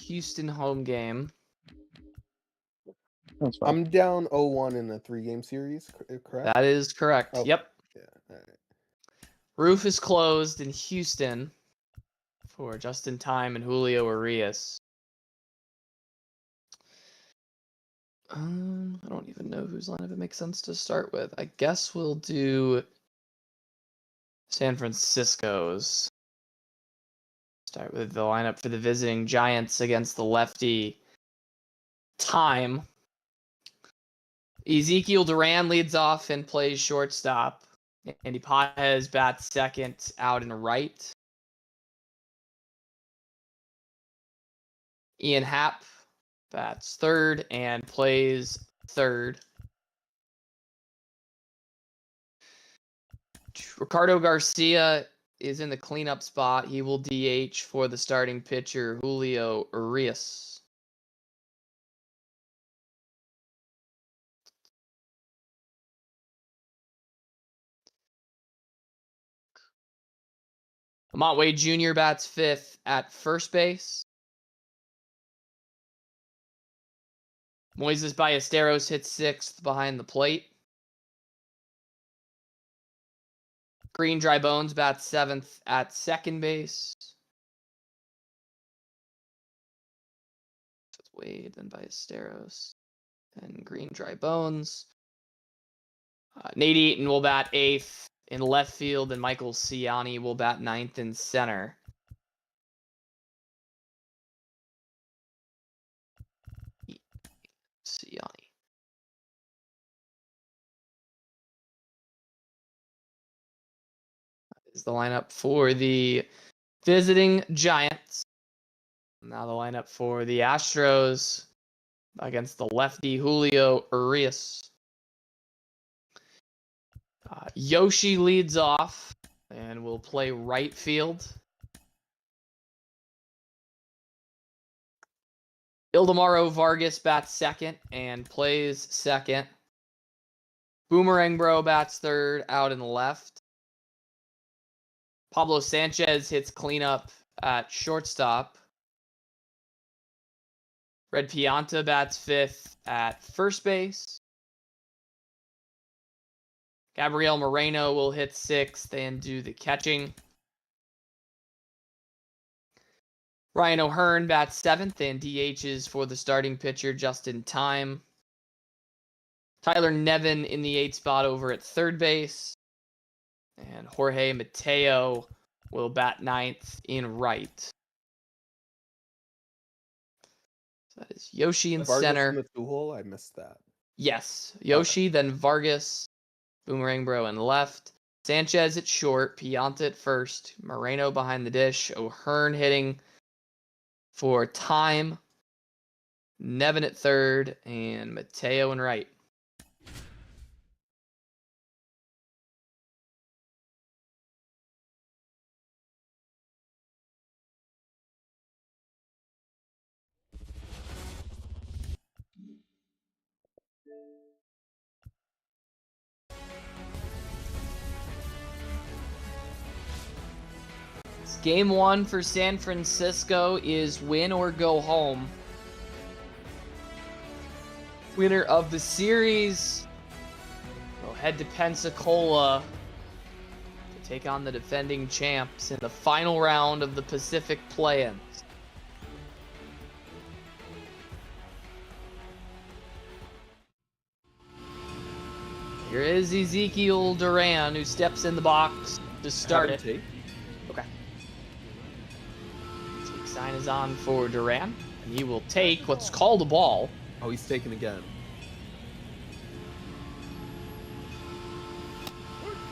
Houston home game. That's fine. I'm down 0-1 in a 3-game series, correct? That is correct. Okay. Yep. Yeah. All right. Roof is closed in Houston for Justin Time and Julio Urias. I don't even know whose lineup it makes sense to start with. I guess we'll do San Francisco's. Start with the lineup for the visiting Giants against the lefty Time. Ezekiel Duran leads off and plays shortstop. Andy Paez bats second out and right. Ian Happ bats third and plays third. Ricardo Garcia is in the cleanup spot. He will DH for the starting pitcher, Julio Urias. Lamont Wade Jr. bats fifth at first base. Moises Ballesteros hits sixth behind the plate. Green Dry Bones bats seventh at second base. So it's Wade, then Ballesteros, then Green Dry Bones. Nate Eaton will bat eighth in left field, and Michael Ciani will bat ninth in center. Ciani. That is the lineup for the visiting Giants. Now the lineup for the Astros against the lefty Julio Urias. Yoshi leads off and will play right field. Ildemaro Vargas bats second and plays second. Boomerang Bro bats third out and left. Pablo Sanchez hits cleanup at shortstop. Red Pianta bats fifth at first base. Gabriel Moreno will hit sixth and do the catching. Ryan O'Hearn bats seventh and DHs for the starting pitcher, Justin Time. Tyler Nevin in the 8th spot over at third base. And Jorge Mateo will bat ninth in right. So that is Yoshi in Vargas center. in the 2-hole? I missed that. Yes. Yoshi, then Vargas, Boomerang Bro in left. Sanchez at short, Pianta at first, Moreno behind the dish, O'Hearn hitting for Time, Nevin at third, and Mateo in right. Game 1 for San Francisco is win or go home. Winner of the series will head to Pensacola to take on the defending champs in the final round of the Pacific Play-ins. Here is Ezekiel Duran, who steps in the box to start it. Take. Okay. Take sign is on for Duran, and he will take what's called a ball. Oh, he's taking again.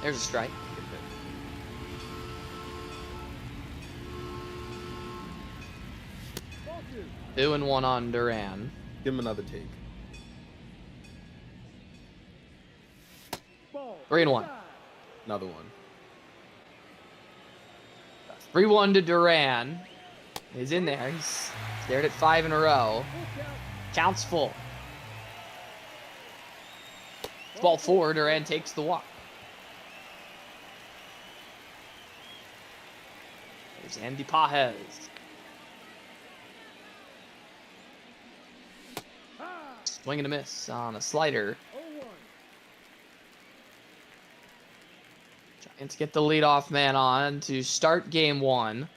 There's a strike. 2-1 on Duran. Give him another take. 3-1. Another one. 3-1 to Duran. He's in there. He's stared at 5 in a row. Counts full. Ball 4. Duran takes the walk. There's Andy Paez. Swing and a miss on a slider. Giants get the leadoff man on to start game one.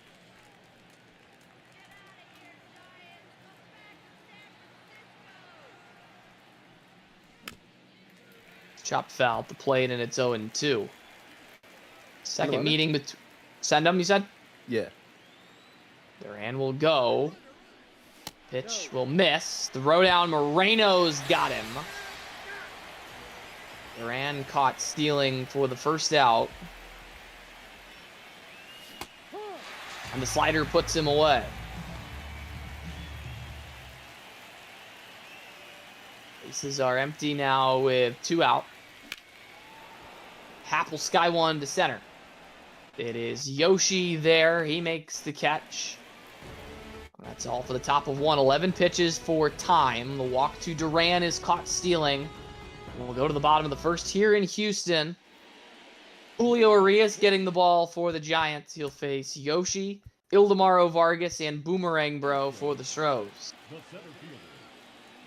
Chopped foul at the plate, and it's 0-2. Second meeting between... Send him, you said? Yeah. Duran will go. Pitch will miss. Throw down. Moreno's got him. Duran caught stealing for the first out. And the slider puts him away. Bases are empty now with 2 out. Happ will sky one to center. It is Yoshi there. He makes the catch. That's all for the top of 1. 11 pitches for time. The walk to Duran is caught stealing. We'll go to the bottom of the first here in Houston. Julio Urias getting the ball for the Giants. He'll face Yoshi, Ildemaro Vargas, and Boomerang Bro for the Stros. The center fielder,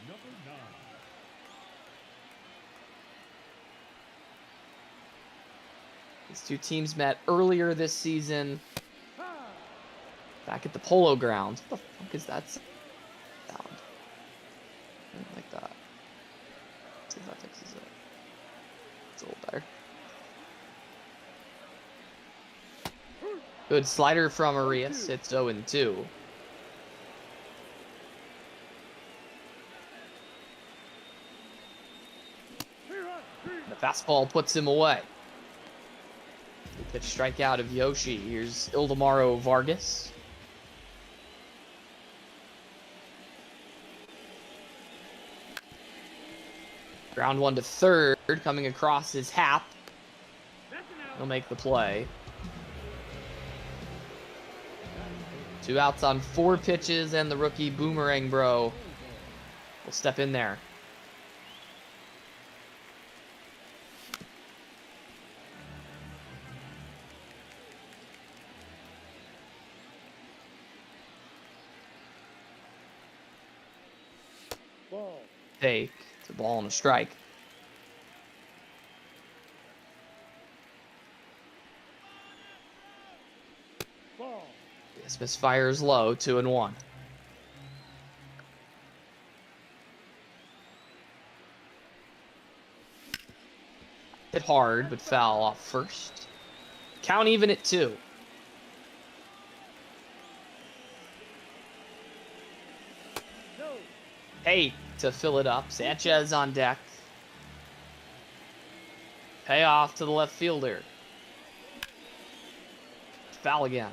number 9. These two teams met earlier this season back at the Polo Grounds. What the fuck is that sound? I don't like that. Let's see if that fixes it. It's a little better. Good slider from Urias. It's 0-2. The fastball puts him away. Pitch strikeout of Yoshi. Here's Ildemaro Vargas. Ground one to third. Coming across is Happ. He'll make the play. 2 outs on 4 pitches, and the rookie Boomerang Bro will step in there. Take. It's a ball and a strike. This misfires low, 2-1. Hit hard, but foul off first. Count even at 2. Hey, to fill it up. Sanchez on deck. Payoff to the left fielder. Foul again.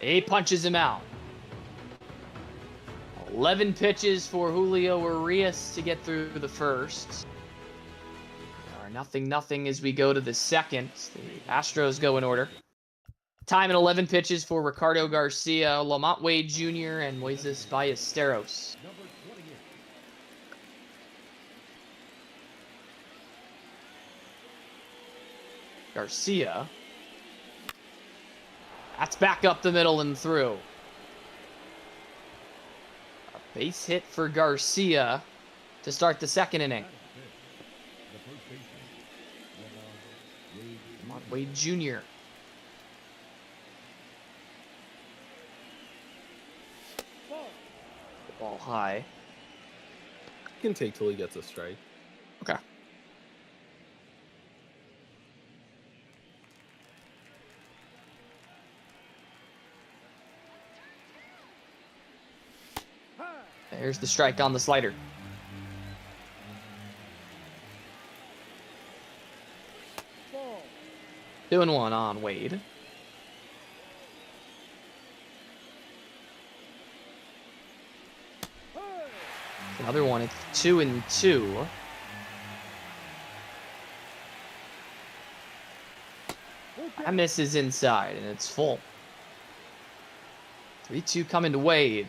He punches him out. 11 pitches for Julio Urias to get through the first. 0-0 as we go to the second. The Astros go in order. Time and 11 pitches for Ricardo Garcia, Lamont Wade Jr., and Moises Ballesteros. Garcia. That's back up the middle and through. A base hit for Garcia to start the second inning. Lamont Wade Jr. Ball high. Can take till he gets a strike. Okay. There's the strike on the slider. Ball. 2-1 on Wade. Another one, it's 2-2. That misses inside, and it's full. 3-2 coming to Wade.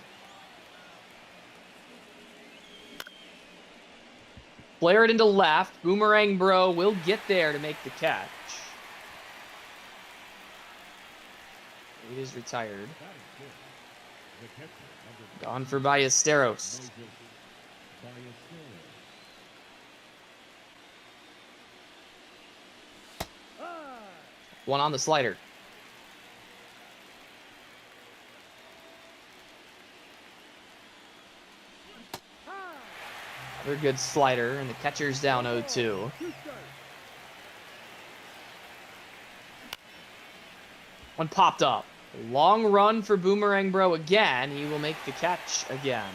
Flare it into left. Boomerang Bro will get there to make the catch. Wade is retired. Batting fifth, the catcher, number Gone for Ballesteros. Moses Ballesteros. One on the slider. Another good slider, and the catcher's down 0-2. One popped up. Long run for Boomerang Bro again. He will make the catch again.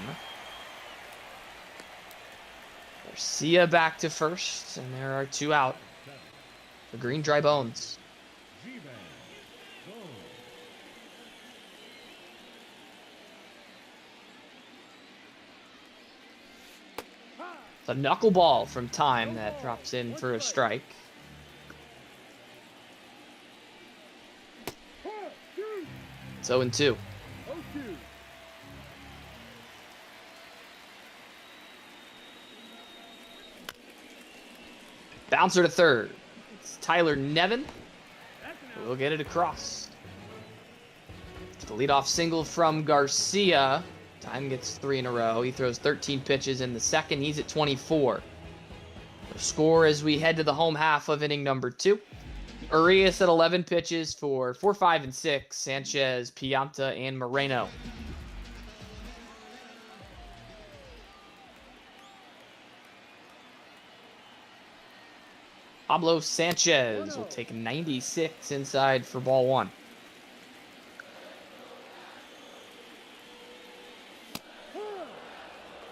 Garcia back to first, and there are 2 out for Green Dry Bones. G-Man. Go. It's a knuckleball from Time that drops in for a strike. It's 0-2. Bouncer to third. It's Tyler Nevin. We'll get it across. The leadoff single from Garcia. Time gets 3 in a row. He throws 13 pitches in the second. He's at 24. The score as we head to the home half of inning number 2. Urias at 11 pitches for 4, 5, and 6. Sanchez, Pianta, and Moreno. Pablo Sanchez will take 96 inside for ball 1.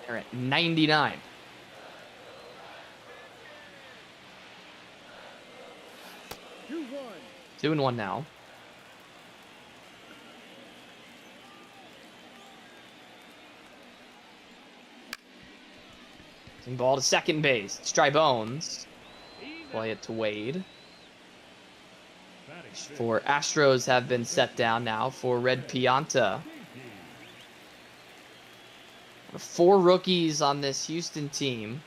They're at 99. Two and 1 now. Ball to second base. It's Dry Bones. Play it to Wade. For Astros have been set down now for Red Pianta. 4 rookies on this Houston team.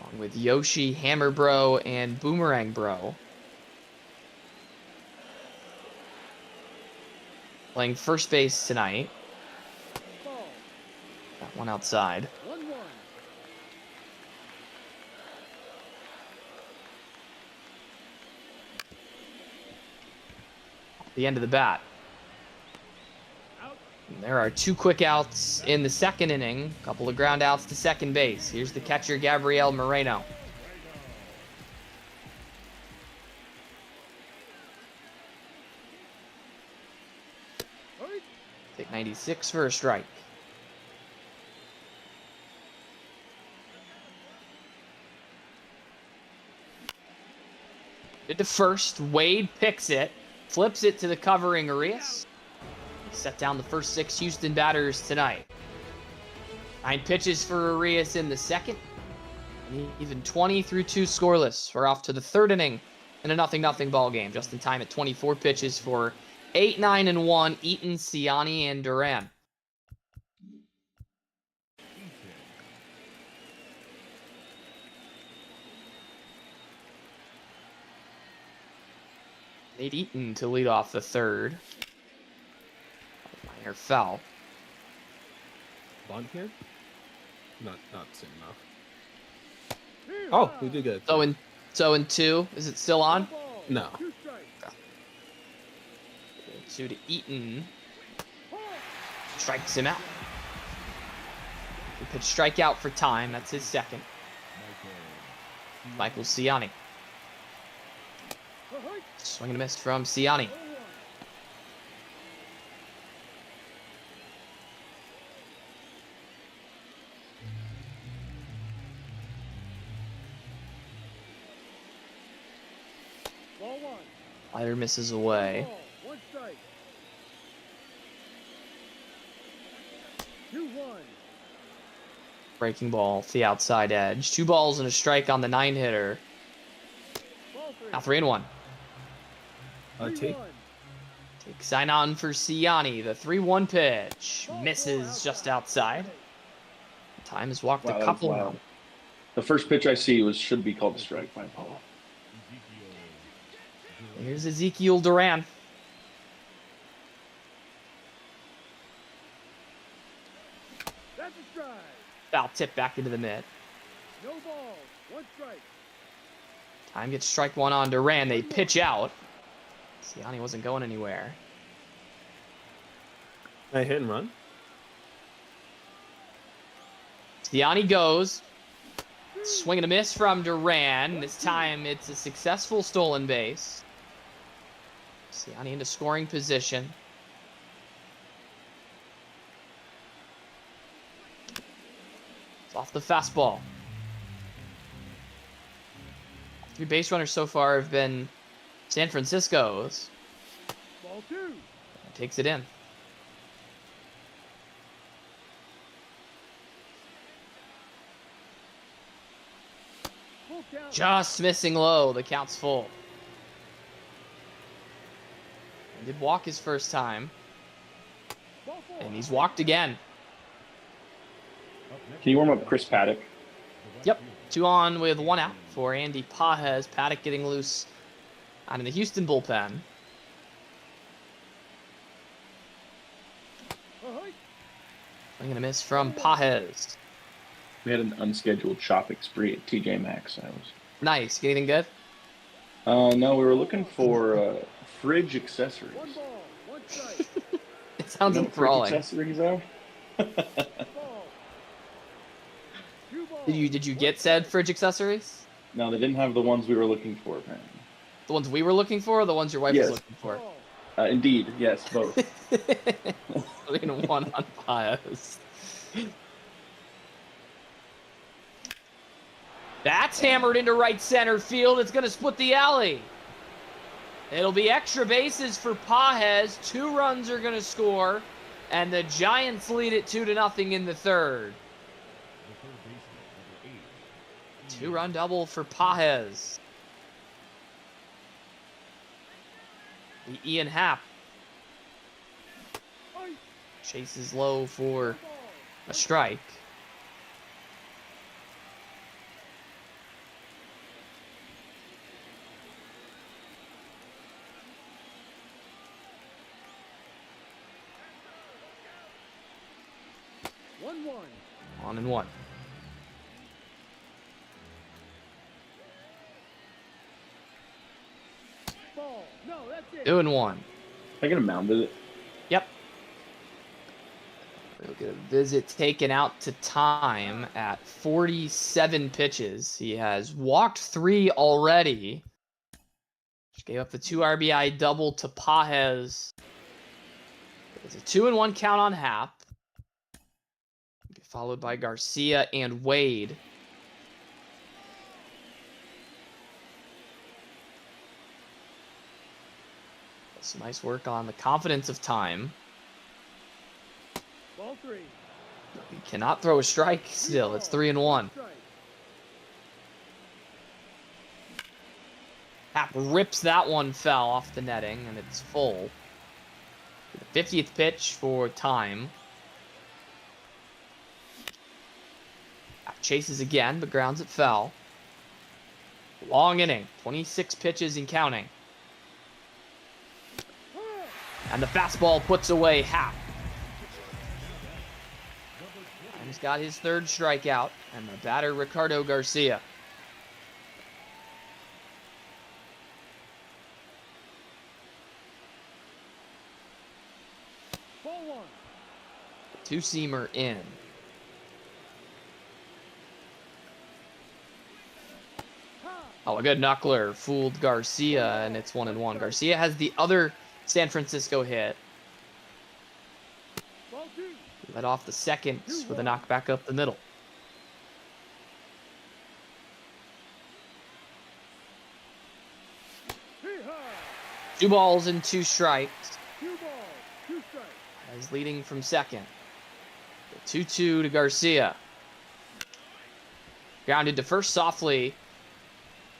Along with Yoshi, Hammer Bro, and Boomerang Bro. Playing first base tonight. Got one outside. The end of the bat. And there are 2 quick outs in the second inning. A couple of ground outs to second base. Here's the catcher, Gabriel Moreno. Take 96 for a strike. Hit to first. Wade picks it. Flips it to the covering Urias. Set down the first 6 Houston batters tonight. 9 pitches for Urias in the second. And even 20 through 2 scoreless. We're off to the third inning in a 0-0 ball game. Just in time at 24 pitches for 8, 9, and 1. Eaton, Ciani, and Duran. Nate Eaton to lead off the third. Minor foul. Bunt here? Not soon enough. Oh, we did good. So in 2. Is it still on? No. 2 to Eaton. Strikes him out. He pitch strikeout for Time. That's his second. Michael Ciani. Swing and a miss from Ciani. Slider misses away. Breaking ball off the outside edge. 2 balls and a strike on the 9-hitter. Now 3-1. Take sign on for Ciani. The 3-1 pitch misses just outside. Time has walked a couple. Wow. The first pitch I see should be called a strike by Paul. Here's Ezekiel Duran. foul tip back into the mid. No ball. 1 strike. Time gets strike one on Duran. They pitch out. Siani wasn't going anywhere. I hit and run. Siani goes. Swing and a miss from Duran. This time it's a successful stolen base. Siani into scoring position. It's off the fastball. 3 base runners so far have been San Francisco's. Ball 2. Takes it in. Full count. Just missing low. The count's full. He did walk his first time. Ball 4. And he's walked again. Up next, Can you warm up Chris Paddock? the right Yep. fielder. 2 on with 1 out for Andy Pages. Paddock getting loose out in the Houston bullpen. Ahoy. Swing and a miss from Pages. We had an unscheduled shopping spree at TJ Maxx. Nice. Get anything good? No, we were looking for fridge 1 accessories. ball. 1 strike. It sounds You know what fridge enthralling. accessories are? Ball. 2 balls. Did you get said fridge accessories? No, they didn't have the ones we were looking for, apparently. The ones we were looking for, or the ones your wife Yes. was looking for? Ball. Indeed, yes, both. 3-1 on Pages. That's hammered into right center field. It's going to split the alley. It'll be extra bases for Pages. 2 runs are going to score, and the Giants lead it 2-0 in the third. The third baseman, number 8. 2-run double for Pages. The Ian Happ Ice. chases low for Ball. a strike. One. 1-1. Ball. No, that's it. 2-1. I get a mound visit. Yep. We'll get a visit taken out to time at 47 pitches. He has walked 3 already. Just gave up the 2 RBI double to Pages. It's a 2-1 count on Happ. Followed by Garcia and Wade. Some nice work on the confidence of time. Ball 3. He cannot throw a strike still. It's 3-1. Strike. Happ rips that one foul off the netting, and it's full. The 50th pitch for time. Happ chases again, but grounds it foul. Long inning, 26 pitches and counting. And the fastball puts away Happ. He's got his 3rd strikeout, and the batter Ricardo Garcia. Ball 1. 2-seamer in. Oh, a good knuckler fooled Garcia, and it's 1-1. Garcia has the other San Francisco hit. Ball 2. Led off the second with a knockback up the middle. Hee-haw. 2 balls and 2 strikes. 2 balls. 2 strikes. As leading from second. 2-2 to Garcia. Grounded to first softly.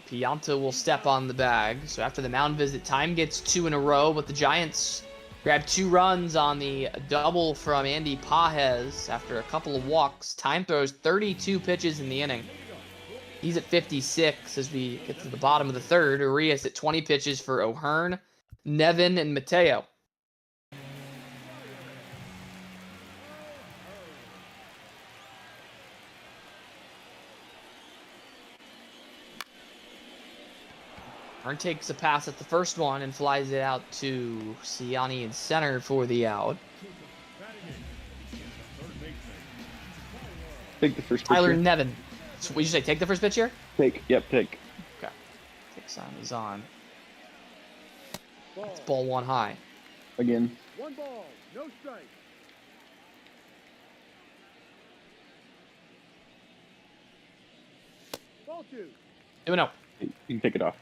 Pianta will step on the bag. So after the mound visit, time gets 2 in a row, but the Giants grab 2 runs on the double from Andy Pages after a couple of walks. Time throws 32 pitches in the inning. He's at 56 as we get to the bottom of the third. Urias at 20 pitches for O'Hearn, Nevin, and Mateo. Arn takes a pass at the first one and flies it out to Siani in center for the out. Take the first pitch Tyler here. Nevin. So what did you say? Take the first pitch here? Take. Yep, take. Okay. Take sign is on. It's ball 1 high. Again. 1 ball, no strike. Ball 2. 2-0. You can take it off.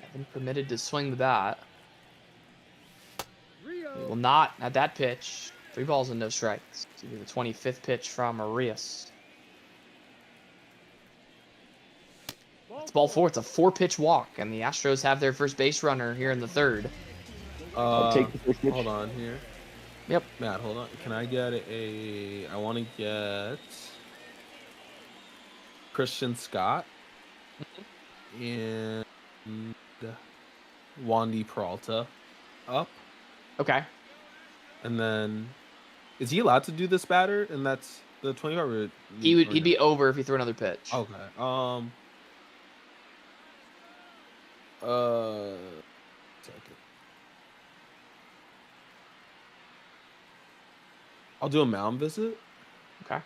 Nevin permitted to swing the bat. Rio. He will not at that pitch. 3 balls and no strikes. It's the 25th pitch from Arias. It's ball 4. It's a 4-pitch walk, and the Astros have their first base runner here in the 3rd. Take the first pitch. Hold on here. Yep. Matt, hold on. Can I get I want to get Christian Scott and Wandy Peralta up. Okay. And then, is he allowed to do this batter? And that's the 25. He'd be over if he threw another pitch. Okay. Second. I'll do a mound visit. Okay.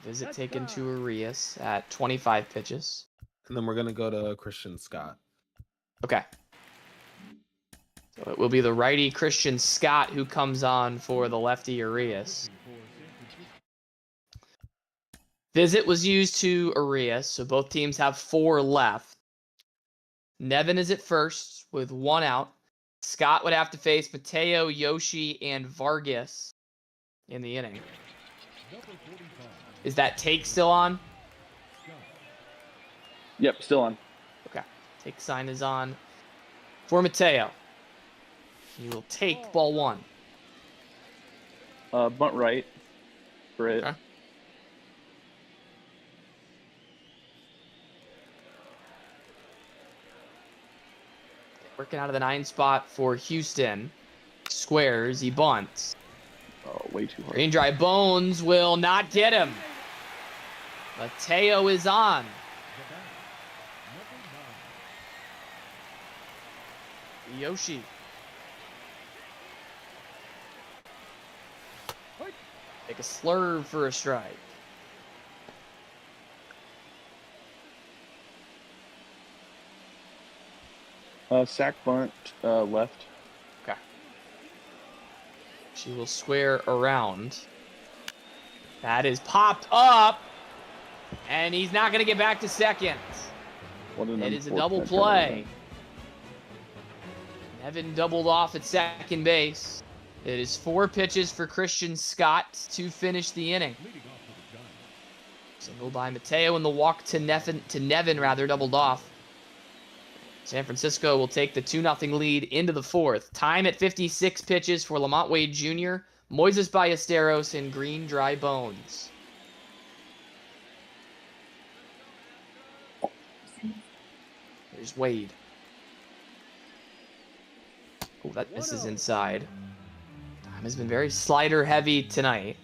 Visit taken to Arias at 25 pitches. And then we're gonna go to Christian Scott. Okay. So it will be the righty Christian Scott who comes on for the lefty Arias. Visit was used to Arias, so both teams have 4 left. Nevin is at first with 1 out. Scott would have to face Mateo, Yoshi, and Vargas in the inning. Is that take still on? Yep, still on. Okay. Take sign is on for Mateo. He will take ball 1. Bunt right for it. Okay. Working out of the 9 spot for Houston. Squares, he bunts. Oh, way too hard. Green dry bones will not get him. Mateo is on. Yoshi. Take a slurve for a strike. Sack bunt left. Okay. She will square around. That is popped up. And he's not going to get back to second. It is a double play. Nevin doubled off at second base. It is 4 pitches for Christian Scott to finish the inning. Single by Mateo and the walk to Nevin doubled off. San Francisco will take the 2-0 lead into the 4th. Time at 56 pitches for Lamont Wade Jr., Moises Ballesteros, and Green Dry Bones. There's Wade. Oh, that misses inside. Time has been very slider heavy tonight.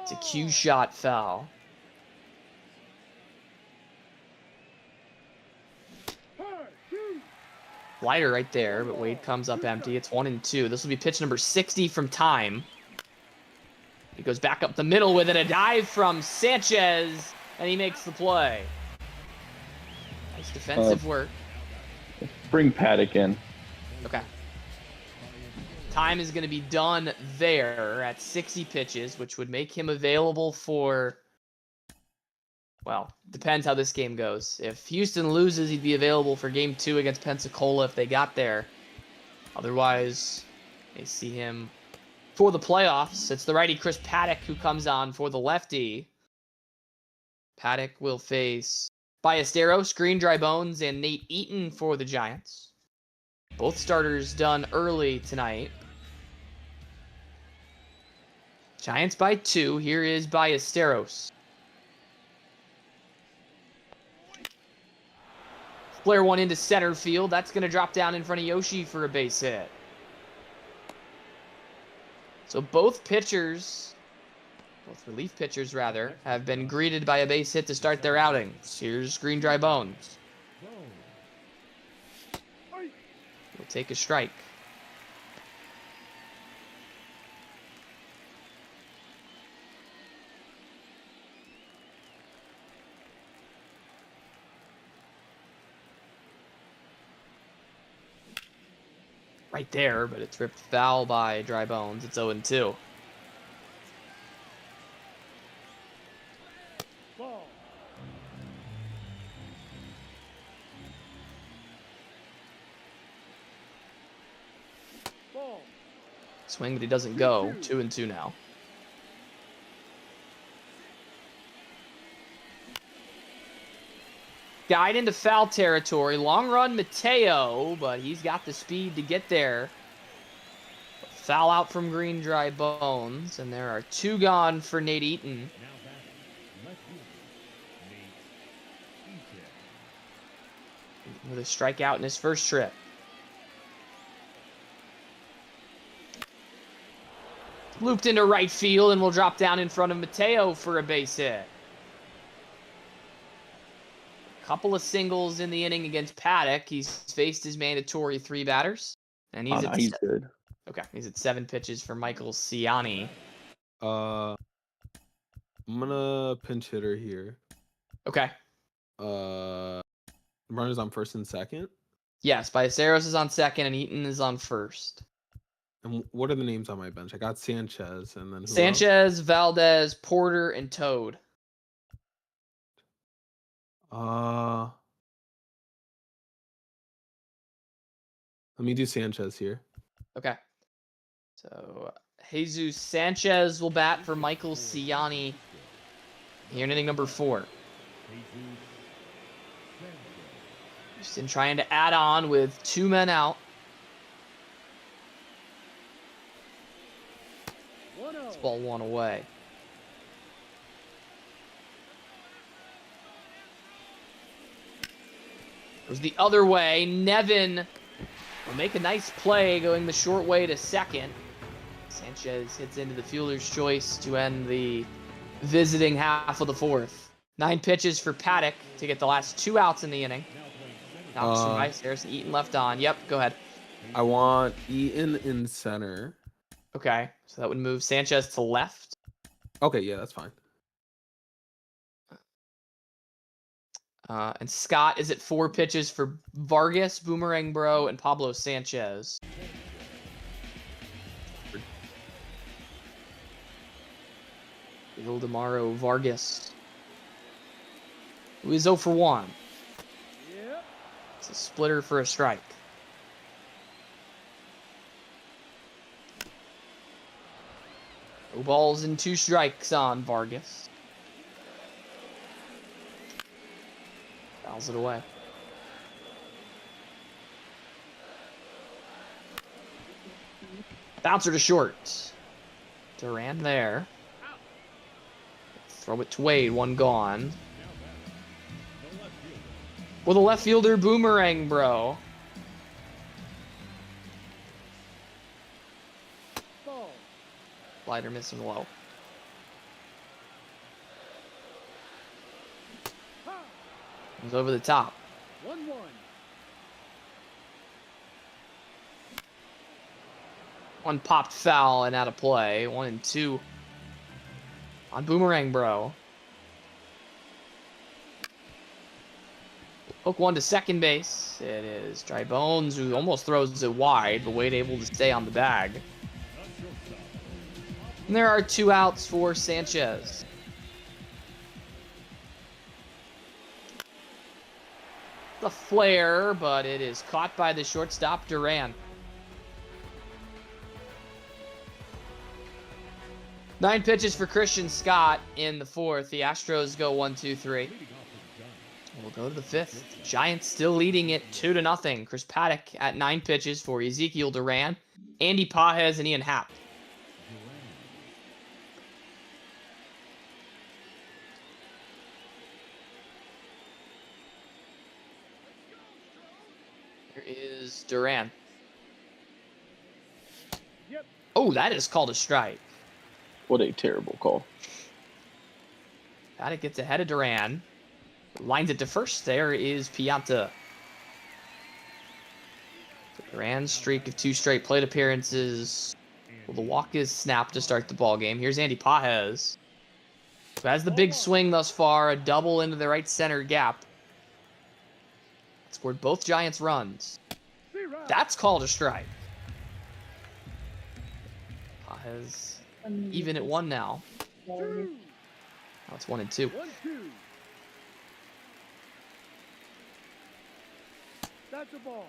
It's a cue shot foul. Slider right there, but Wade comes up empty. It's 1-2. This will be pitch number 60 from Time. He goes back up the middle with it. A dive from Sanchez, and he makes the play. Nice defensive work. Bring Paddock in. Okay. Time is going to be done there at 60 pitches, which would make him available for, well, depends how this game goes. If Houston loses, he'd be available for Game 2 against Pensacola if they got there. Otherwise, they see him for the playoffs. It's the righty Chris Paddock who comes on for the lefty. Paddock will face Ballesteros, Green Dry Bones, and Nate Eaton for the Giants. Both starters done early tonight. Giants by 2. Here is Ballesteros. Flare one into center field. That's going to drop down in front of Yoshi for a base hit. So both pitchers both relief pitchers rather, have been greeted by a base hit to start their outings. Here's Green Dry Bones. We'll take a strike. Right there, but it's ripped foul by Dry Bones. It's 0-2. Swing, but he doesn't go. 2-2 now. Guide into foul territory. Long run, Mateo, but he's got the speed to get there. Foul out from Green Dry Bones, and there are 2 gone for Nate Eaton. With a strikeout in his first trip. Looped into right field and will drop down in front of Mateo for a base hit. Couple of singles in the inning against Paddock. He's faced his mandatory 3 batters. And he's good. Okay, he's at 7 pitches for Michael Ciani. I'm gonna pinch hitter here. Okay. Runners on first and second. Yes, Ballesteros is on second and Eaton is on first. And what are the names on my bench? I got Sanchez and then who Sanchez, Valdez, Porter, and Toad. Let me do Sanchez here. Okay. So Jesus Sanchez will bat for Michael Ciani here in inning number 4. Houston trying to add on with 2 men out. This ball 1 away. It was the other way. Nevin will make a nice play going the short way to second. Sanchez hits into the fielder's choice to end the visiting half of the 4th. 9 pitches for Paddock to get the last 2 outs in the inning. There's Eaton left on. Yep, go ahead. I want Eaton in center. Okay, so that would move Sanchez to left. Okay, yeah, that's fine. And Scott is at 4 pitches for Vargas, Boomerang Bro, and Pablo Sanchez. Ildemaro Vargas, who is 0 for 1. It's a splitter for a strike. No balls and 2 strikes on Vargas. Fouls it away. Bouncer to short. Duran there. Throw it to Wade, 1 gone. With a left fielder, Boomerang Bro. Slider missing low. Comes over the top. 1-1. One popped foul and out of play. 1-2 on Boomerang Bro. Hook 1 to second base. It is Dry Bones who almost throws it wide, but Wade able to stay on the bag. And there are 2 outs for Sanchez. The flare, but it is caught by the shortstop, Duran. 9 pitches for Christian Scott in the 4th. The Astros go 1-2-3. We'll go to the 5th. Giants still leading it 2-0. Chris Paddock at 9 pitches for Ezekiel Duran, Andy Pajes, and Ian Happ. Here is Duran. Oh, that is called a strike. What a terrible call. Paddock gets ahead of Duran. Lines it to first. There is Pianta. So Duran's streak of 2 straight plate appearances. Well, the walk is snapped to start the ball game. Here's Andy Pajes, who has the big swing thus far. A double into the right center gap. Scored both Giants runs. That's called a strike. Pajes even at 1 now. Now it's 1-2. 1-2. That's a ball.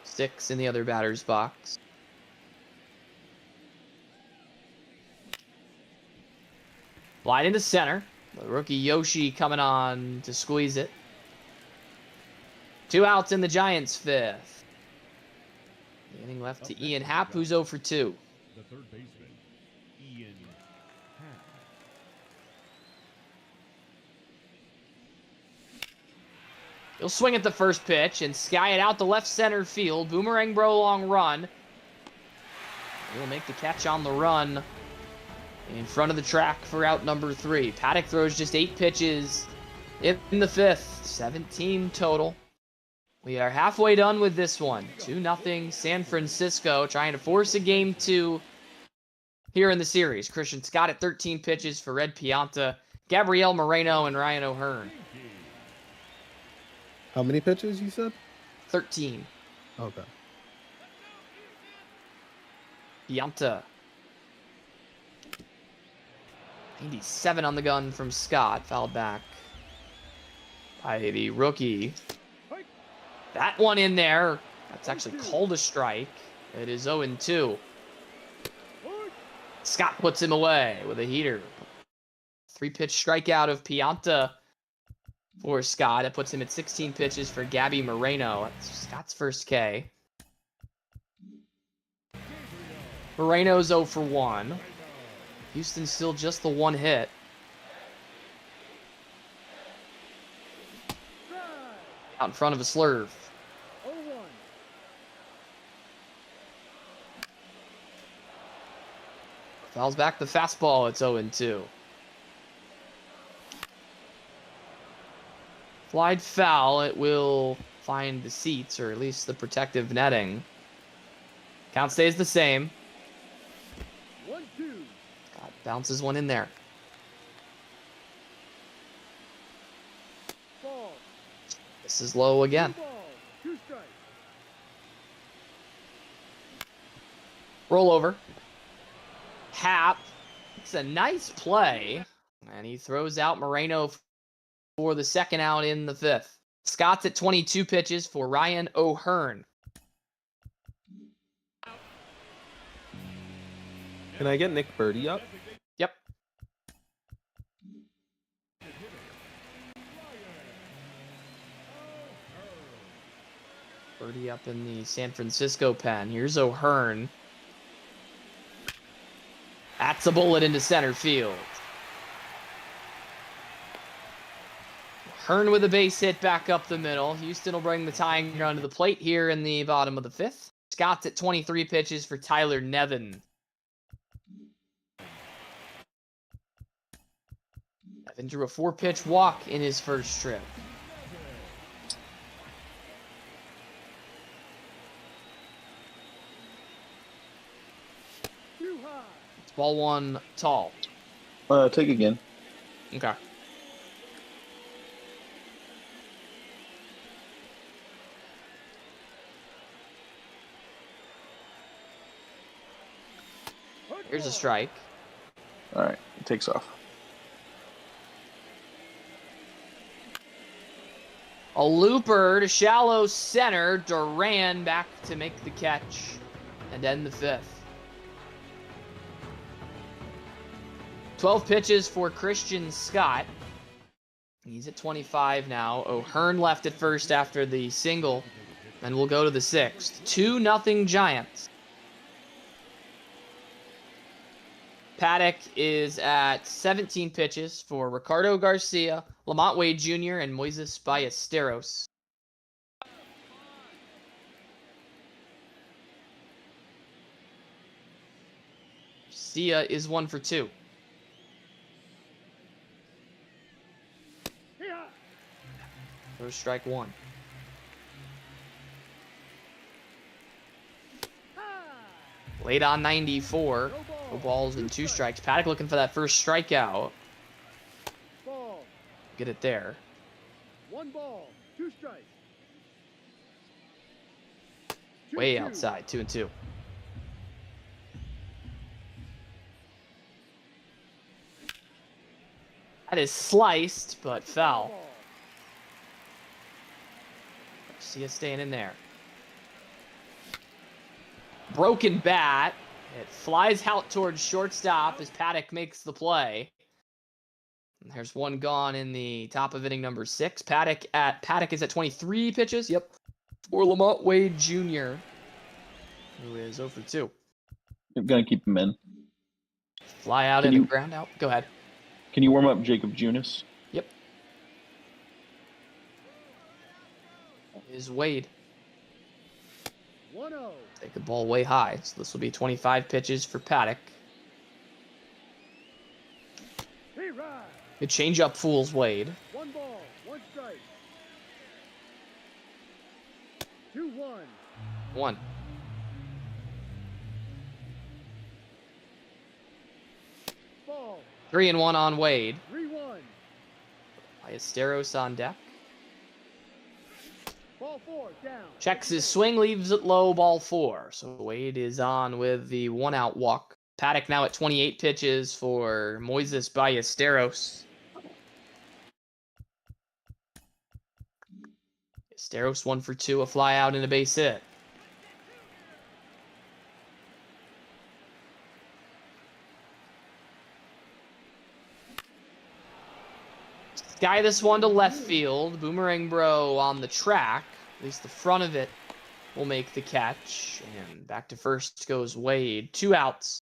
6 in the other batter's box. Fly into center. The rookie Yoshi coming on to squeeze it. 2 outs in the Giants' 5th. The inning left to Ian Happ, who's 0 for 2. The third baseman, Ian Happ. He'll swing at the first pitch and sky it out to left center field. Boomerang Bro long run. He'll make the catch on the run in front of the track for out number 3. Paddock throws just 8 pitches in the 5th. 17 total. We are halfway done with this one. 2-0 San Francisco, trying to force a game 2 here in the series. Christian Scott at 13 pitches for Red Pianta, Gabriel Moreno, and Ryan O'Hearn. How many pitches you said? 13. Okay. Pianta. 97 on the gun from Scott, fouled back by the rookie. That one in there. That's actually called a strike. It is 0-2. Scott puts him away with a heater. 3-pitch strikeout of Pianta for Scott. It puts him at 16 pitches for Gabby Moreno. That's Scott's first K. Moreno's 0 for 1. Houston still just the 1 hit. Out in front of a slurve. Fouls back the fastball. It's 0-2. Flied foul. It will find the seats, or at least the protective netting. Count stays the same. 1-2. God, bounces one in there. Ball. This is low again. 2 balls, 2 strikes. Roll over. Happ. It's a nice play. And he throws out Moreno for the 2nd out in the 5th. Scott's at 22 pitches for Ryan O'Hearn. Can I get Nick Birdie up? Yep. Birdie up in the San Francisco pen. Here's O'Hearn. That's a bullet into center field. O'Hearn with a base hit back up the middle. Houston will bring the tying run to the plate here in the bottom of the 5th. Scott's at 23 pitches for Tyler Nevin. Nevin drew a 4-pitch walk in his first trip. It's ball 1 tall. Take again. Okay. Here's a strike. All right, it takes off. A looper to shallow center. Duran back to make the catch and end the 5th. 12 pitches for Christian Scott. He's at 25 now. O'Hearn left at first after the single, and we'll go to the 6th. 2-0 Giants. Paddock is at 17 pitches for Ricardo Garcia, Lamont Wade Jr., and Moises Ballesteros. Garcia is 1 for 2. So strike one. Late on 94. No balls and 2 strikes. Paddock looking for that first strikeout. Ball. Get it there. 1 ball. 2 strikes. Way outside. 2-2. That is sliced, but foul. See us staying in there. Broken bat. It flies out towards shortstop as Paddock makes the play. And there's one gone in the top of inning number 6. Paddock is at 23 pitches. Yep. For Lamont Wade Jr., who is 0 for 2. I'm gonna keep him in. Fly out in the ground out. Go ahead. Can you warm up Jacob Junis? Yep. Is Wade. 1-0. Take the ball way high. So this will be 25 pitches for Paddock. Hey, ride. Good changeup fools Wade. 1 ball. 1 strike. 2-1. 1. Ball. 3-1 on Wade. 3-1. Ballesteros on deck. Ball 4. Down. Checks his swing, leaves it low, ball 4. So Wade is on with the 1-out walk. Paddock now at 28 pitches for Moises Ballesteros. Ballesteros 1 for 2, a fly out and a base hit. Sky this one to left field. Boomerang Bro on the track. At least the front of it will make the catch. And back to first goes Wade. 2 outs.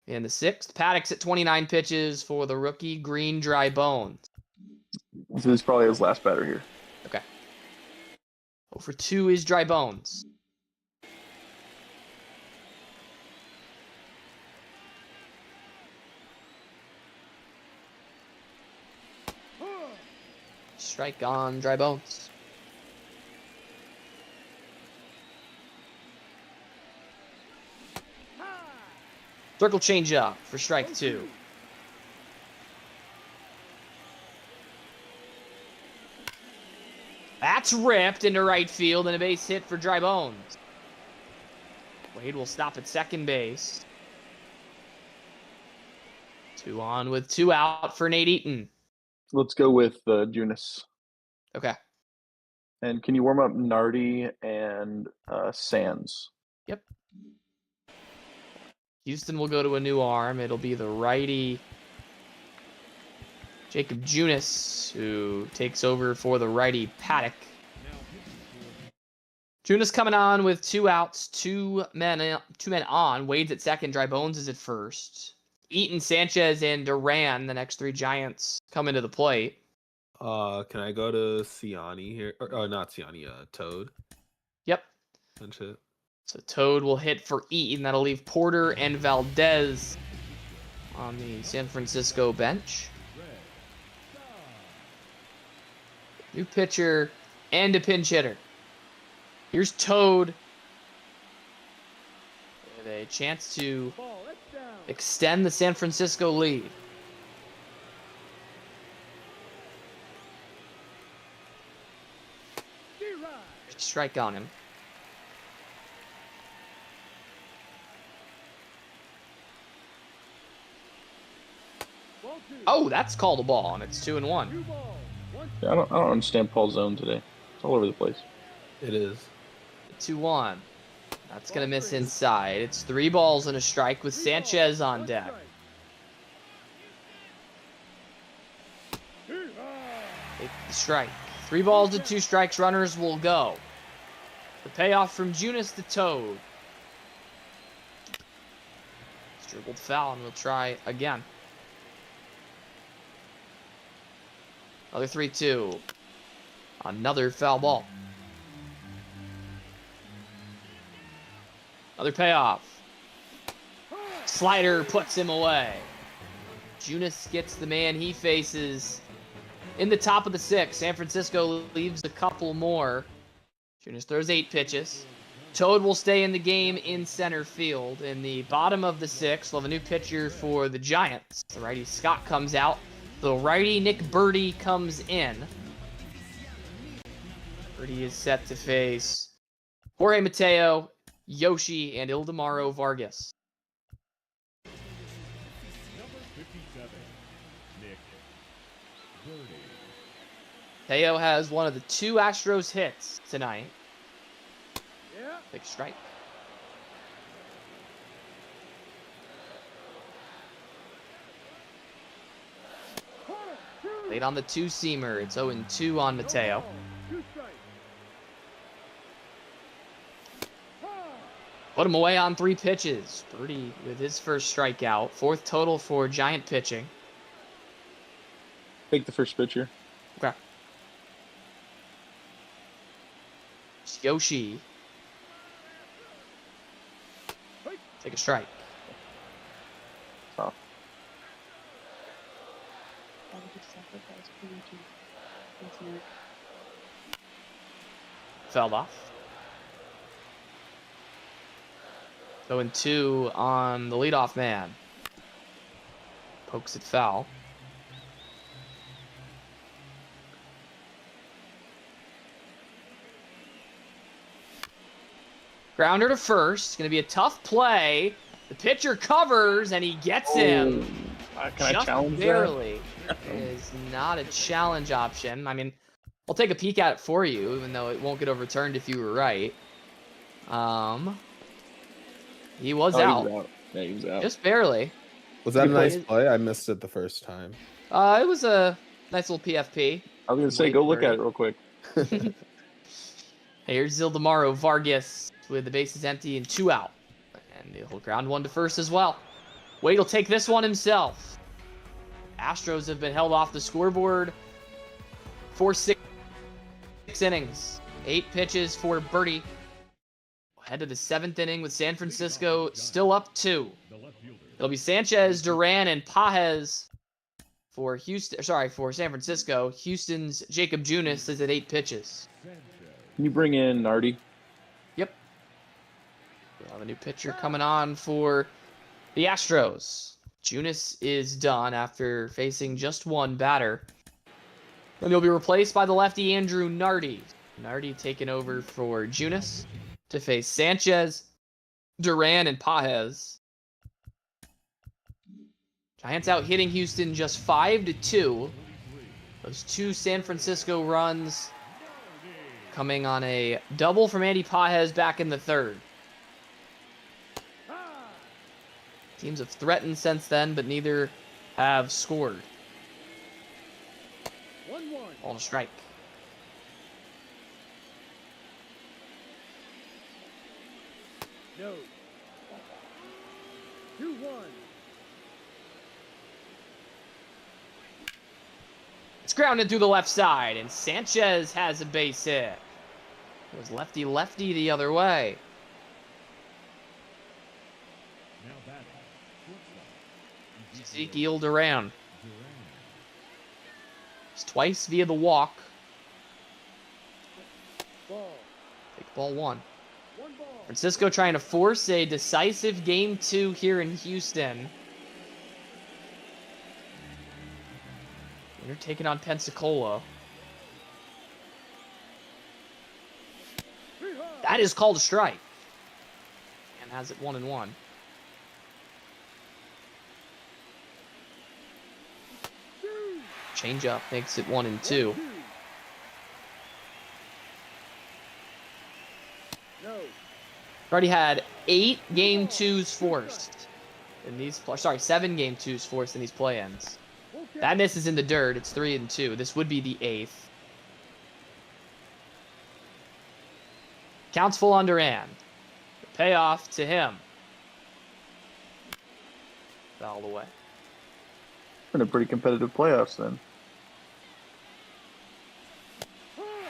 In the 6th, Paddock's at 29 pitches for the rookie Green Dry Bones. This is probably his last batter here. Okay. 0 for 2 is Dry Bones. Strike on Dry Bones. Circle change up for strike 2. That's ripped into right field and a base hit for Dry Bones. Wade will stop at second base. 2 on with 2 out for Nate Eaton. Let's go with Junis. Okay. And can you warm up Nardi and Sands? Yep. Houston will go to a new arm. It'll be the righty Jacob Junis, who takes over for the righty Paddock. Junis coming on with 2 outs, 2 men on. Wade's at second, Dry Bones is at first. Eaton, Sanchez, and Duran, the next 3 Giants, come into the plate. Can I go to Siani here? Or not Siani, Toad. Yep. And shit. So Toad will hit for Eaton. That'll leave Porter and Valdez on the San Francisco bench. New pitcher and a pinch hitter. Here's Toad with a chance to extend the San Francisco lead. Strike on him. Oh, that's called a ball, and it's 2-1. Yeah, I don't understand Paul's zone today. It's all over the place. It is. 2-1. That's gonna miss inside. It's 3 balls and a strike with Sanchez on deck. Take the strike. 3 balls to 2 strikes. Runners will go. The payoff from Junis to Toad. It's dribbled foul, and we'll try again. Another 3-2. Another foul ball. Another payoff. Slider puts him away. Junis gets the man he faces in the top of the 6th. San Francisco leaves a couple more. Junis throws 8 pitches. Toad will stay in the game in center field. In the bottom of the 6th, we'll have a new pitcher for the Giants. The righty Scott comes out. The righty Nick Birdie comes in. Birdie is set to face Jorge Mateo, Yoshi, and Ildemaro Vargas. Number 57, Nick Birdie. Mateo has one of the 2 Astros hits tonight. Big strike. Late on the 2-seamer. It's 0-2 on Mateo. Put him away on 3 pitches. Birdie with his first strikeout. 4th total for Giant pitching. Take the first pitcher. Okay. It's Yoshi. Take a strike. Oh. Fell off. 0-2 on the leadoff man. Pokes it foul. Grounder to first. Going to be a tough play. The pitcher covers, and he gets him. Can I challenge barely. It is not a challenge option. I mean, I'll take a peek at it for you, even though it won't get overturned if you were right. He was out. He was out. Yeah, he was out. Just barely. Was that a Good nice play. play? I missed it the first time. It was a nice little PFP. I was going to say, go look at it real quick. Here's Ildemaro Vargas with the bases empty and 2 out. And he'll ground 1 to first as well. Wade will take this one himself. Astros have been held off the scoreboard for 6 innings. 8 pitches for Birdie. Head to the 7th inning with San Francisco still up 2. It'll be Sanchez, Duran, and Pages for Houston. Sorry, for San Francisco. Houston's Jacob Junis is at 8 pitches. Can you bring in Nardi? Yep. We'll have a new pitcher coming on for the Astros. Junis is done after facing just 1 batter. And he'll be replaced by the lefty Andrew Nardi. Nardi taking over for Junis to face Sanchez, Duran, and Pages. Giants out hitting Houston just 5-2. Those 2 San Francisco runs coming on a double from Andy Pages back in the 3rd. Teams have threatened since then, but neither have scored. Ball to strike. No. 2-1. It's grounded through the left side, and Sanchez has a base hit. It was lefty-lefty the other way. Now batting. Ezekiel Duran. It's twice via the walk. Take ball 1. Francisco trying to force a decisive game 2 here in Houston. They're taking on Pensacola. That is called a strike. And has it 1-1. Changeup makes it 1-2. Already had 8 game 2s forced in these. 7 game 2s forced in these play-ins. That misses in the dirt. It's 3-2. This would be the 8th. Counts full on Duran. The payoff to him. Fouled away. Been a pretty competitive playoffs then.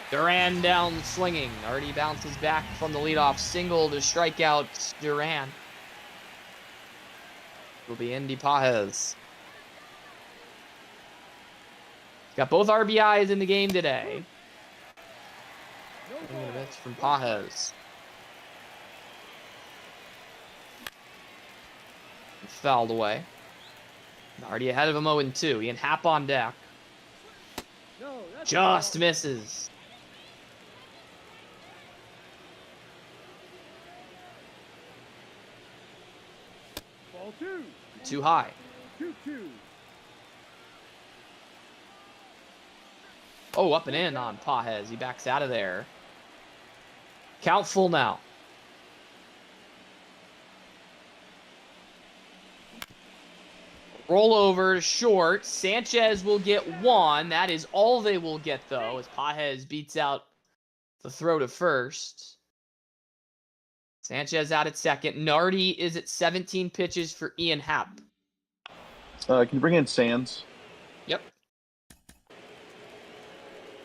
Duran down swinging. Already bounces back from the leadoff single to strike out Duran. Will be Andy Pages. Got both RBIs in the game today. That's from Pajes. Fouled away. Already ahead of him 0-2. Ian Happ on deck. Just misses. Ball 2. Too high. 2-2. Oh, up and in on Pajes. He backs out of there. Count full now. Roll over to short. Sanchez will get one. That is all they will get, though, as Pajes beats out the throw to first. Sanchez out at second. Nardi is at 17 pitches for Ian Happ. Can you bring in Sands? Yep.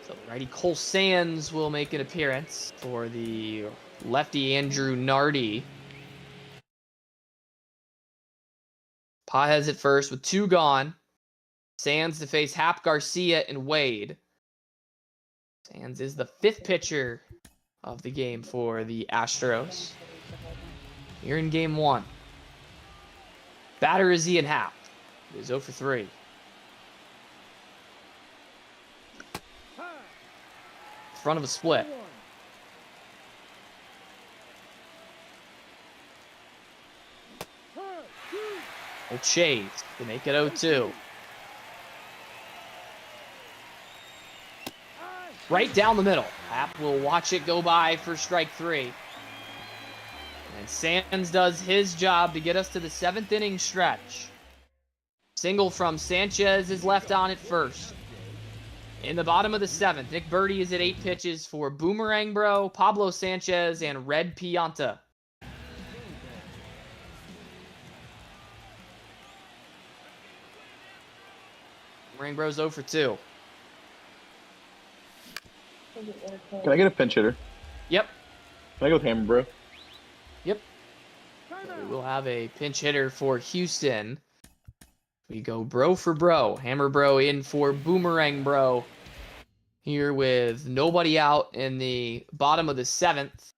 So the righty Cole Sands will make an appearance for the lefty Andrew Nardi. Pajes at first with 2 gone. Sands to face Hap, Garcia, and Wade. Sands is the 5th pitcher of the game for the Astros. Here in game 1. Batter is Ian Happ. It is 0 for 3. Front of a split. Will chase to make it 0-2. Right down the middle. Happ will watch it go by for strike 3. And Sands does his job to get us to the 7th inning stretch. Single from Sanchez is left on at first. In the bottom of the 7th, Nick Birdie is at 8 pitches for Boomerang Bro, Pablo Sanchez, and Red Pianta. Boomerang Bro's 0 for 2. Can I get a pinch hitter? Yep. Can I go with Hammer, bro? Yep. We will have a pinch hitter for Houston. We go bro for bro. Hammer Bro in for Boomerang Bro. Here with nobody out in the bottom of the 7th.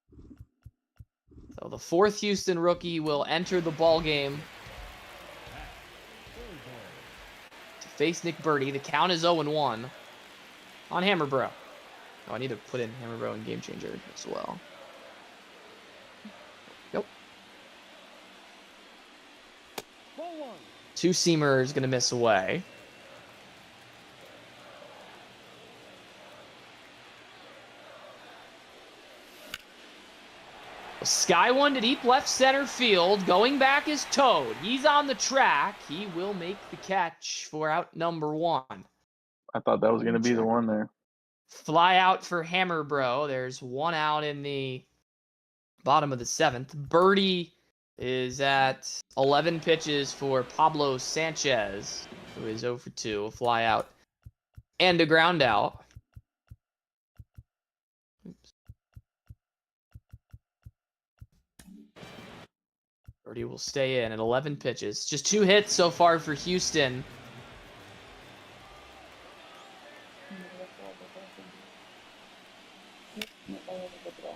So the 4th Houston rookie will enter the ball game to face Nick Birdie. The count is 0-1 on Hammer Bro. Oh, I need to put in Hammer Bro and Game Changer as well. Nope. 2-seamer is going to miss away. Sky one to deep left center field. Going back is Toad. He's on the track. He will make the catch for out number 1. I thought that was going to be the one there. Fly out for Hammer Bro. There's 1 out in the bottom of the 7th. Birdie is at 11 pitches for Pablo Sanchez, who is 0 for 2. A fly out and a ground out. Birdie will stay in at 11 pitches. Just 2 hits so far for Houston.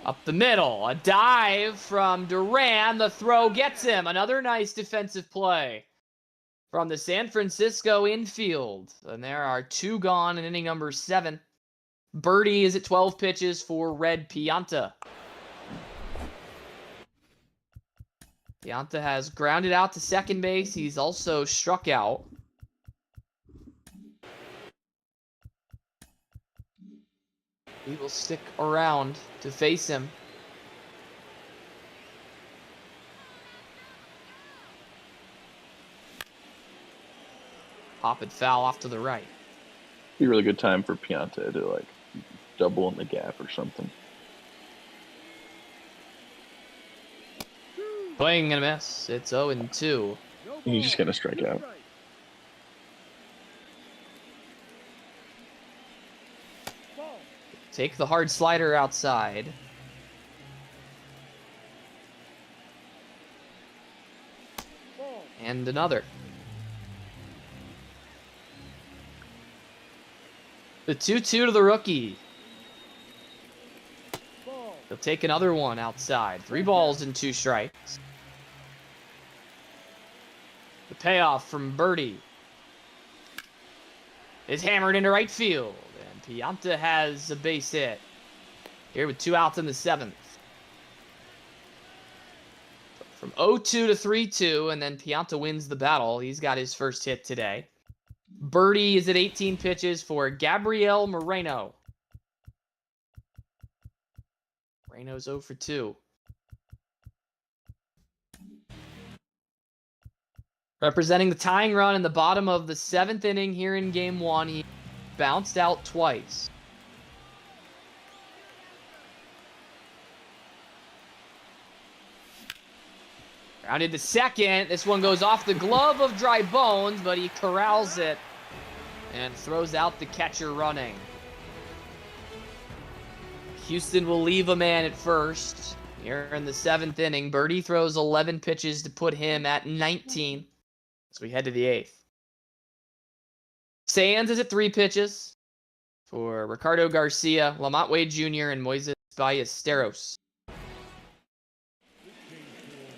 Up the middle, a dive from Duran. The throw gets him. Another nice defensive play from the San Francisco infield. And there are 2 gone in inning number 7. Birdie is at 12 pitches for Red Pianta. Pianta has grounded out to second base. He's also struck out. We will stick around to face him. Pop and foul off to the right. Be a really good time for Pianta to like double in the gap or something. Swing and a miss. It's 0-2. He's just gonna strike out. Take the hard slider outside. And another. The 2-2 to the rookie. Ball. He'll take another one outside. 3 balls and 2 strikes. The payoff from Birdie is hammered into right field. And Pianta has a base hit. Here with 2 outs in the 7th. From 0-2 to 3-2, and then Pianta wins the battle. He's got his first hit today. Birdie is at 18 pitches for Gabriel Moreno. Moreno's 0 for 2. Representing the tying run in the bottom of the 7th inning here in Game 1, he bounced out twice. Grounded to second. This one goes off the glove of Dry Bones, but he corrals it and throws out the catcher running. Houston will leave a man at first. Here in the 7th inning, Birdie throws 11 pitches to put him at 19 as we head to the 8th. Sands is at 3 pitches for Ricardo Garcia, Lamont Wade Jr., and Moises Ballesteros.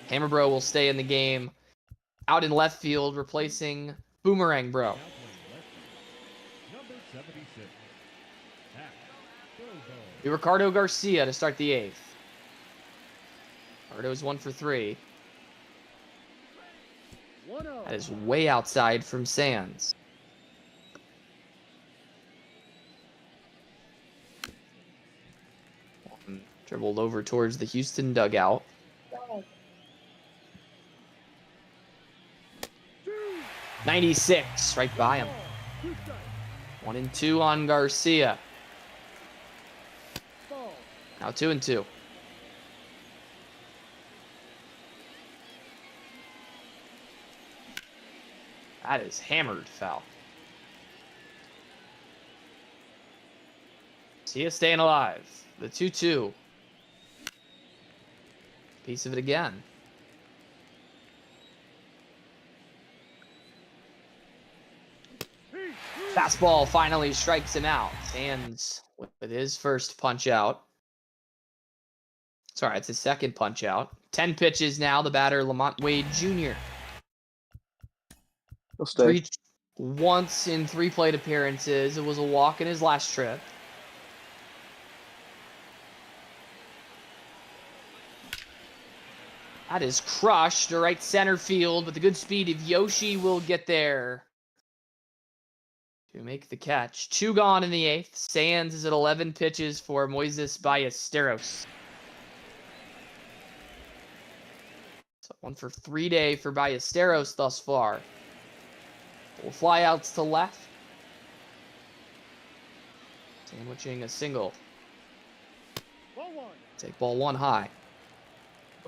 Hammerbro will stay in the game out in left field, replacing Boomerang Bro. Now playing left field. Number 76. Hack. Bobo. Ricardo Garcia to start the 8th. Ricardo's 1 for 3. 1-0. That is way outside from Sands. Dribbled over towards the Houston dugout. 96, right by him. 1-2 on Garcia. Ball. Now 2-2. That is hammered foul. See you staying alive. The 2-2. Piece of it again. Fastball finally strikes him out. Sands with his first punch out. Sorry, it's his second punch out. 10 pitches now. The batter, Lamont Wade Jr. He'll stay. Once in 3 plate appearances. It was a walk in his last trip. That is crushed to right center field, but the good speed of Yoshi will get there to make the catch. 2 gone in the 8th. Sands is at 11 pitches for Moises Ballesteros. So 1 for 3 day for Ballesteros thus far. Full flyouts to left. Sandwiching a single. Ball 1. Take ball 1 high.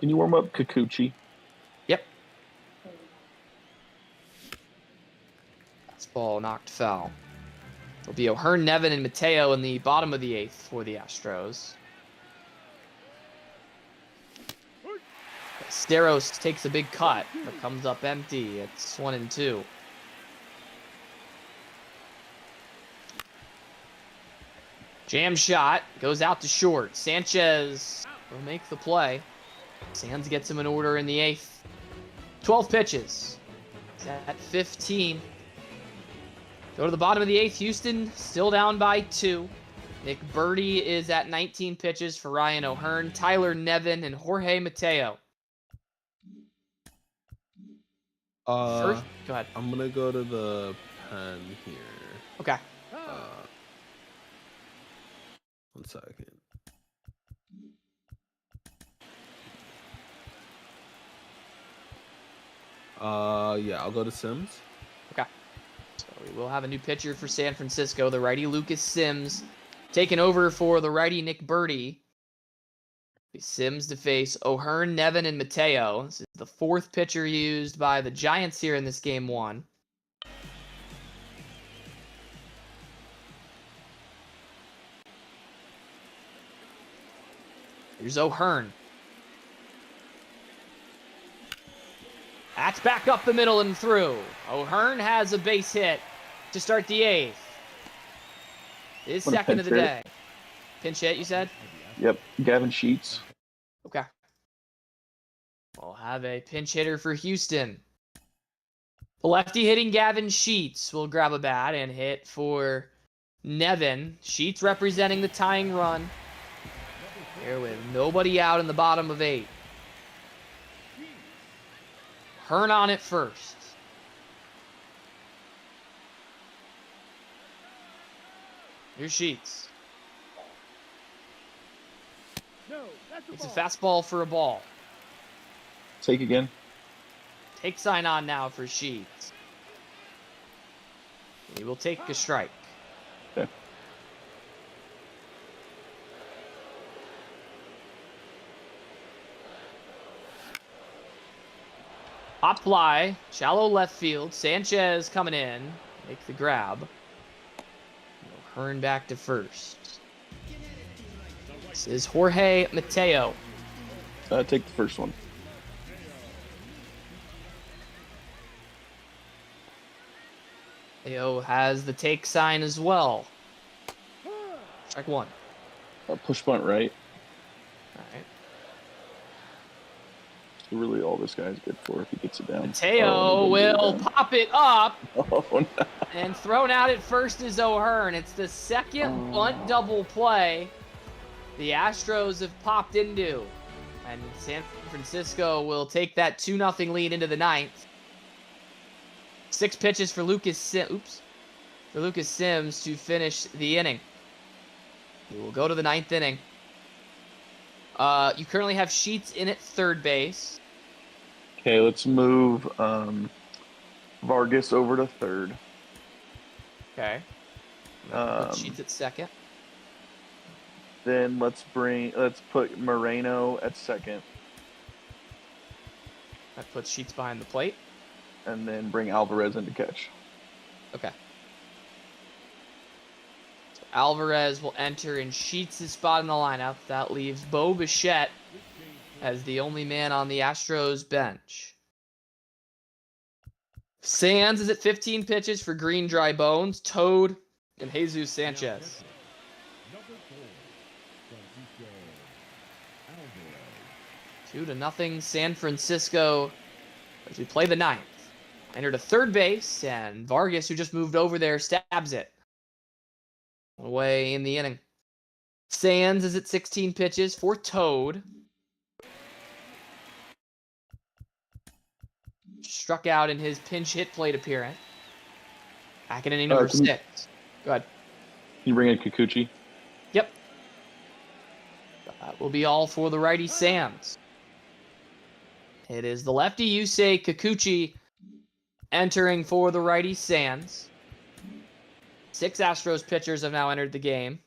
Can you warm up Kikuchi? Yep. Fastball knocked foul. It'll be O'Hearn, Nevin, and Mateo in the bottom of the 8th for the Astros. Steros takes a big cut, but comes up empty. It's 1-2. Jam shot goes out to short. Sanchez will make the play. Sands gets him an order in the 8th. 12 pitches. He's at 15. Go to the bottom of the 8th. Houston still down by 2. Nick Birdie is at 19 pitches for Ryan O'Hearn, Tyler Nevin, and Jorge Mateo. First, go ahead. I'm gonna go to the pen here. Okay. 1 second. Yeah, I'll go to Sims. Okay. So we will have a new pitcher for San Francisco, the righty Lucas Sims, taking over for the righty Nick Birdie. Sims to face O'Hearn, Nevin, and Mateo. This is the 4th pitcher used by the Giants here in this game 1. Here's O'Hearn. That's back up the middle and through. O'Hearn has a base hit to start the 8th. His Wanna second of the pinch day. Pinch hit, you said? Yep, Gavin Sheets. Okay. We'll have a pinch hitter for Houston. The lefty hitting Gavin Sheets will grab a bat and hit for Nevin. Sheets representing the tying run. Here with nobody out in the bottom of 8. Hearn on it first. Here's Sheets. It's a fastball for a ball. Take again. Take sign on now for Sheets. He will take a strike. Okay. Hop fly, shallow left field. Sanchez coming in. Make the grab. Hearn back to first. This is Jorge Mateo. Take the first one. Mateo has the take sign as well. Strike 1. Push bunt right. All right. That's really all this guy's good for if he gets it down. Mateo will pop it up. Oh, no. And thrown out at first is O'Hearn. It's the second bunt double play the Astros have popped into. And San Francisco will take that 2-0 lead into the 9th. 6 pitches for Lucas Sims to finish the inning. He will go to the 9th inning. You currently have Sheets in at third base. Okay, let's move Vargas over to third. Okay. Put Sheets at second. Then let's put Moreno at second, That puts Sheets behind the plate. and then bring Alvarez in to catch. Okay. So Alvarez will enter in Sheets' spot in the lineup. That leaves Bo Bichette as the only man on the Astros bench. Sands is at 15 pitches for Green Dry Bones, Toad, and Jesus Sanchez. 2-0 San Francisco as we play the 9th. Entered a third base, and Vargas, who just moved over there, stabs it away in the inning. Sands is at 16 pitches for Toad. Struck out in his pinch hit plate appearance. Back in inning number 6. Go ahead. Can you bring in Kikuchi? Yep. That will be all for the righty Sands. It is the lefty Yusei Kikuchi entering for the righty Sands. 6 Astros pitchers have now entered the game.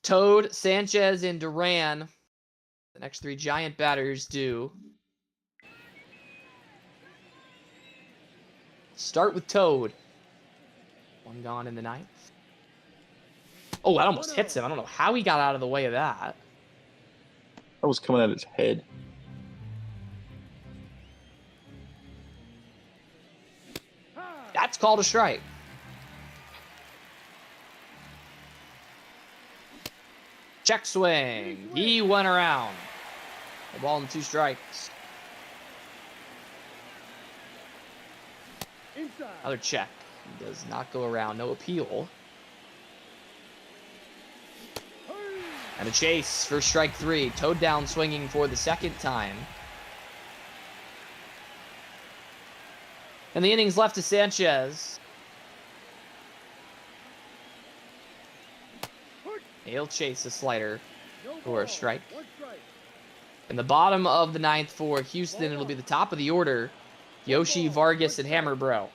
Toad, Sanchez, and Duran. The next 3 Giant batters do. Start with Toad. 1 gone in the 9th. Oh, that almost hits him. I don't know how he got out of the way of that. That was coming at his head. That's called a strike. Check swing. He went around. A ball and 2 strikes. Another check. He does not go around. No appeal. And a chase for strike 3. Toad down swinging for the second time. And the innings left to Sanchez. He'll chase a slider for a strike. In the bottom of the 9th for Houston, it'll be the top of the order. Yoshi, Vargas, and Hammerbro.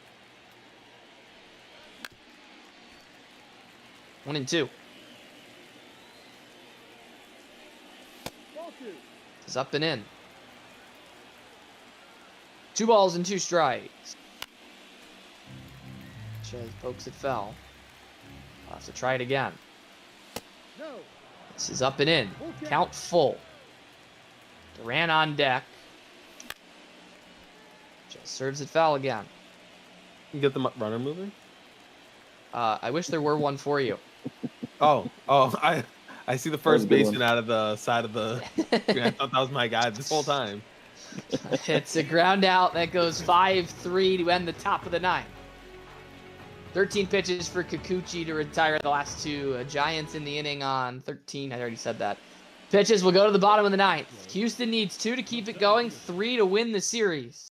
1-2. Is up and in. 2 balls and 2 strikes. Chez pokes it foul. I'll have to try it again. This is up and in. Count full. Duran on deck. Just serves it foul again. You get the runner moving? I wish there were one for you. Oh, I see the was a first good baseman one. out of the side of the screen. I thought that was my guy this whole time. It's a ground out that goes 5-3 to end the top of the ninth. 13 pitches for Kikuchi to retire the last two. Giants in the inning on 13. I already said that. Pitches will go to the bottom of the ninth. Houston needs 2 to keep it going, 3 to win the series.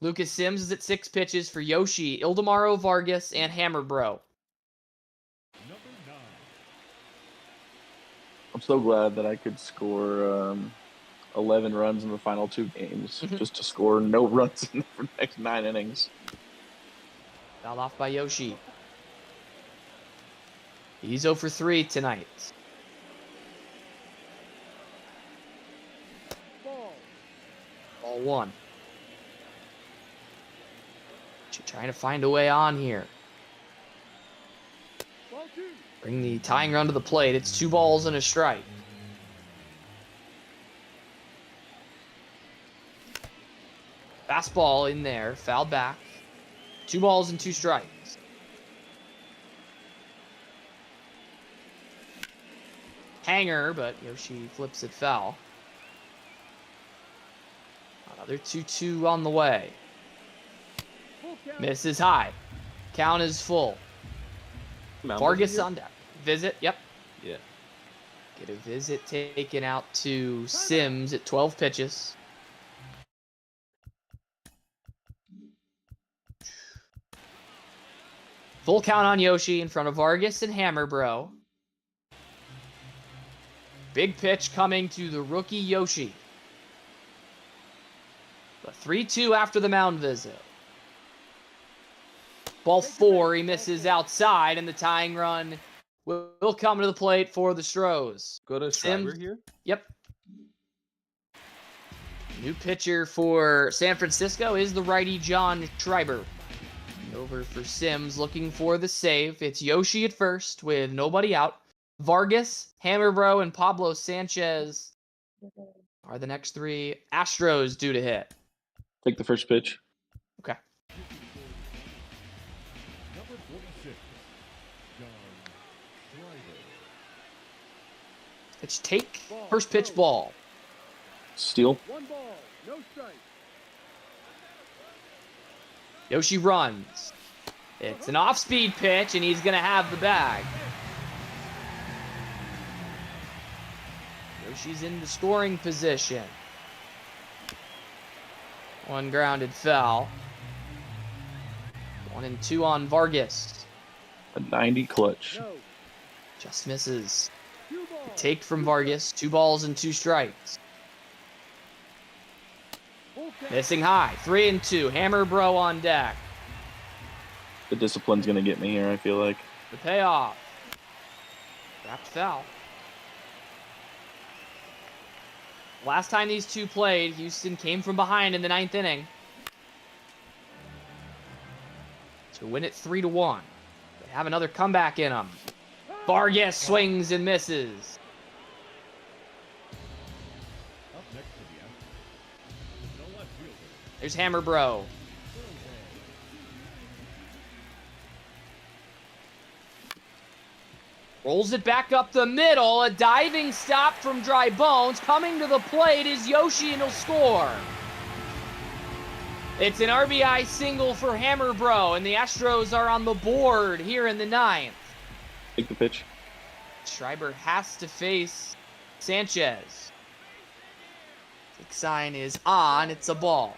Lucas Sims is at 6 pitches for Yoshi, Ildemaro Vargas, and Hammer Bro. Number 9. I'm so glad that I could score 11 runs in the final 2 games just to score no runs in the next 9 innings. Fouled off by Yoshi. He's 0 for 3 tonight. Ball 1. Trying to find a way on here. Bring the tying run to the plate. It's 2 balls and a strike. Fastball in there, fouled back. 2 balls and 2 strikes. Hanger, but Yoshi flips it foul. Another 2-2 on the way. Misses high. Count is full. Vargas on deck. Visit, yep. Yeah. Get a visit taken out to Sims at 12 pitches. Full count on Yoshi in front of Vargas and Hammer Bro. Big pitch coming to the rookie Yoshi. The 3-2 after the mound visit. Ball 4, he misses outside, and the tying run will come to the plate for the Stros. Go to Schreiber here. Yep. New pitcher for San Francisco is the righty John Schreiber. Over for Sims, looking for the save. It's Yoshi at first with nobody out. Vargas, Hammerbro, and Pablo Sanchez are the next 3 Astros due to hit. Take the first pitch. Okay. Number 46. John Schreiber. Pitch take. First pitch ball. Steal. 1 ball, no strike. Yoshi runs. It's an off-speed pitch, and he's going to have the bag. Yoshi's in the scoring position. 1 grounded foul. 1 and 2 on Vargas. A 90 clutch. No. Just misses. 2 balls. Take from Vargas. 2 balls and 2 strikes. Full count. Missing high. 3 and 2. Hammer Bro on deck. The discipline's going to get me here, I feel like. The payoff. Wrapped foul. Last time these two played, Houston came from behind in the 9th inning to win it 3-1. They have another comeback in them. Vargas swings and misses. Up next to the Astros is the left fielder. There's Hammer Bro. Rolls it back up the middle. A diving stop from Dry Bones. Coming to the plate is Yoshi, and he'll score. It's an RBI single for Hammer Bro, and the Astros are on the board here in the 9th. Take the pitch. Schreiber has to face Sanchez. Kick sign is on. It's a ball.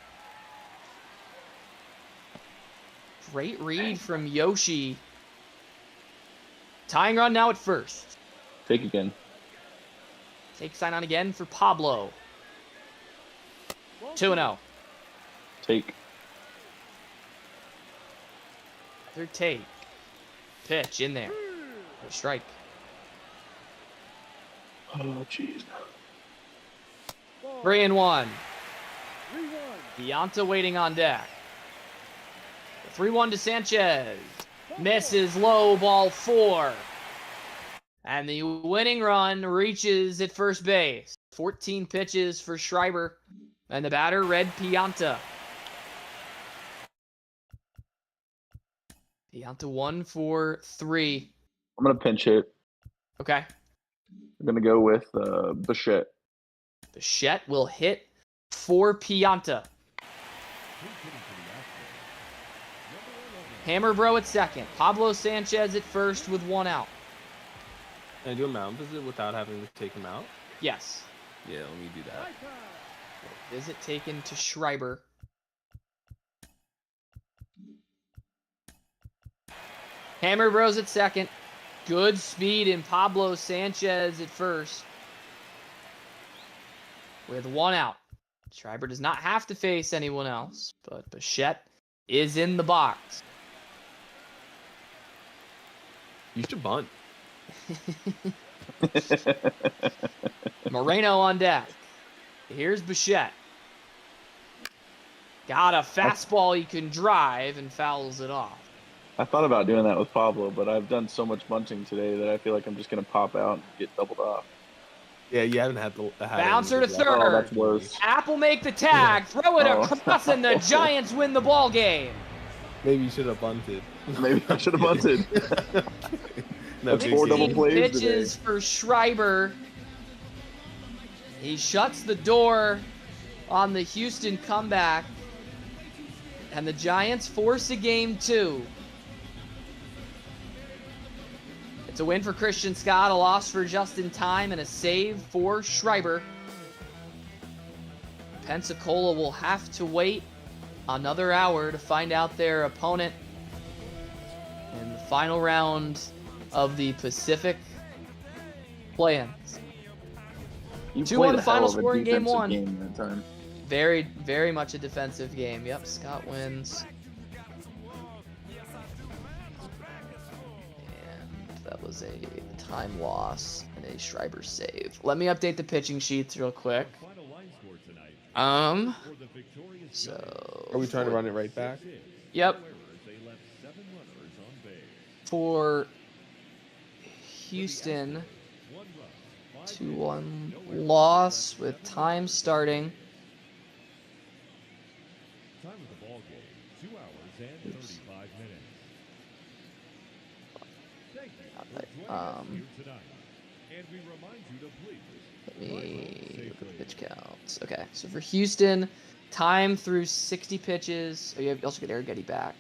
Great read from Yoshi. Tying run now at first. Take again. Take sign on again for Pablo. 2-0. Take. Third take. Pitch in there. For a strike. Oh, jeez. 3-1. 3-1. Bianta waiting on deck. 3-1 to Sanchez. Misses low, ball 4. And the winning run reaches at first base. 14 pitches for Schreiber. And the batter, Red Pianta. Pianta 1 for 3. I'm gonna pinch hit. Okay. I'm gonna go with Bichette. Bichette will hit for Pianta. Hammer Bro at second. Pablo Sanchez at first with 1 out. Can I do a mound visit without having to take him out? Yes. Yeah, let me do that. Visit taken to Schreiber. Hammer Bros at second. Good speed in Pablo Sanchez at first. With 1 out. Schreiber does not have to face anyone else, but Bichette is in the box. You should bunt. Moreno on deck. Here's Bichette. Got a fastball he can drive and fouls it off. I thought about doing that with Pablo, but I've done so much bunting today that I feel like I'm just gonna pop out and get doubled off. Yeah, you haven't had the Bouncer to third. Oh, that's worse. Apple make the tag. Throw it Oh. across, and the Giants win the ball game. Maybe you should have bunted. Maybe I should have bunted. No, That's 4 double 16 plays pitches today. for Schreiber. He shuts the door on the Houston comeback. And the Giants force a game 2. It's a win for Christian Scott, a loss for Justin Time, and a save for Schreiber. Pensacola will have to wait another hour to find out their opponent in the final round of the Pacific play-ins. You 2-1 played a final hell of a score in game defensive 1. game that time. Very, very much a defensive game. Yep, Scott wins. And that was a time loss and a Schreiber save. Let me update the pitching sheets real quick. So... Are we trying to run it right back? Yep. For Houston, 2-1 loss with time starting. Time of the ball game, 2 hours and 35 minutes. Thank you for joining us here tonight. And we remind you to please Let me look at the pitch counts. Okay, so for Houston, time through 60 pitches. Oh, you also get Eric Getty back.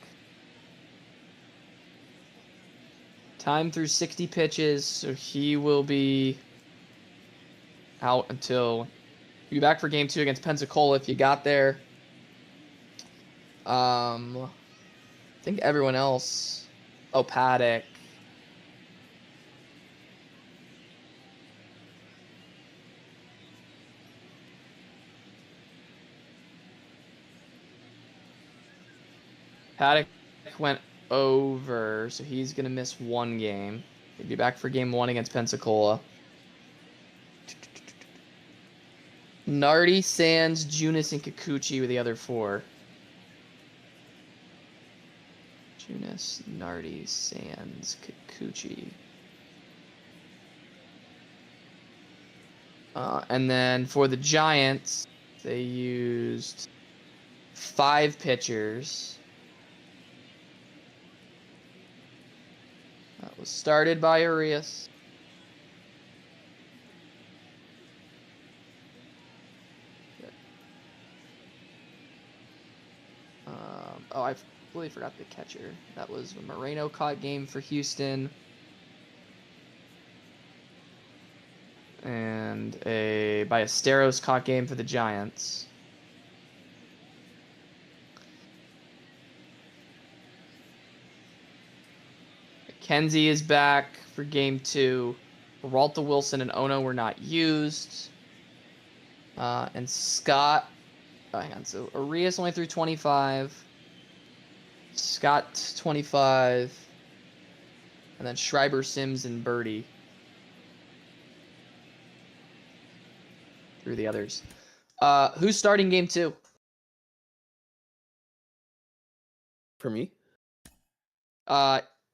Time through 60 pitches, so he will be out until... He'll be back for game 2 against Pensacola if you got there. I think everyone else... Oh, Paddock. Paddock went over, so he's going to miss 1 game. He'll be back for game 1 against Pensacola. Nardi, Sands, Junis, and Kikuchi were the other 4. Junis, Nardi, Sands, Kikuchi. And then for the Giants, they used 5 pitchers. That was started by Urias. Oh, I completely forgot the catcher. That was a Moreno caught game for Houston. And a Ballesteros caught game for the Giants. Kenzie is back for game 2. Peralta, Wilson, and Ono were not used. And Scott... Oh, hang on. So Urias only threw 25. Scott 25. And then Schreiber, Sims, and Birdie through the others. Who's starting game 2? For me?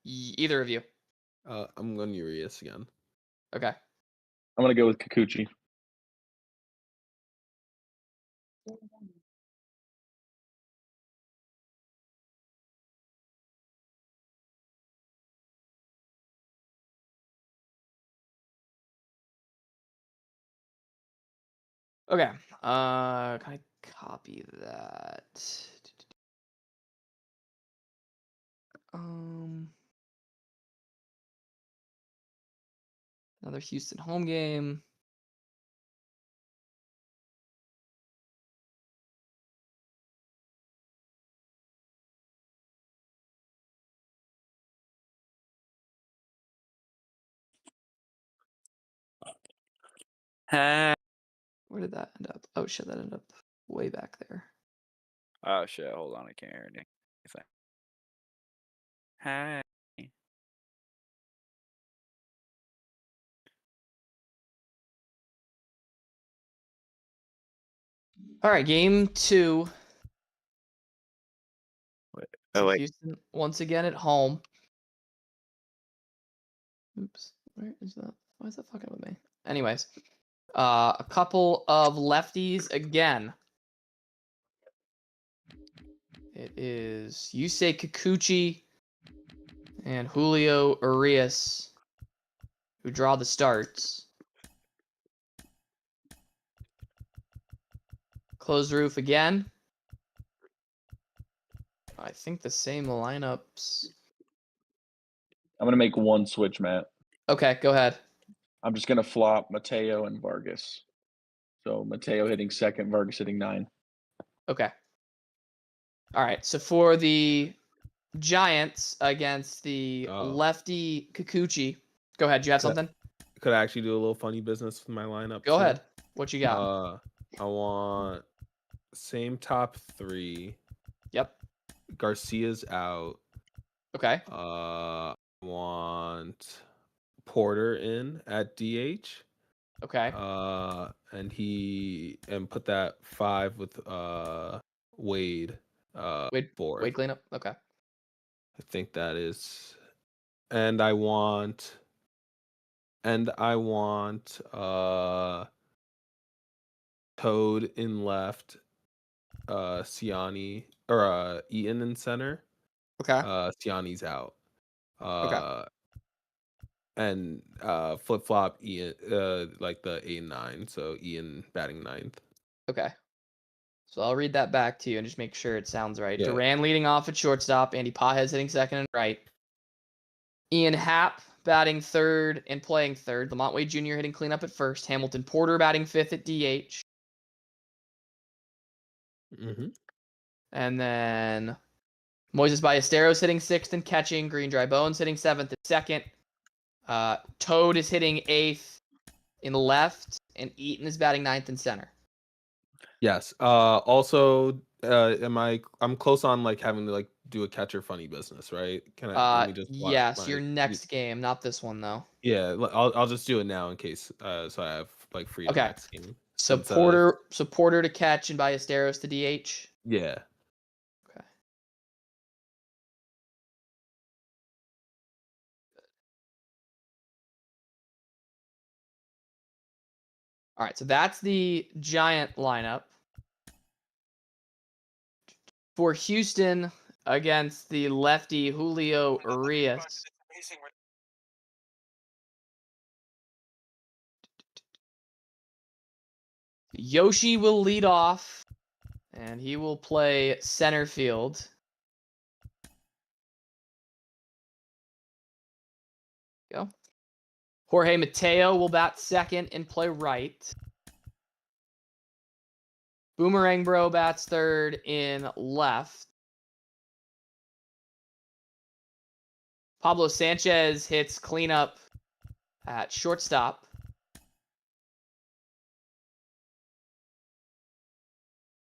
Either of you. I'm going Urias again. Okay. I'm gonna go with Kikuchi. Okay. Can I copy that? Another Houston home game. Hey. Where did that end up? Oh shit, that ended up way back there. Oh shit, hold on, I can't hear anything. Hey. All right, game 2. Wait. So Oh wait. Houston once again at home. Oops, where is that? Why is that fucking with me? Anyways, a couple of lefties again. It is Yusei Kikuchi and Julio Urias who draw the starts. Closed roof again. I think the same lineups. I'm gonna make one switch, Matt. Okay, go ahead. I'm just gonna flop Mateo and Vargas. So Mateo hitting second, Vargas hitting 9. Okay. All right. So for the Giants against the lefty Kikuchi, go ahead. Do you have something? Could I actually do a little funny business with my lineup? Go too? ahead. What you got? I want same top 3. Yep. Garcia's out. Okay. I want Porter in at DH. Okay. And put that 5 with Wade. Forward. Wade cleanup. Okay. I think that is, and I want Toad in left, Siani or Eaton in center. Okay. Siani's out. Okay. And flip flop Ian, like the 8 and 9, so Ian batting 9th. Okay. So I'll read that back to you and just make sure it sounds right. Yeah. Duran leading off at shortstop. Andy Pajes hitting second and right. Ian Happ batting third and playing third. Lamont Wade Jr. hitting cleanup at first. Hamilton Porter batting fifth at DH. Mm-hmm. And then Moises Ballesteros hitting sixth and catching. Green Dry Bones hitting seventh and second. Toad is hitting eighth in left. And Eaton is batting ninth in center. Yes. Also, I'm close on like having to like do a catcher funny business, right? Can I let me just Yes, your next game, not this one though. Yeah, I'll just do it now in case so I have like freedom Okay. next game. So Since, Porter to catch and Ballesteros to DH. Yeah. Okay. All right, so that's the Giant lineup. For Houston against the lefty Julio Urias. Yoshi will lead off, and he will play center field. Go. Jorge Mateo will bat second and play right. Boomerang Bro bats third in left. Pablo Sanchez hits cleanup at shortstop.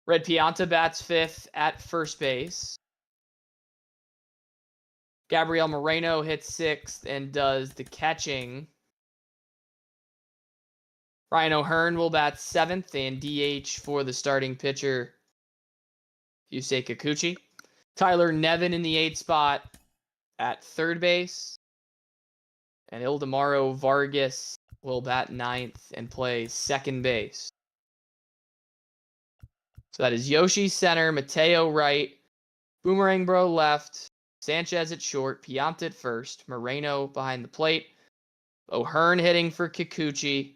Red Pianta bats fifth at first base. Gabriel Moreno hits sixth and does the catching. Ryan O'Hearn will bat seventh and DH for the starting pitcher, Yusei Kikuchi. Tyler Nevin in the 8th spot at third base. And Ildemaro Vargas will bat ninth and play second base. So that is Yoshi center, Mateo right, Boomerang Bro left, Sanchez at short, Pianta at first, Moreno behind the plate, O'Hearn hitting for Kikuchi,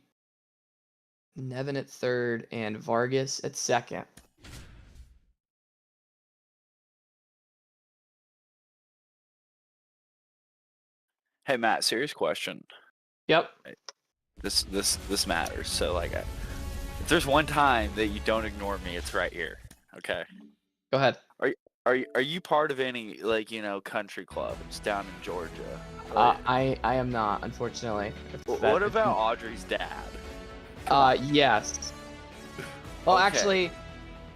Nevin at third, and Vargas at second. Hey Matt, serious question. Yep. This matters. So like, if there's one time that you don't ignore me, it's right here. Okay. Go ahead. Are you part of any like country clubs down in Georgia? I am not, unfortunately. What about Audrey's dad? Yes. Well, Okay. actually,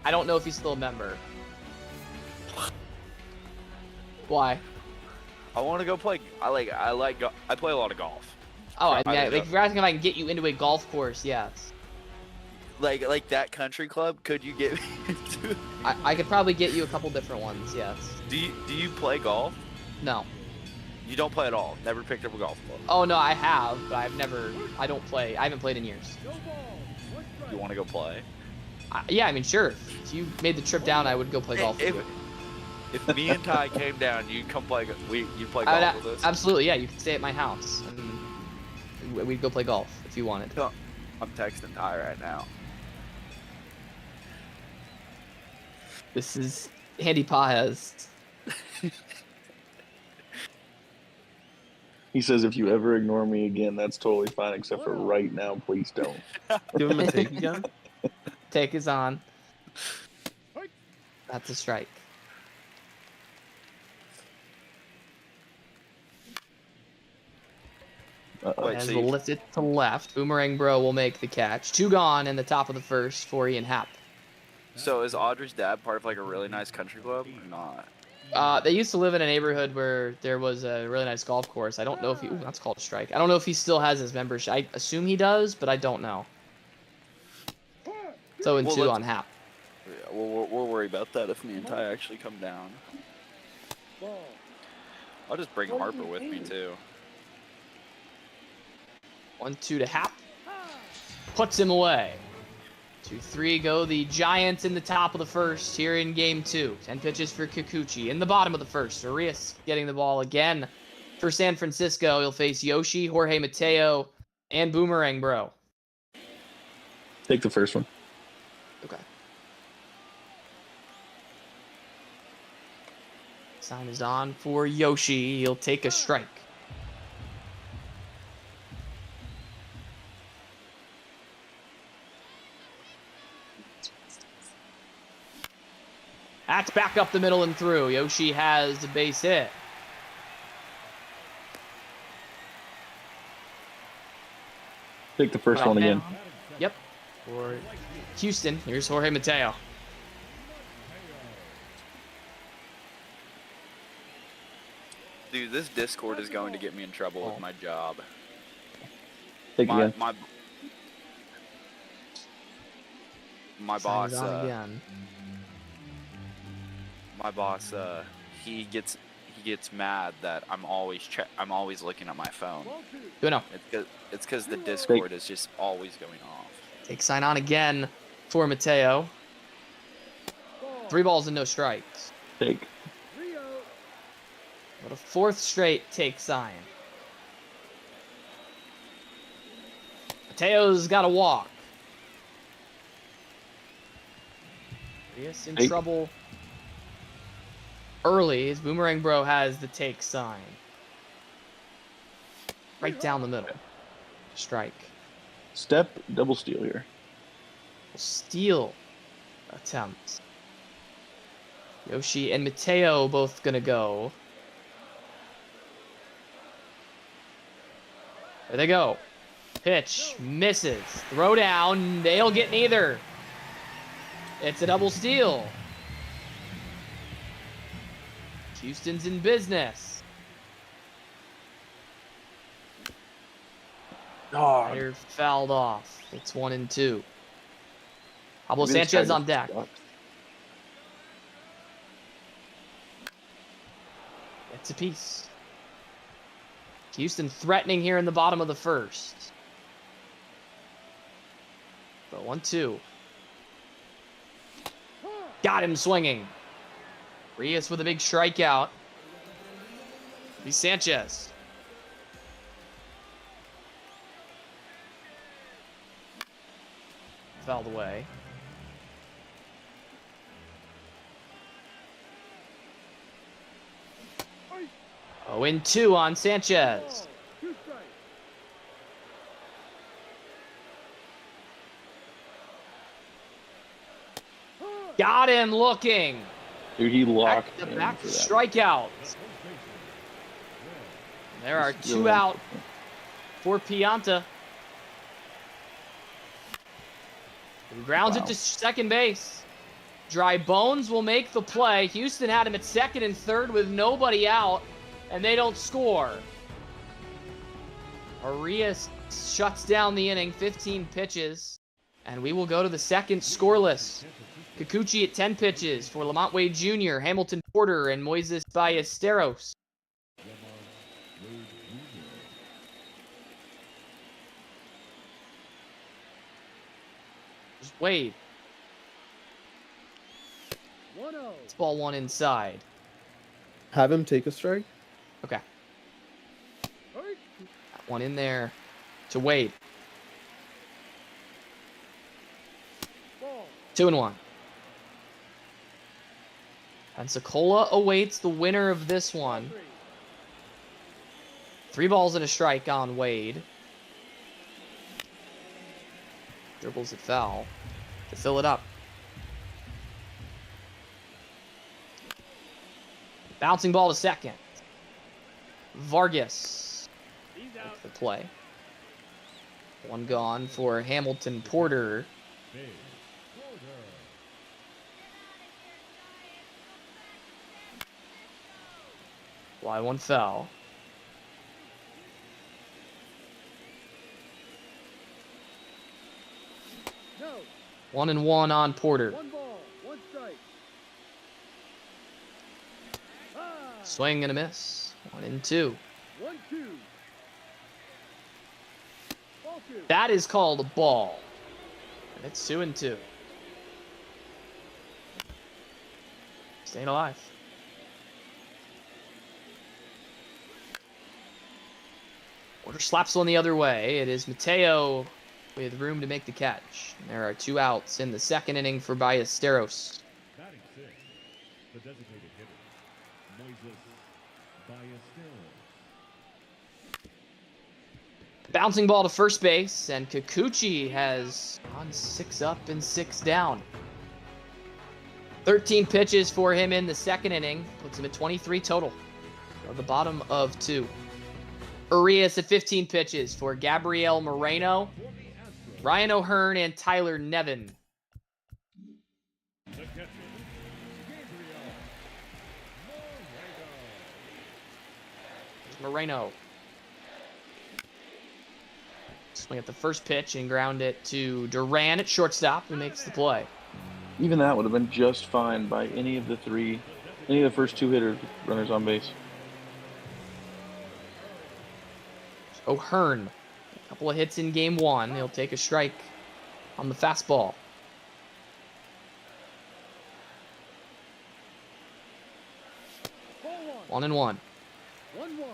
I don't know if he's still a member. Why? I want to go play. I play a lot of golf. Oh, I I mean, would like, go- if you're asking if I can get you into a golf course, yes. Like that country club. Could you get me into? I could probably get you a couple different ones, yes. Do you play golf? No. You don't play at all. Never picked up a golf club. Oh, no, I have, but I don't play. I haven't played in years. You want to go play? Yeah, I mean, sure. If you made the trip down, I would go play golf with you. If me and Ty came down, you'd come play. You play I would golf with us. absolutely, yeah. You could stay at my house, and we'd go play golf if you wanted. I'm texting Ty right now. This is Andy Paez. He says, if you ever ignore me again, that's totally fine, except for right now, please don't. Give him a take again. Take is on. That's a strike. Wait, As so we'll you- lift it to left, Boomerang Bro will make the catch. 2 gone in the top of the first for Ian Happ. So is Audrey's dad part of like a really nice country club or not? They used to live in a neighborhood where there was a really nice golf course. I don't know if he... Ooh, that's called a strike. I don't know if he still has his membership. I assume he does, but I don't know. So Well, 2 let's- on Happ. Yeah, we'll worry about that if me and Ty actually come down. I'll just bring Harper with me too. 1-2 to Happ. Puts him away. 2-3 go the Giants in the top of the first here in game 2. 10 pitches for Kikuchi in the bottom of the first. Arias getting the ball again for San Francisco. He'll face Yoshi, Jorge Mateo, and Boomerang Bro. Take the first one. Okay. Sign is on for Yoshi. He'll take a strike. That's back up the middle and through. Yoshi has the base hit. Take the first Put one out again. now. Yep. For Houston, here's Jorge Mateo. Dude, this Discord is going to get me in trouble with my job. Take My again. my Sign boss is on again. my boss he gets mad that I'm always looking at my phone. 2-0. It's because the Discord is just always going off. Take sign on again for Mateo. 3 balls and no strikes. Take. But a 4th straight take sign. Mateo's got to walk. Arias in Take. trouble early as Boomerang Bro has the take sign. Right down the middle. Strike. Step, double steal here. Steal attempt. Yoshi and Mateo both gonna go. There they go. Pitch misses. Throw down. They'll get neither. It's a double steal. Houston's in business. Rider fouled off. It's 1-2. Pablo Maybe this Sanchez guy on just deck. sucks. It's a piece. Houston threatening here in the bottom of the first. But 1-2. Got him swinging. Rios with a big strikeout. He's Sanchez. fouled away. Oh, in 2 on Sanchez. Got him looking. Dude, he locked Back to him back for that. strikeout. There are Just 2 really out unfortunate. for Pianta. He grounds it Wow. to second base. Dry Bones will make the play. Houston had him at second and third with nobody out, and they don't score. Arias shuts down the inning, 15 pitches, and we will go to the second scoreless. Kikuchi at 10 pitches for Lamont Wade Jr., Hamilton Porter, and Moises Ballesteros. Just Wade. It's ball 1 inside. Have him take a strike. Okay. That one in there to Wade. 2-1. Pensacola awaits the winner of this one. 3 balls and a strike on Wade. Dribbles it foul to fill it up. Bouncing ball to second. Vargas with the play. 1 gone for Hamilton Porter. Fly 1 foul. No. 1-1 on Porter. 1 ball, 1 strike. Swing and a miss. 1-2. 1-2. Ball 2. That is called a ball. And it's 2-2. Staying alive. Porter slaps one the other way. It is Mateo with room to make the catch. And there are 2 outs in the second inning for Ballesteros. Batting 6, the designated hitter, Moises Ballesteros. Bouncing ball to first base, and Kikuchi has gone 6 up and 6 down. 13 pitches for him in the second inning. Puts him at 23 total. On the bottom of 2. Arias at 15 pitches for Gabriel Moreno, Ryan O'Hearn, and Tyler Nevin. The catcher, Gabriel Moreno. Swing at the first pitch and ground it to Duran at shortstop, who makes the play. Even that would have been just fine by any of the first 2 hitters, runners on base. O'Hearn, a couple of hits in game 1. He'll take a strike on the fastball. Ball 1. 1-1. 1-1.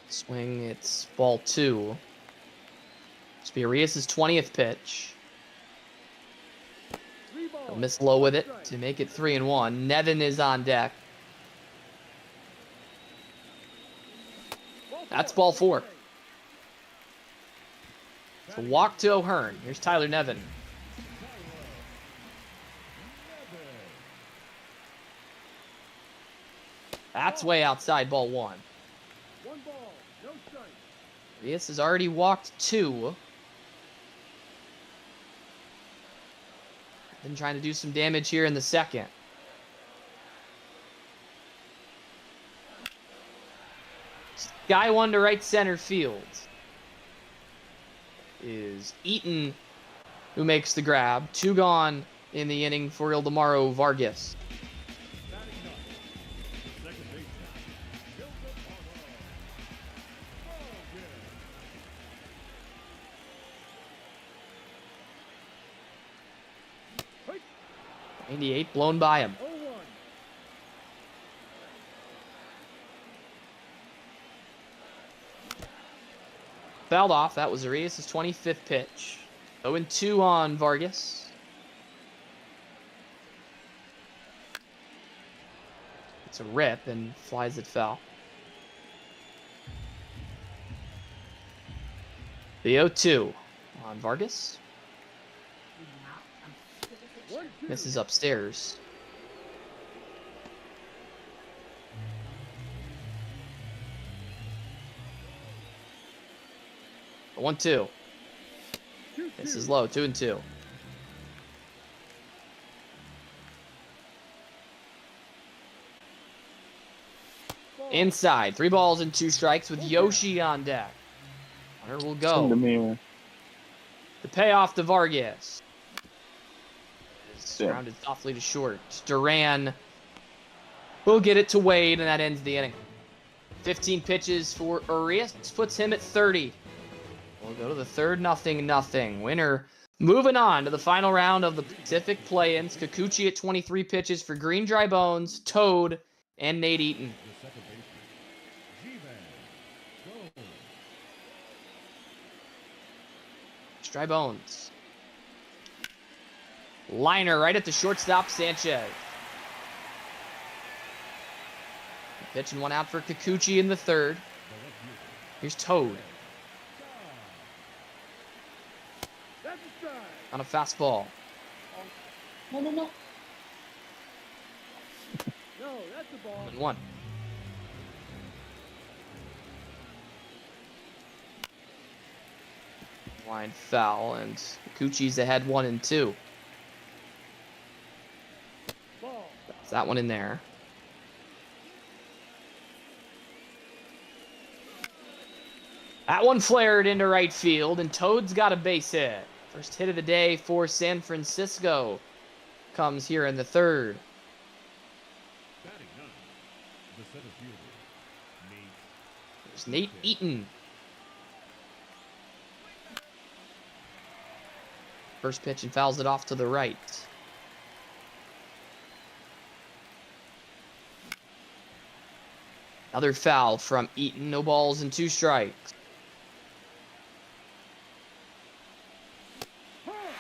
Swing, it's ball 2. This will be Arias' 20th pitch. He'll miss low with it to make it 3-1. Nevin is on deck. That's ball 4. So walk to O'Hearn. Here's Tyler Nevin. That's way outside ball 1. 1 ball, no strike. Arias has already walked 2. Been trying to do some damage here in the second. Guy 1 to right center field is Eaton, who makes the grab. 2 gone in the inning for Ildemaro Vargas. batting 9, second baseman, Gilbert 98 blown by him. 0-1. fouled off. That was Arias' 25th pitch. 0-2 on Vargas. It's a rip and flies it foul. The 0-2 on Vargas. 1-2. Misses upstairs. The 1-2. 2-2. This is low. 2-2. Ball. Inside. 3 balls and 2 strikes with Yoshi on deck. Runner will Send to go. me, man. The payoff to Vargas. It's Yeah. rounded softly to short. Duran will get it to Wade, and that ends the inning. 15 pitches for Arias. Puts him at 30. We'll go to the third 0-0. Winner moving on to the final round of the Pacific Play-ins. Kikuchi at 23 pitches for Green Dry Bones, Toad, and Nate Eaton. The second baseman, G-Man. Go. Dry Bones. Liner right at the shortstop, Sanchez. Pitch and 1 out for Kikuchi in the third. Here's Toad That's a strike. on a fastball. No, that's a ball. 1-1. Line foul, and Kikuchi's ahead 1-2. Ball. That's that one in there. That one flared into right field, and Toad's got a base hit. First hit of the day for San Francisco comes here in the third. Batting ninth, the center fielder, Nate. There's Nate Eaton. First pitch and fouls it off to the right. Another foul from Eaton. No balls and 2 strikes.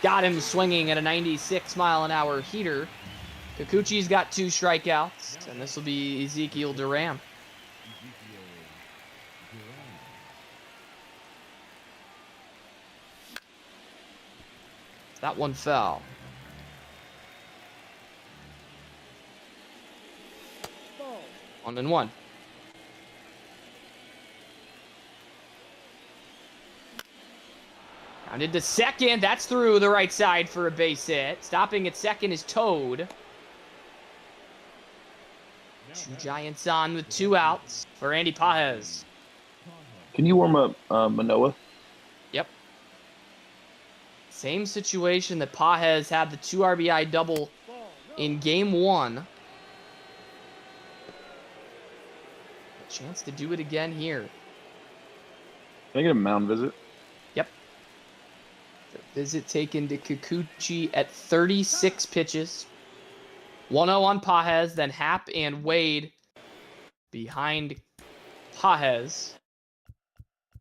Got him swinging at a 96-mile-an-hour heater. Kikuchi's got 2 strikeouts, and this will be Ezekiel Duran. Ezekiel Duran. That one foul. Ball. 1-1. Rounded to second. That's through the right side for a base hit. Stopping at second is Toad. Now 2 batting, Giants on with 2 outs for Andy Pajes. Can you warm up Manoa? Yep. Same situation that Pajes had the 2 RBI double Ball. No. in game 1. A chance to do it again here. Can I get a mound visit? Yep. The visit taken to Kikuchi at 36 pitches. 1-0 on Pajes, then Happ and Wade behind Pajes.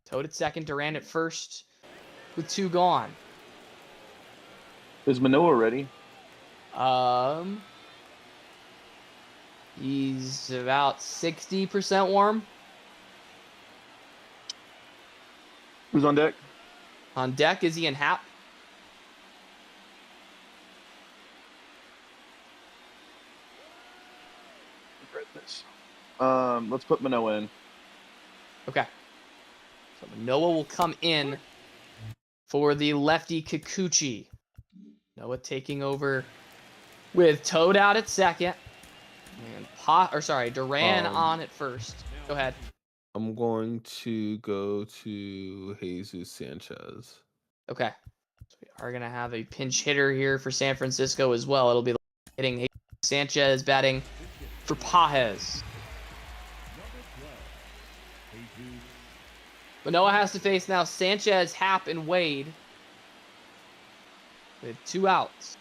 Toad at second, Duran at first with 2 gone. Is Manoa ready? He's about 60% warm. Who's on deck? On deck, is he in Happ? Let's put Manoa in. Okay. So Manoa will come in for the lefty Kikuchi. Noah taking over with Toad out at second. And Duran on at first. Go ahead. I'm going to go to Jesus Sanchez. Okay. So we are going to have a pinch hitter here for San Francisco as well. It'll be hitting Sanchez batting for Pajes. Manoa has to face now Sanchez, Happ, and Wade with 2 outs.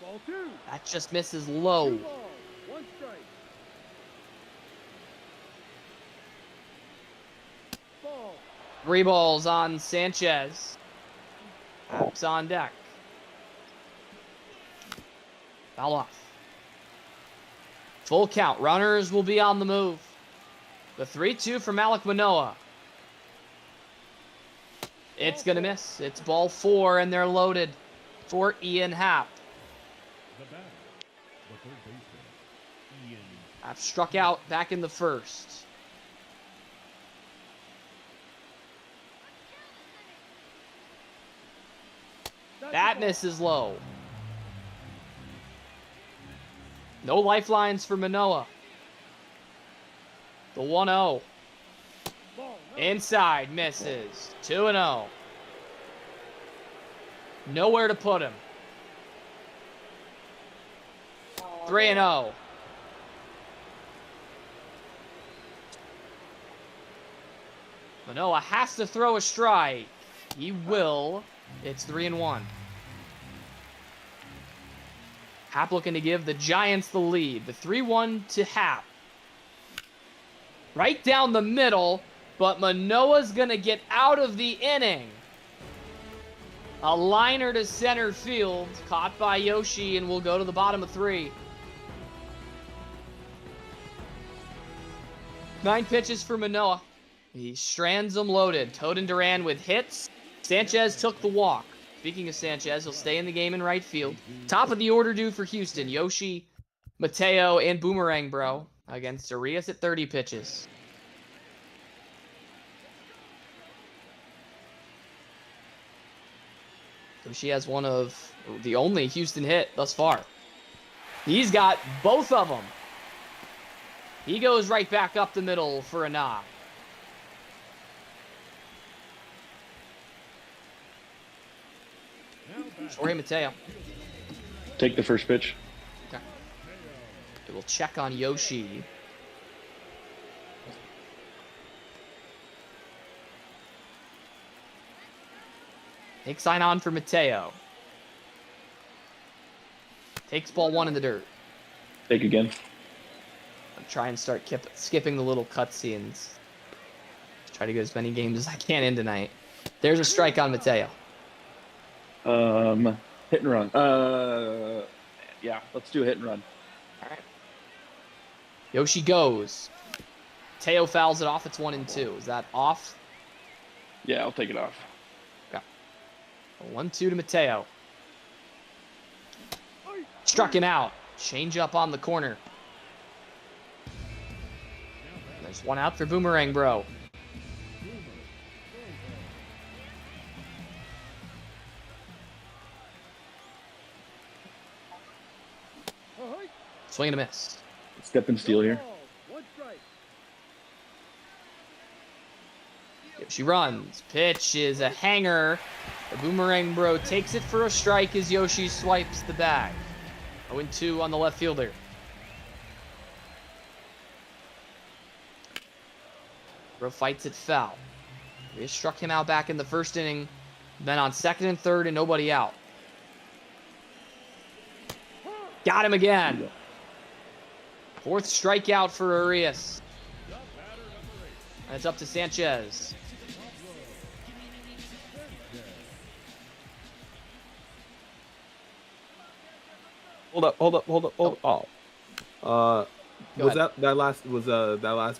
Ball 2. That just misses low. 2 balls. 1 strike. 3 balls on Sanchez. Haps on deck. Foul off. Full count. Runners will be on the move. The 3-2 from Alek Manoah. It's going to miss. It's ball 4, and they're loaded for Ian Happ. The batter, the third baseman, Ian. Happ struck out back in the first. That misses low. No lifelines for Manoah. The 1-0. Ball, no. Inside, misses. 2-0. Nowhere to put him. 3-0. Manoah has to throw a strike. He will. It's 3-1. Happ looking to give the Giants the lead. The 3-1 to Happ. Right down the middle, but Manoah's going to get out of the inning. A liner to center field, caught by Yoshi, and will go to the bottom of 3. 9 pitches for Manoah. He strands them loaded. Toad and Duran with hits. Sanchez took the walk. Speaking of Sanchez, he'll stay in the game in right field. Top of the order due for Houston. Yoshi, Mateo, and Boomerang Bro against Arias at 30 pitches. Yoshi has one of the only Houston hit thus far. He's got both of them. He goes right back up the middle for a knock. Jorge Mateo. Take the first pitch. Okay. It will check on Yoshi. Take sign on for Mateo. Takes ball 1 in the dirt. Take again. I'll try and start skipping the little cutscenes. Try to get as many games as I can in tonight. There's a strike on Mateo. Hit and run. Yeah, let's do a hit and run. All right. Yoshi goes. Mateo fouls it off. It's 1-2. Is that off? Yeah, I'll take it off. Okay. 1-2 to Mateo. Struck him out. Change up on the corner. There's 1 out for Boomerang Bro. Swing and a miss. Step and steal here. Ball, 1 strike. She runs. Pitch is a hanger. The Boomerang Bro takes it for a strike as Yoshi swipes the bag. 0-2 on the left fielder. Bro fights it foul. They struck him out back in the first inning. Then on second and third and nobody out. Got him again. 4th strikeout for Arias. And it's up to Sanchez. Hold up. Oh. Was ahead. that last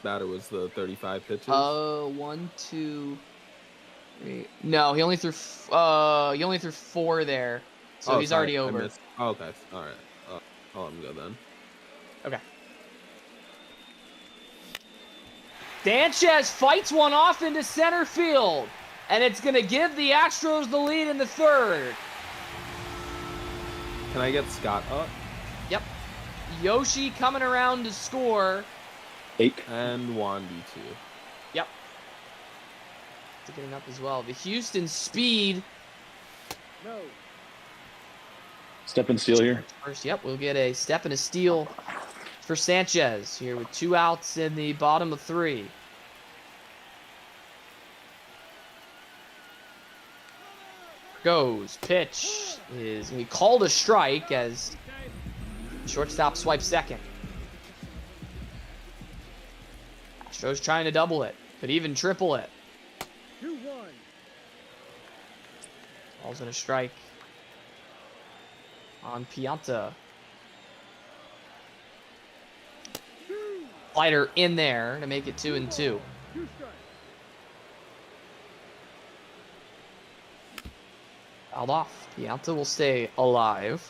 batter was the 35 pitches? 1, 2, 3. No, he only threw 4 there. So he's already over. Okay. All right. I'll let him go then. Okay. Sanchez fights one off into center field. And it's going to give the Astros the lead in the 3rd. Can I get Scott up? Yep. Yoshi coming around to score. 8. And Wandy too. Yep. To get him up as well. The Houston speed. No. Step and steal here. First, yep, we'll get a step and a steal for Sanchez here with 2 outs in the bottom of 3. Goes. Pitch is going to be called a strike as shortstop swipes second. Astros trying to double it. Could even triple it. 2-1. Ball's in a strike on Pianta. Slider in there to make it 2-2. 2 strikes. Fouled off. Pianta will stay alive.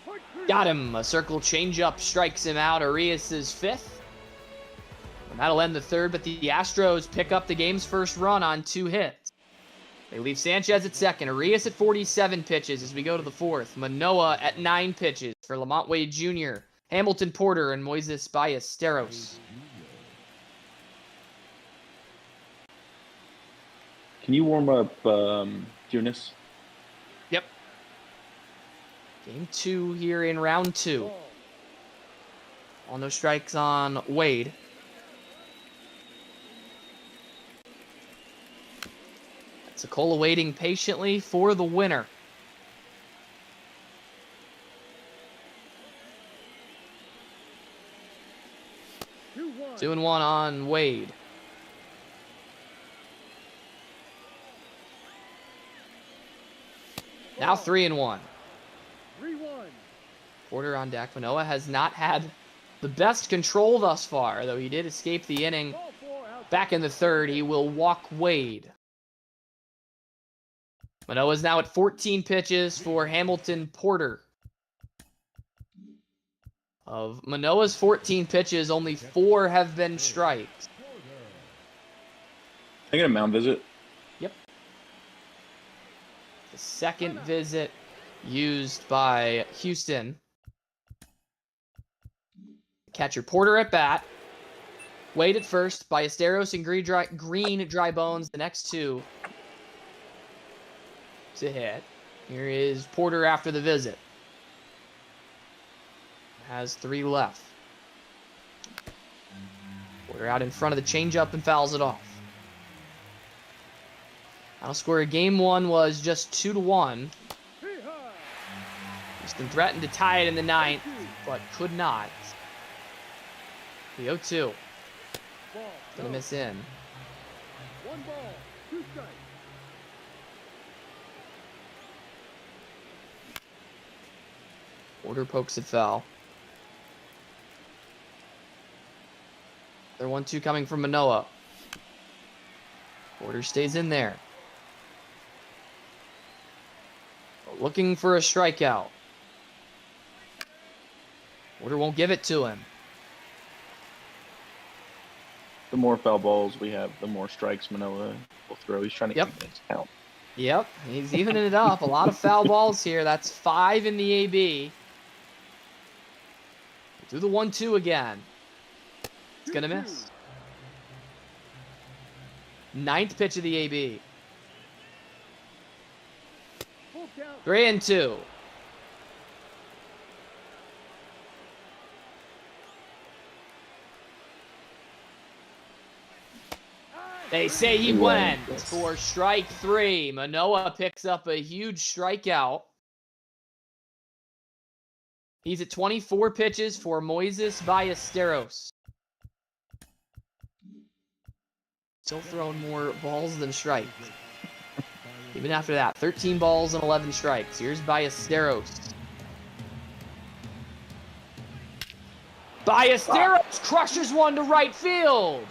Point 3. Got him. A circle changeup strikes him out. Arias' fifth. And that'll end the third, but the Astros pick up the game's first run on 2 hits. They leave Sanchez at second. Arias at 47 pitches as we go to the fourth. Manoah at 9 pitches for Lamont Wade Jr., Hamilton Porter, and Moises Ballesteros. Can you warm up Junis? Yep. Game 2 here in round 2. Ball. All no strikes on Wade. Pensacola waiting patiently for the winner. Two, 1. 2-1 on Wade. Now 3-1. 3-1. Porter on deck. Manoah has not had the best control thus far, though he did escape the inning. Ball 4 out. Back in the third, he will walk Wade. Manoah's now at 14 pitches for Hamilton Porter. Of Manoah's 14 pitches, only 4 have been strikes. Can I get a mound visit? Yep. The second visit used by Houston. Catcher Porter at bat. Wade at first. Ballesteros and Green dry bones. The next 2 to hit. Here is Porter after the visit. Has 3 left. Porter out in front of the changeup and fouls it off. Final score of game 1 was just 2-1. Hee-haw. Houston threatened to tie it in the 9th, but could not. The 0-2. Ball. Gonna No. miss in. 1 ball. 2 strikes. Porter pokes it foul. Another 1-2 coming from Manoah. Porter stays in there. Looking for a strikeout. Porter won't give it to him. The more foul balls we have, the more strikes Manoah will throw. He's trying to Yep. keep things count. Yep, he's evening it up. A lot of foul balls here. That's 5 in the AB. Do the 1-2 again. It's gonna miss. 9th pitch of the AB. Full count. 3-2. They say he He went went, yes. for strike 3. Manoah picks up a huge strikeout. He's at 24 pitches for Moises Ballesteros. Still throwing more balls than strikes. Even after that, 13 balls and 11 strikes. Here's Ballesteros. Ballesteros crushes one to right field.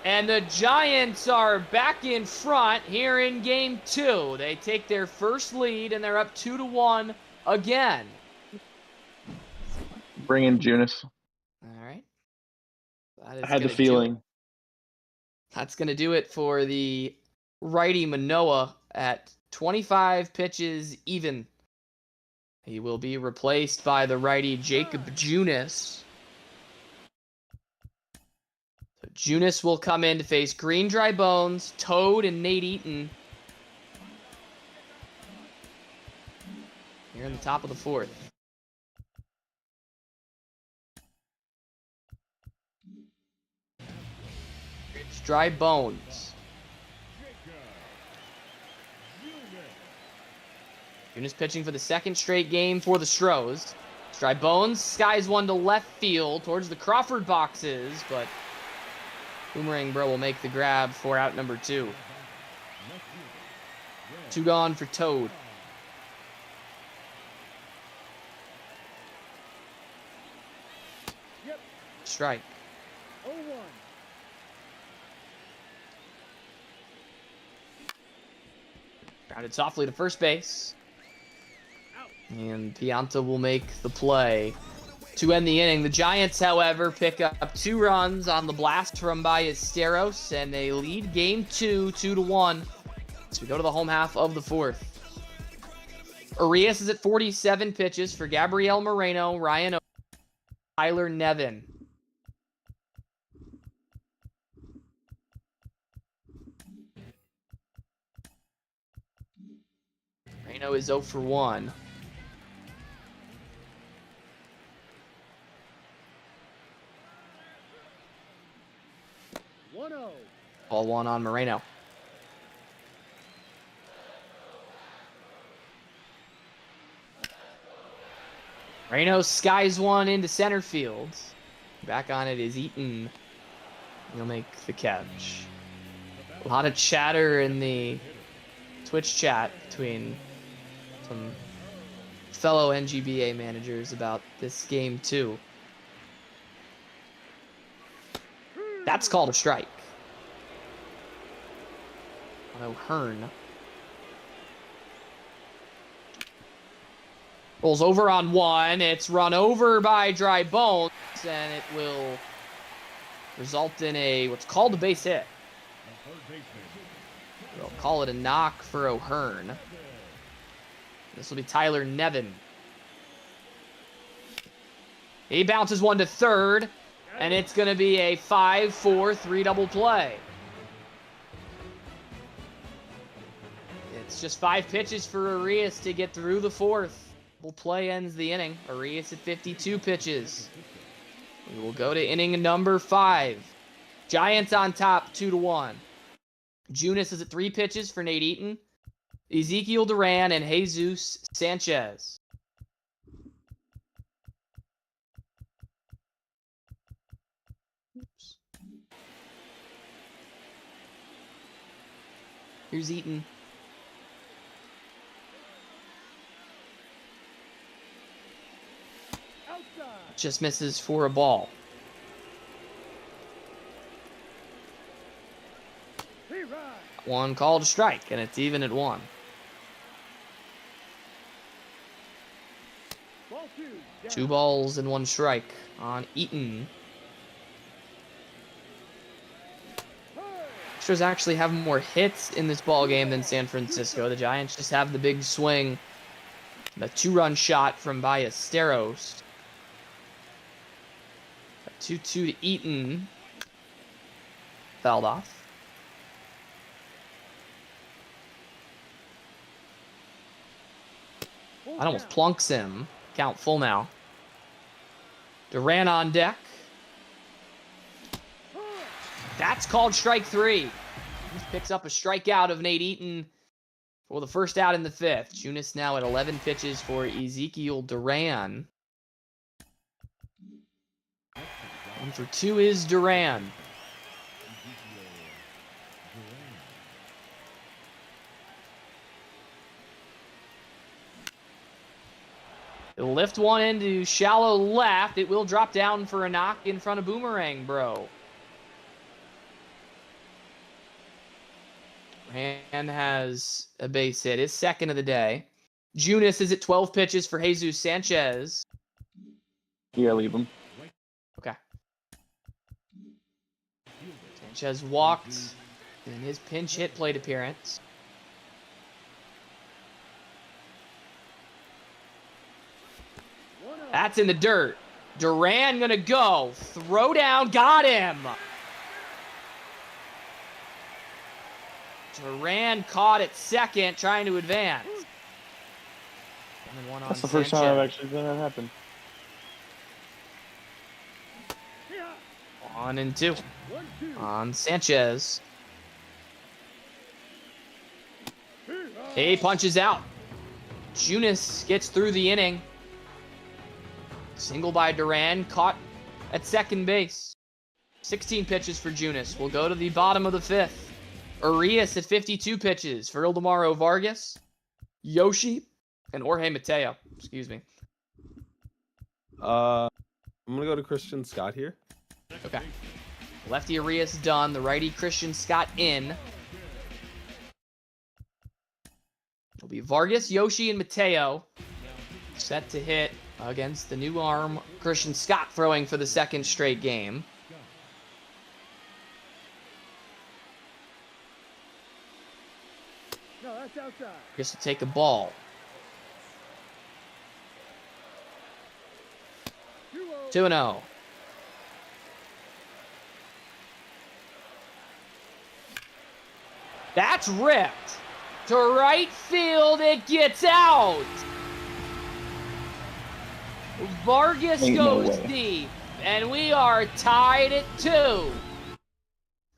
And the Giants are back in front here in game 2. They take their first lead and they're up 2-1 again. Bring in Junis. All right. That is I had the gonna do- feeling. That's going to do it for the righty Manoah at 25 pitches even. He will be replaced by the righty Jacob Junis. So Junis will come in to face Green Dry Bones, Toad, and Nate Eaton. Here in the top of the 4th. It's Dry Bones. Junis pitching for the 2nd straight game for the Stros. Dry Bones skies one to left field towards the Crawford boxes, but Boomerang Bro will make the grab for out number 2. 2 gone for Toad. Yep. Strike. 0-1. Grounded softly to first base. And Pianta will make the play to end the inning. The Giants, however, pick up 2 runs on the blast from Ballesteros, and they lead game 2, 2-1. So we go to the home half of the 4th. Arias is at 47 pitches for Gabriel Moreno, Ryan O, Tyler Nevin. Moreno is 0 for 1. Ball 1 on Moreno. Moreno skies one into center field. Back on it is Eaton. He'll make the catch. A lot of chatter in the Twitch chat between some fellow NGBA managers about this game too. That's called a strike. On O'Hearn. Rolls over on 1. It's run over by Dry Bones, and it will result in a what's called a base hit. We'll call it a knock for O'Hearn. This will be Tyler Nevin. He bounces one to third, and it's going to be a 5-4-3 double play. It's just 5 pitches for Arias to get through the 4th. Double play ends the inning. Arias at 52 pitches. We will go to inning number 5. Giants on top, 2-1. Junis is at 3 pitches for Nate Eaton, Ezekiel Duran, and Jesus Sanchez. Oops. Here's Eaton. Just misses for a ball. One called a strike, and it's even at 1. Ball 2. 2 balls and 1 strike on Eaton. Astros actually have more hits in this ball game than San Francisco. The Giants just have the big swing. The 2-run shot from Ballesteros. 2-2 to Eaton. Fouled off. That almost plunks him. Count full now. Duran on deck. That's called strike 3. He picks up a strikeout of Nate Eaton for the first out in the 5th. Junis now at 11 pitches for Ezekiel Duran. 1 for 2 is Duran. It'll lift one into shallow left. It will drop down for a knock in front of Boomerang Bro. Duran has a base hit. His second of the day. Junis is at 12 pitches for Jesus Sanchez. Yeah, leave him. Okay. Sanchez walked in his pinch hit plate appearance. That's in the dirt. Duran gonna go. Throw down. Got him. Duran caught at second, trying to advance. And one on That's the first time I've actually seen that happen. 1 and 2 on Sanchez. He punches out. Junis gets through the inning. Single by Duran, caught at second base. 16 pitches for Junis. We'll go to the bottom of the 5th. Arias at 52 pitches for Ildemaro Vargas, Yoshi, and Jorge Mateo. Excuse me. I'm gonna go to Christian Scott here. Okay. Lefty Arias done. The righty Christian Scott in. It'll be Vargas, Yoshi, and Mateo set to hit against the new arm Christian Scott throwing for the 2nd straight game. No, that's outside. Just to take a ball. 2-0. 2-0. That's ripped. To right field, it gets out. Vargas Ain't no goes way. deep, and we are tied at 2.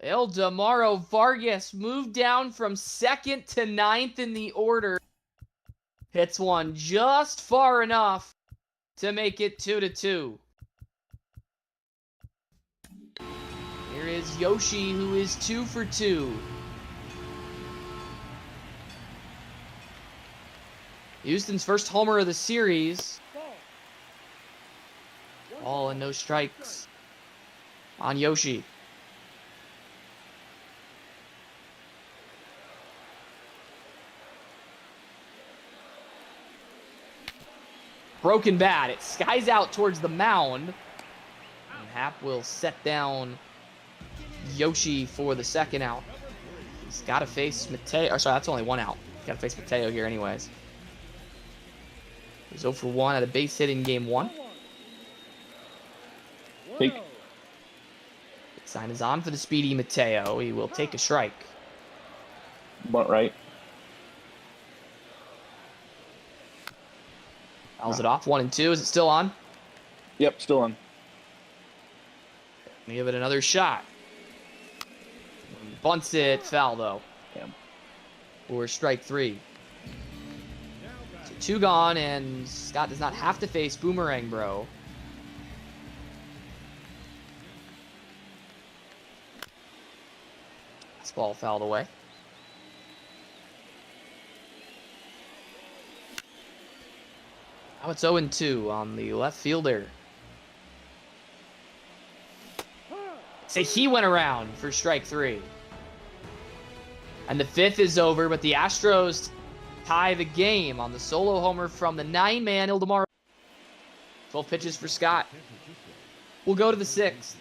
Ildemaro Vargas moved down from 2nd to 9th in the order. Hits one just far enough to make it 2-2. Here is Yoshi, who is 2 for 2. Houston's first homer of the series. Ball and no strikes on Yoshi. Broken bat. It skies out towards the mound. And Hap will set down Yoshi for the 2nd out. He's got to face Mateo. Sorry, that's only 1 out. He's got to face Mateo here anyways. He's 0 for 1 at a base hit in game 1. Take. The sign is on for the speedy Mateo. He will take a strike. Bunt right. Fouls it off. 1-2. Is it still on? Yep, still on. Give it another shot. Bunts it. Foul though. Damn. For strike 3. So 2 gone, and Scott does not have to face Boomerang Bro. This ball fouled away. Now it's 0-2 on the left fielder. So he went around for strike 3. And the 5th is over, but the Astros tie the game on the solo homer from the 9-man Ildemaro. 12 pitches for Scott. We'll go to the 6th.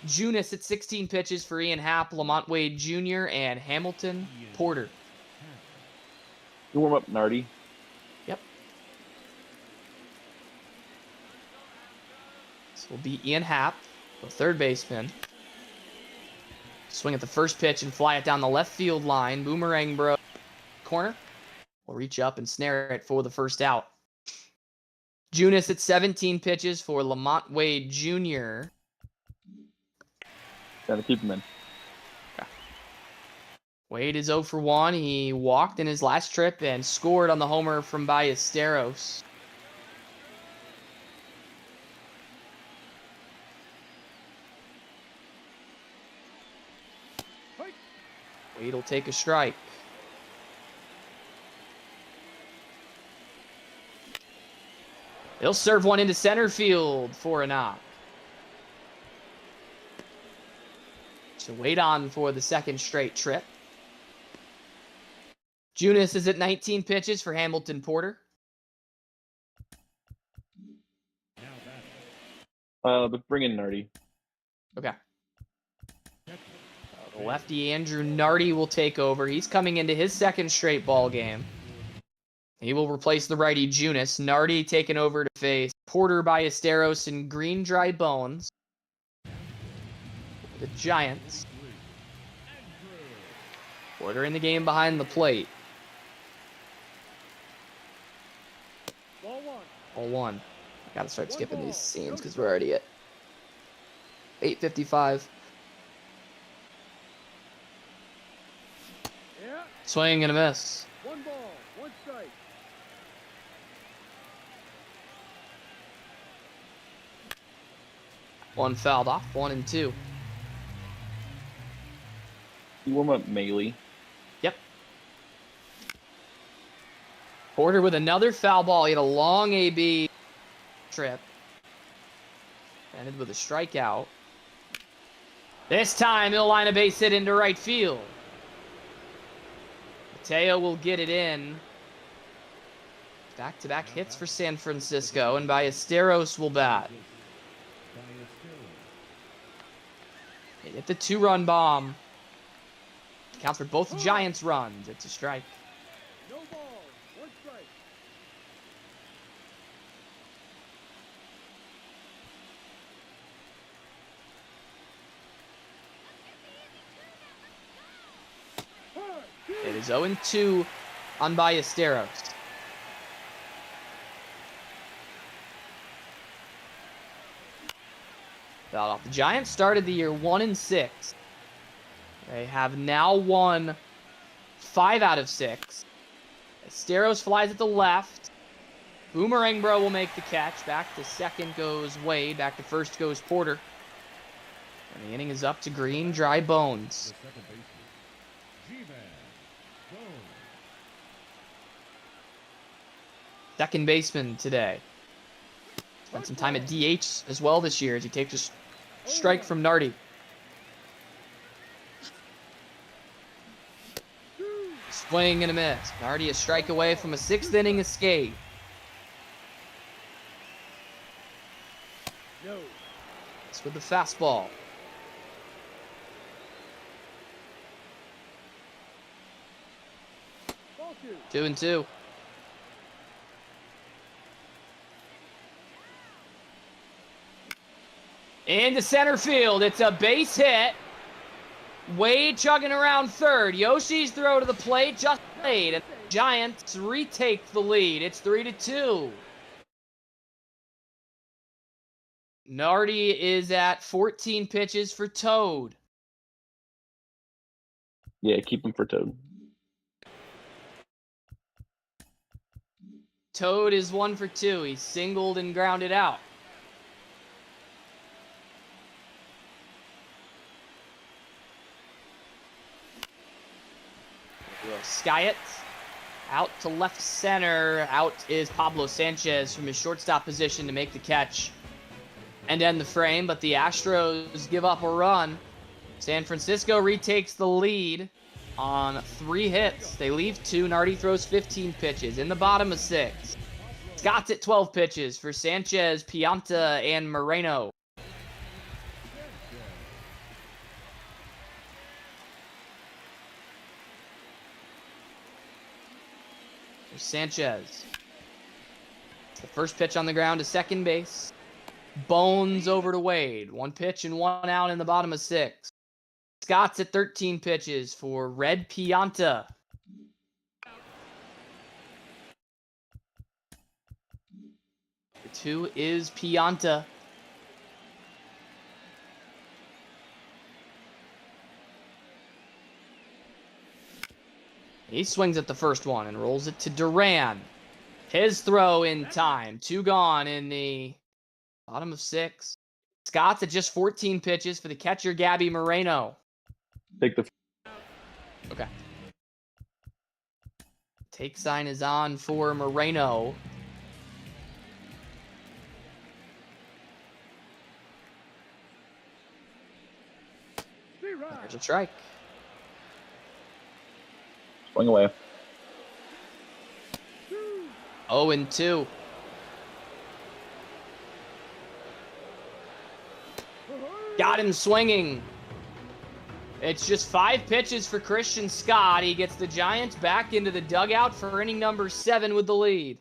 Junis at 16 pitches for Ian Happ, Lamont Wade Jr., and Hamilton Porter. You warm up Nardi. Yep. This will be Ian Happ, the 3rd baseman. Swing at the first pitch and fly it down the left field line. Boomerang Bro corner. Will reach up and snare it for the 1st out. Junis at 17 pitches for Lamont Wade Jr. Gotta keep him in. Wade is 0 for 1. He walked in his last trip and scored on the homer from Ballesteros. Wade will take a strike. He'll serve one into center field for a knock. So Wade on for the 2nd straight trip. Junis is at 19 pitches for Hamilton Porter. But bring in Nardi. Okay. The lefty Andrew Nardi will take over. He's coming into his 2nd straight ball game. He will replace the righty Junis. Nardi taking over to face Porter, Ballesteros, and Green Dry Bones. The Giants. Porter in the game behind the plate. Ball 1. Ball 1. I gotta start skipping these scenes because we're already at 8:55. Yeah. Swing and a miss. 1 ball, 1 strike. One fouled off. 1-2. You warm up melee. Yep. Porter with another foul ball. He had a long AB trip. Ended with a strikeout. This time he'll line a base hit into right field. Mateo will get it in. Back-to-back hits for San Francisco, and Ballesteros will bat. They hit the 2-run bomb. Counts for both Giants' runs. It's a strike. No ball. 1 strike. It is 0-2 on Ballesteros. The Giants started the year 1-6. They have now won 5 out of 6. Ballesteros flies at the left. Boomerang Bro will make the catch. Back to second goes Wade. Back to first goes Porter. And the inning is up to Green, Dry Bones. The second baseman, G-Man Jones. Second baseman today. Spent some time at DH as well this year as he takes a strike from Nardi. Swing and a miss. Nardi a strike away from a 6th inning escape. No. It's with the fastball. Ball 2. 2-2. Into center field. It's a base hit. Wade chugging around third. Yoshi's throw to the plate just played, and the Giants retake the lead. It's 3-2. Nardi is at 14 pitches for Toad. Yeah, keep him for Toad. Toad is 1 for 2. He's singled and grounded out. Sky it. Out to left center. Out is Pablo Sanchez from his shortstop position to make the catch and end the frame, but the Astros give up a run. San Francisco retakes the lead on 3 hits. They leave 2. Nardi throws 15 pitches in the bottom of 6. Scott's at 12 pitches for Sanchez, Pianta, and Moreno. There's Sanchez. The first pitch on the ground to second base. Bones over to Wade. 1 pitch and 1 out in the bottom of 6. Scott's at 13 pitches for Red Pianta. The 2 is Pianta. He swings at the first one and rolls it to Duran. His throw in time. 2 gone in the bottom of 6. Scott's at just 14 pitches for the catcher, Gabby Moreno. Take the. Okay. Take sign is on for Moreno. There's a strike. Swing away. 0-2. Got him swinging. It's just 5 pitches for Christian Scott. He gets the Giants back into the dugout for inning number 7 with the lead.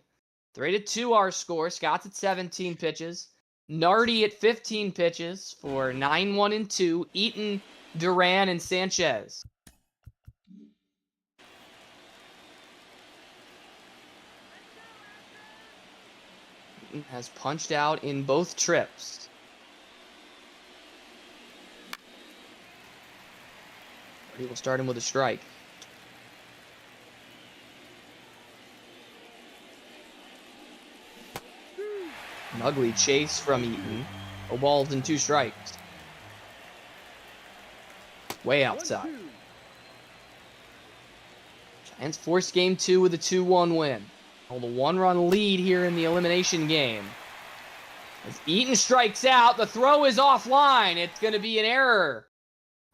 3-2 our score. Scott's at 17 pitches. Nardi at 15 pitches for 9-1-2. Eaton, Duran, and Sanchez. Eaton has punched out in both trips. He will start him with a strike. An ugly chase from Eaton. 0 balls and 2 strikes. Way outside. Giants forced game 2 with a 2-1 win. Hold a 1-run lead here in the elimination game. As Eaton strikes out, the throw is offline. It's going to be an error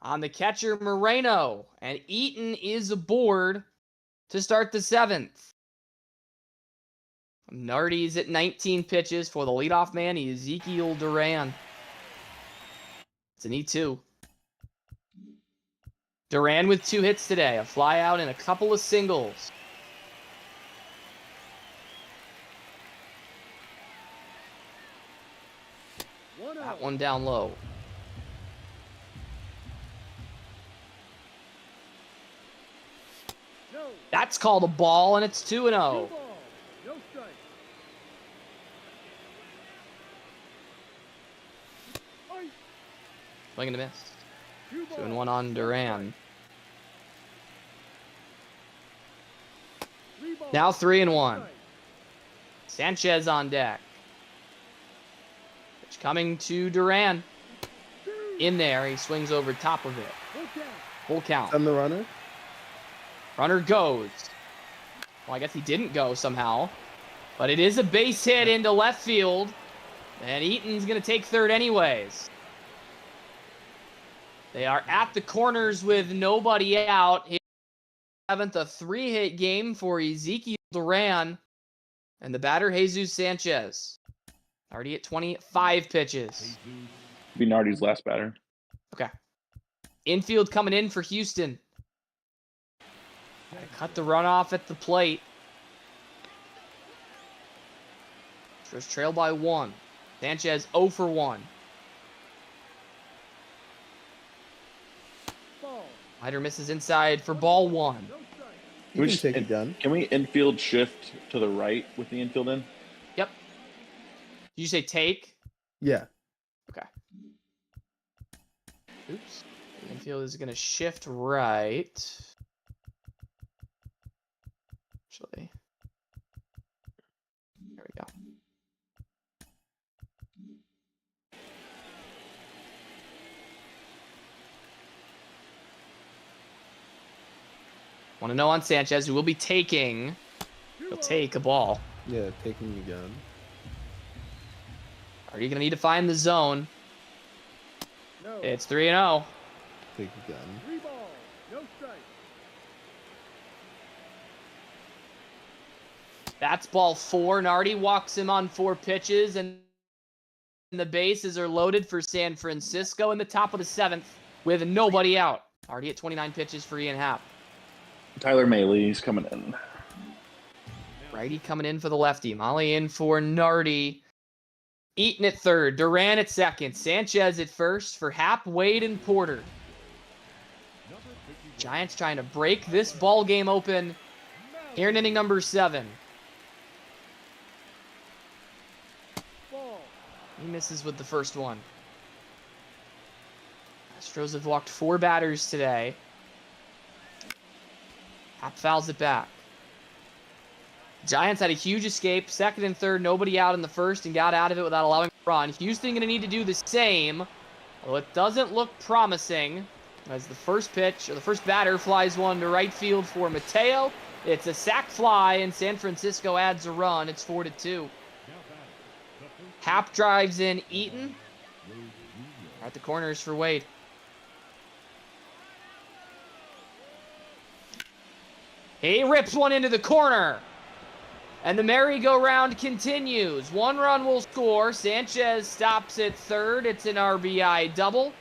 on the catcher Moreno. And Eaton is aboard to start the 7th. Nardi's at 19 pitches for the leadoff man, Ezekiel Duran. It's an E2. Duran with 2 hits today, a flyout and a couple of singles. That one down low. No. That's called a ball, and it's 2-0. 2 ball. No strike. Ice. Swing and a miss. 2 ball. 2-1 on Duran. 3 ball. Now 3-1. Strike. Sanchez on deck. Pitch coming to Duran. In there, he swings over top of it. Full count. Full count. And the runner. Runner goes. Well, I guess he didn't go somehow. But it is a base hit into left field. And Eaton's going to take third anyways. They are at the corners with nobody out. His 7th, a 3-hit game for Ezekiel Duran. And the batter, Jesus Sanchez. Already at 25 pitches. Be Nardi's last batter. Okay. Infield coming in for Houston. Gotta cut the runoff at the plate. Astros trail by 1. Sanchez 0 for 1. Ball. Slider misses inside for ball 1. No strike. Can we just take it down. Can we infield shift to the right with the infield in? Yep. Did you say take? Yeah. Okay. Oops. The infield is going to shift right. Actually. There we go. Want to know on Sanchez, who will be taking. He'll take a ball. Yeah, taking again. Are you going to need to find the zone? No. It's 3-0. Take again. 3 ball. No strike. That's ball 4. Nardi walks him on 4 pitches, and the bases are loaded for San Francisco in the top of the 7th with nobody out. Already at 29 pitches for Ian Happ. Tyler Maley's coming in. Righty coming in for the lefty. Molly in for Nardi. Eaton at third. Duran at second. Sanchez at first for Happ, Wade, and Porter. Giants trying to break this ball game open here in inning number 7. Ball. He misses with the first one. Astros have walked 4 batters today. Happ fouls it back. Giants had a huge escape. Second and third, nobody out in the first, and got out of it without allowing a run. Houston going to need to do the same. Although it doesn't look promising, as the first pitch, or the first batter, flies one to right field for Mateo. It's a sac fly, and San Francisco adds a run. It's 4-2. Happ drives in Eaton. At the corners for Wade. He rips one into the corner. And the merry-go-round continues. 1 run will score. Sanchez stops at third. It's an RBI double.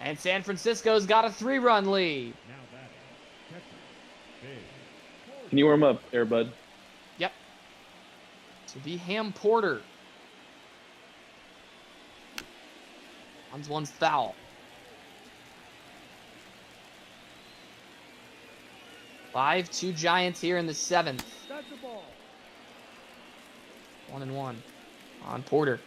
And San Francisco's got a 3-run lead. Can you warm up, Airbud? Yep. To be Ham Porter. One's foul. 5-2 Giants here in the 7th. That's the ball. 1-1 on Porter.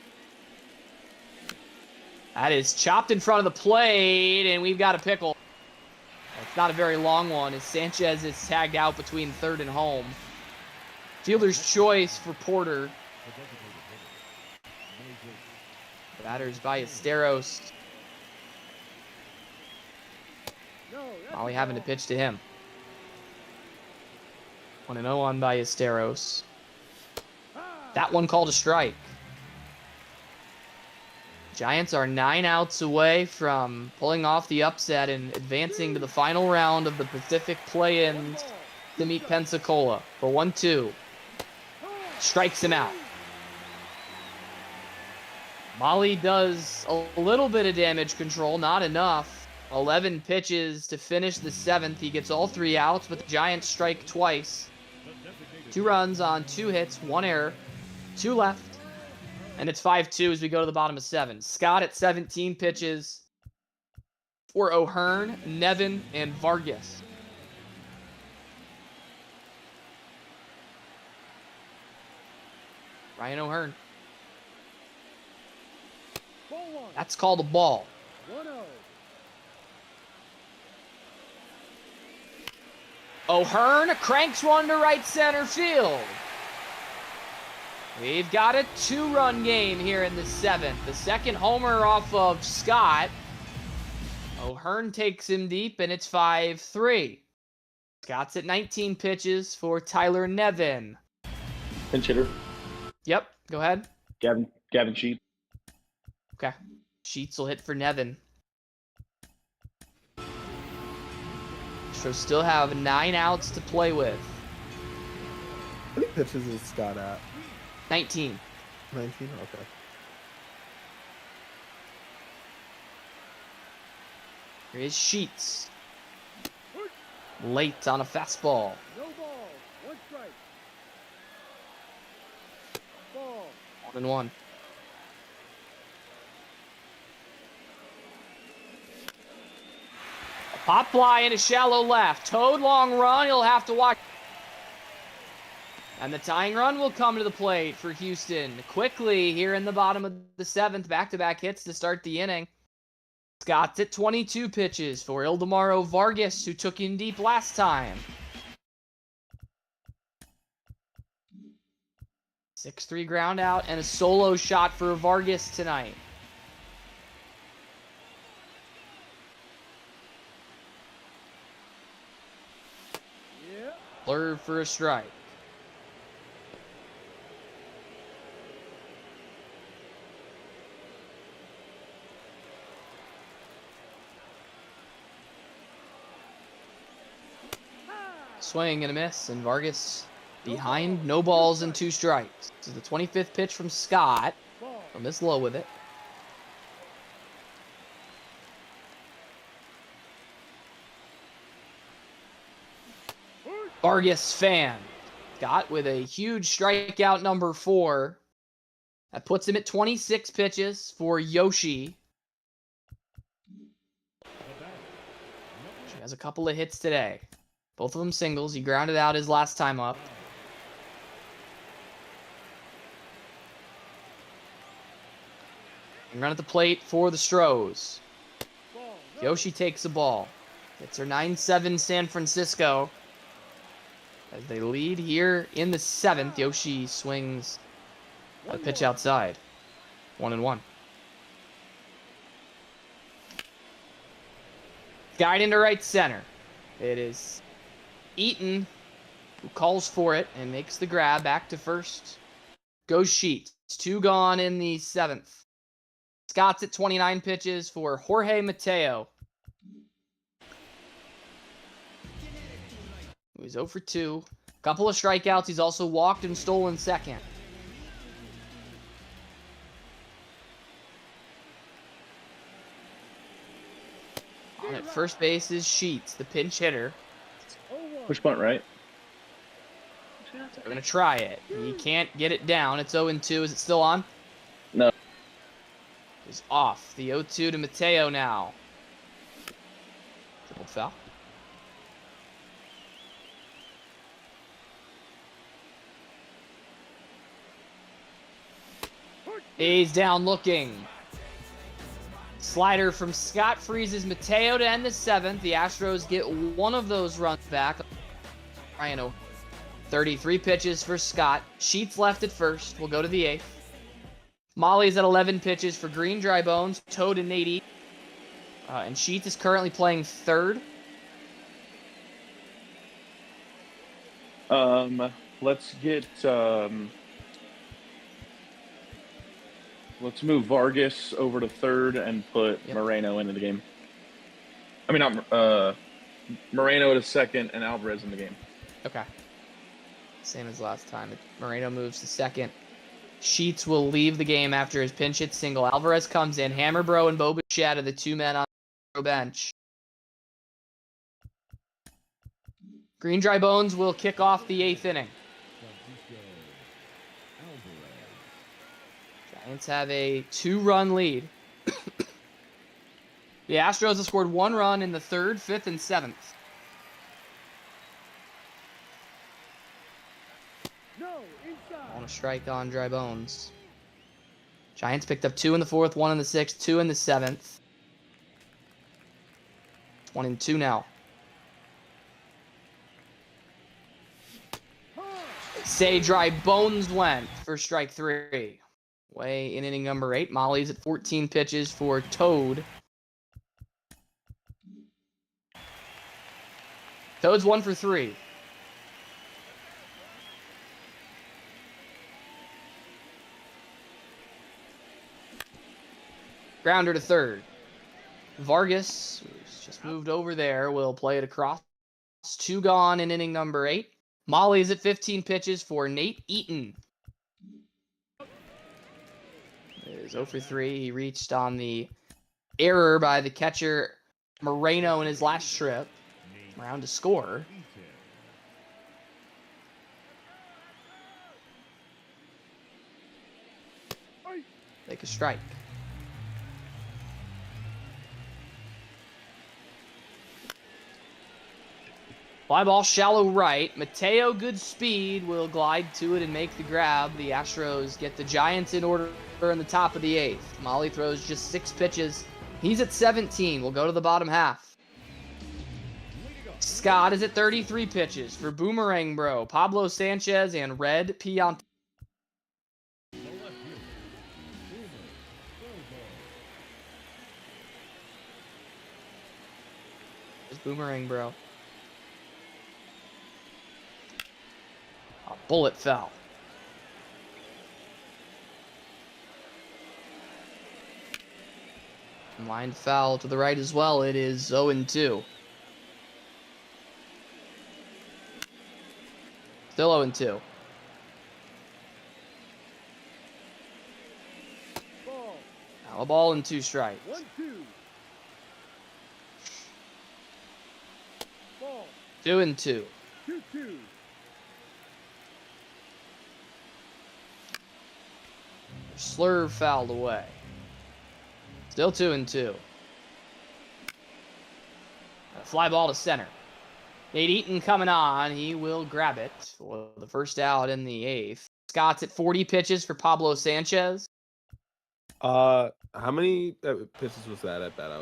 That is chopped in front of the plate, and we've got a pickle. It's not a very long one, as Sanchez is tagged out between third and home. Fielder's choice for Porter. Batters by Esteros. No. That's Molly the having to ball. pitch to him. 1-0 on Ballesteros. That one called a strike. Giants are 9 outs away from pulling off the upset and advancing to the final round of the Pacific Play-Ins to meet Pensacola for 1-2. Strikes him out. Molly does a little bit of damage control, not enough. 11 pitches to finish the 7th. He gets all 3 outs, but the Giants strike twice. 2 runs on 2 hits, 1 error, 2 left. And it's 5-2 as we go to the bottom of 7. Scott at 17 pitches for O'Hearn, Nevin, and Vargas. Ryan O'Hearn. Ball 1. That's called a ball. 1-0. O'Hearn cranks one to right center field. We've got a 2-run game here in the 7th. The second homer off of Scott. O'Hearn takes him deep, and it's 5-3. Scott's at 19 pitches for Tyler Nevin. Pinch hitter. Yep, go ahead. Gavin Sheep. Okay. Sheets will hit for Nevin. So still have 9 outs to play with. How many pitches is Scott at? 19. 19? Okay. Here is Sheets. Late on a fastball. No balls. 1 strike. Ball. 1-1. A pop fly in a shallow left. Toad long run. He'll have to watch. And the tying run will come to the plate for Houston. Quickly here in the bottom of the 7th. Back-to-back hits to start the inning. Scott's at 22 pitches for Ildemaro Vargas, who took in deep last time. 6-3 ground out and a solo shot for Vargas tonight. Yeah. Blurred for a strike. Swing and a miss, and Vargas behind, no balls and 2 strikes. This is the 25th pitch from Scott. Ball. From this low with it. Vargas fan. Scott with a huge strikeout number 4. That puts him at 26 pitches for Yoshi. She has a couple of hits today. Both of them singles. He grounded out his last time up. And run at the plate for the Stros. Ball. No. Yoshi takes the ball. It's her 9-7 San Francisco. As they lead here in the 7th, Yoshi swings a pitch outside. 1-1. Guide into right center. It is Eaton who calls for it and makes the grab back to first. Goes Sheets. 2 gone in the 7th. Scott's at 29 pitches for Jorge Mateo. He's 0 for 2. Couple of strikeouts. He's also walked and stolen second. On at first base is Sheets, the pinch hitter. 0-1. Push bunt right. They're going to try it. He can't get it down. It's 0-2. Is it still on? No. Is off. The 0-2 to Mateo now. Triple foul. He's down looking. Slider from Scott freezes Mateo to end the 7th. The Astros get one of those runs back. Ryan O'Hearn. 33 pitches for Scott. Sheets left at first. We'll go to the 8th. Molly's at 11 pitches for Green, Dry Bones, Toad, and Nady. And Sheets is currently playing third. Let's get let's move Vargas over to third and put Yep. Moreno into the game. I mean, not Moreno to second and Alvarez in the game. Okay. Same as last time. Moreno moves to second. Sheets will leave the game after his pinch hit single. Alvarez comes in. Hammer Bro and Bo Bichette are the two men on the bench. Green Dry Bones will kick off the 8th inning. Francisco Alvarez. Giants have a 2-run lead. The Astros have scored 1 run in the 3rd, 5th, and 7th. No, inside. On a strike on Dry Bones. Giants picked up 2 in the 4th, 1 in the 6th, 2 in the 7th. 1-2 now. Say Dry Bones went for strike 3. Way in inning number 8. Molly's at 14 pitches for Toad. Toad's 1 for 3. Grounder to third. Vargas, who's just moved over there, will play it across. 2 gone in inning number 8. Molly's at 15 pitches for Nate Eaton. It is 0 for 3. He reached on the error by the catcher Moreno in his last trip. Around to score. Take a strike. Fly ball shallow right. Mateo, good speed, will glide to it and make the grab. The Astros get the Giants in order in the top of the 8th. Molly throws just 6 pitches. He's at 17. We'll go to the bottom half. Scott is at 33 pitches for Boomerang Bro, Pablo Sanchez, and Red Pianta. Boomerang Bro. A bullet fell. Line foul to the right as well. It is 0-2. Still 0-2. Ball. Now a ball and 2 strikes. 1-2. Ball. 2-2. 2-2. Slurve fouled away. Still 2-2. A fly ball to center. Nate Eaton coming on. He will grab it for the first out in the 8th. Scott's at 40 pitches for Pablo Sanchez. How many pitches was that at bat?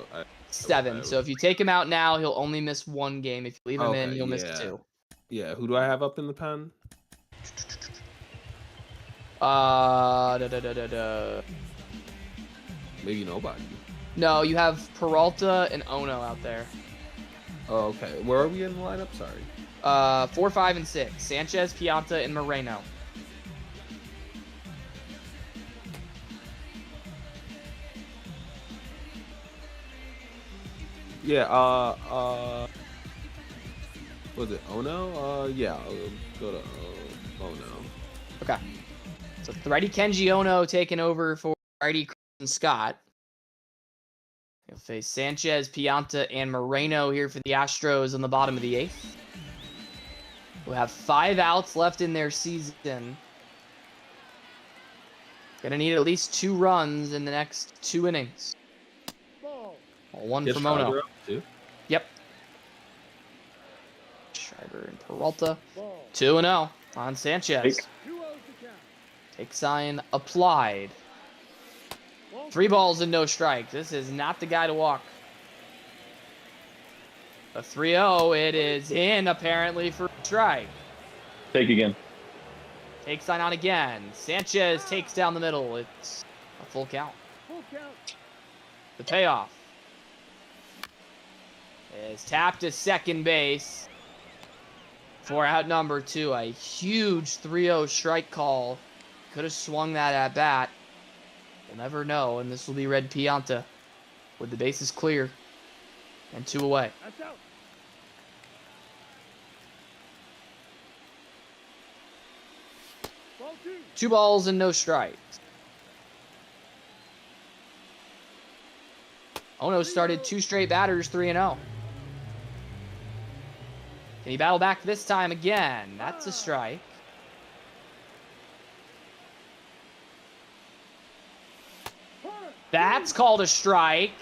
7. So if you take him out now, he'll only miss 1 game. If you leave him in, Okay, he'll miss yeah. 2. Yeah, who do I have up in the pen? Maybe nobody. No, you have Peralta and Ono out there. Oh, okay. Where are we in the lineup? Sorry. 4, 5, and 6. Sanchez, Pianta, and Moreno. Yeah, was it Ono? Yeah, I'll go to Ono. Okay. So the righty Kenji Ono taking over for righty Christian Scott. He'll face Sanchez, Pianta, and Moreno here for the Astros on the bottom of the 8th. We'll have 5 outs left in their season. Gonna need at least 2 runs in the next 2 innings. Ball. 1 Yes, from Ono. Schreiber up too. Yep. Schreiber and Peralta. Ball. 2-0 on Sanchez. 2-0 to count. Take sign applied. Ball. 3 balls and no strikes. This is not the guy to walk. A 3-0. It is in apparently for a strike. Take again. Take sign on again. Sanchez takes down the middle. It's a full count. Full count. The payoff is tapped to second base. For out number 2, a huge 3-0 strike call. Could have swung that at bat. We'll never know, and this will be Red Pianta with the bases clear and 2 away. That's out. Ball 2. 2 balls and no strikes. Ono started 2 straight batters, 3-0. Can he battle back this time again? That's a strike. That's called a strike.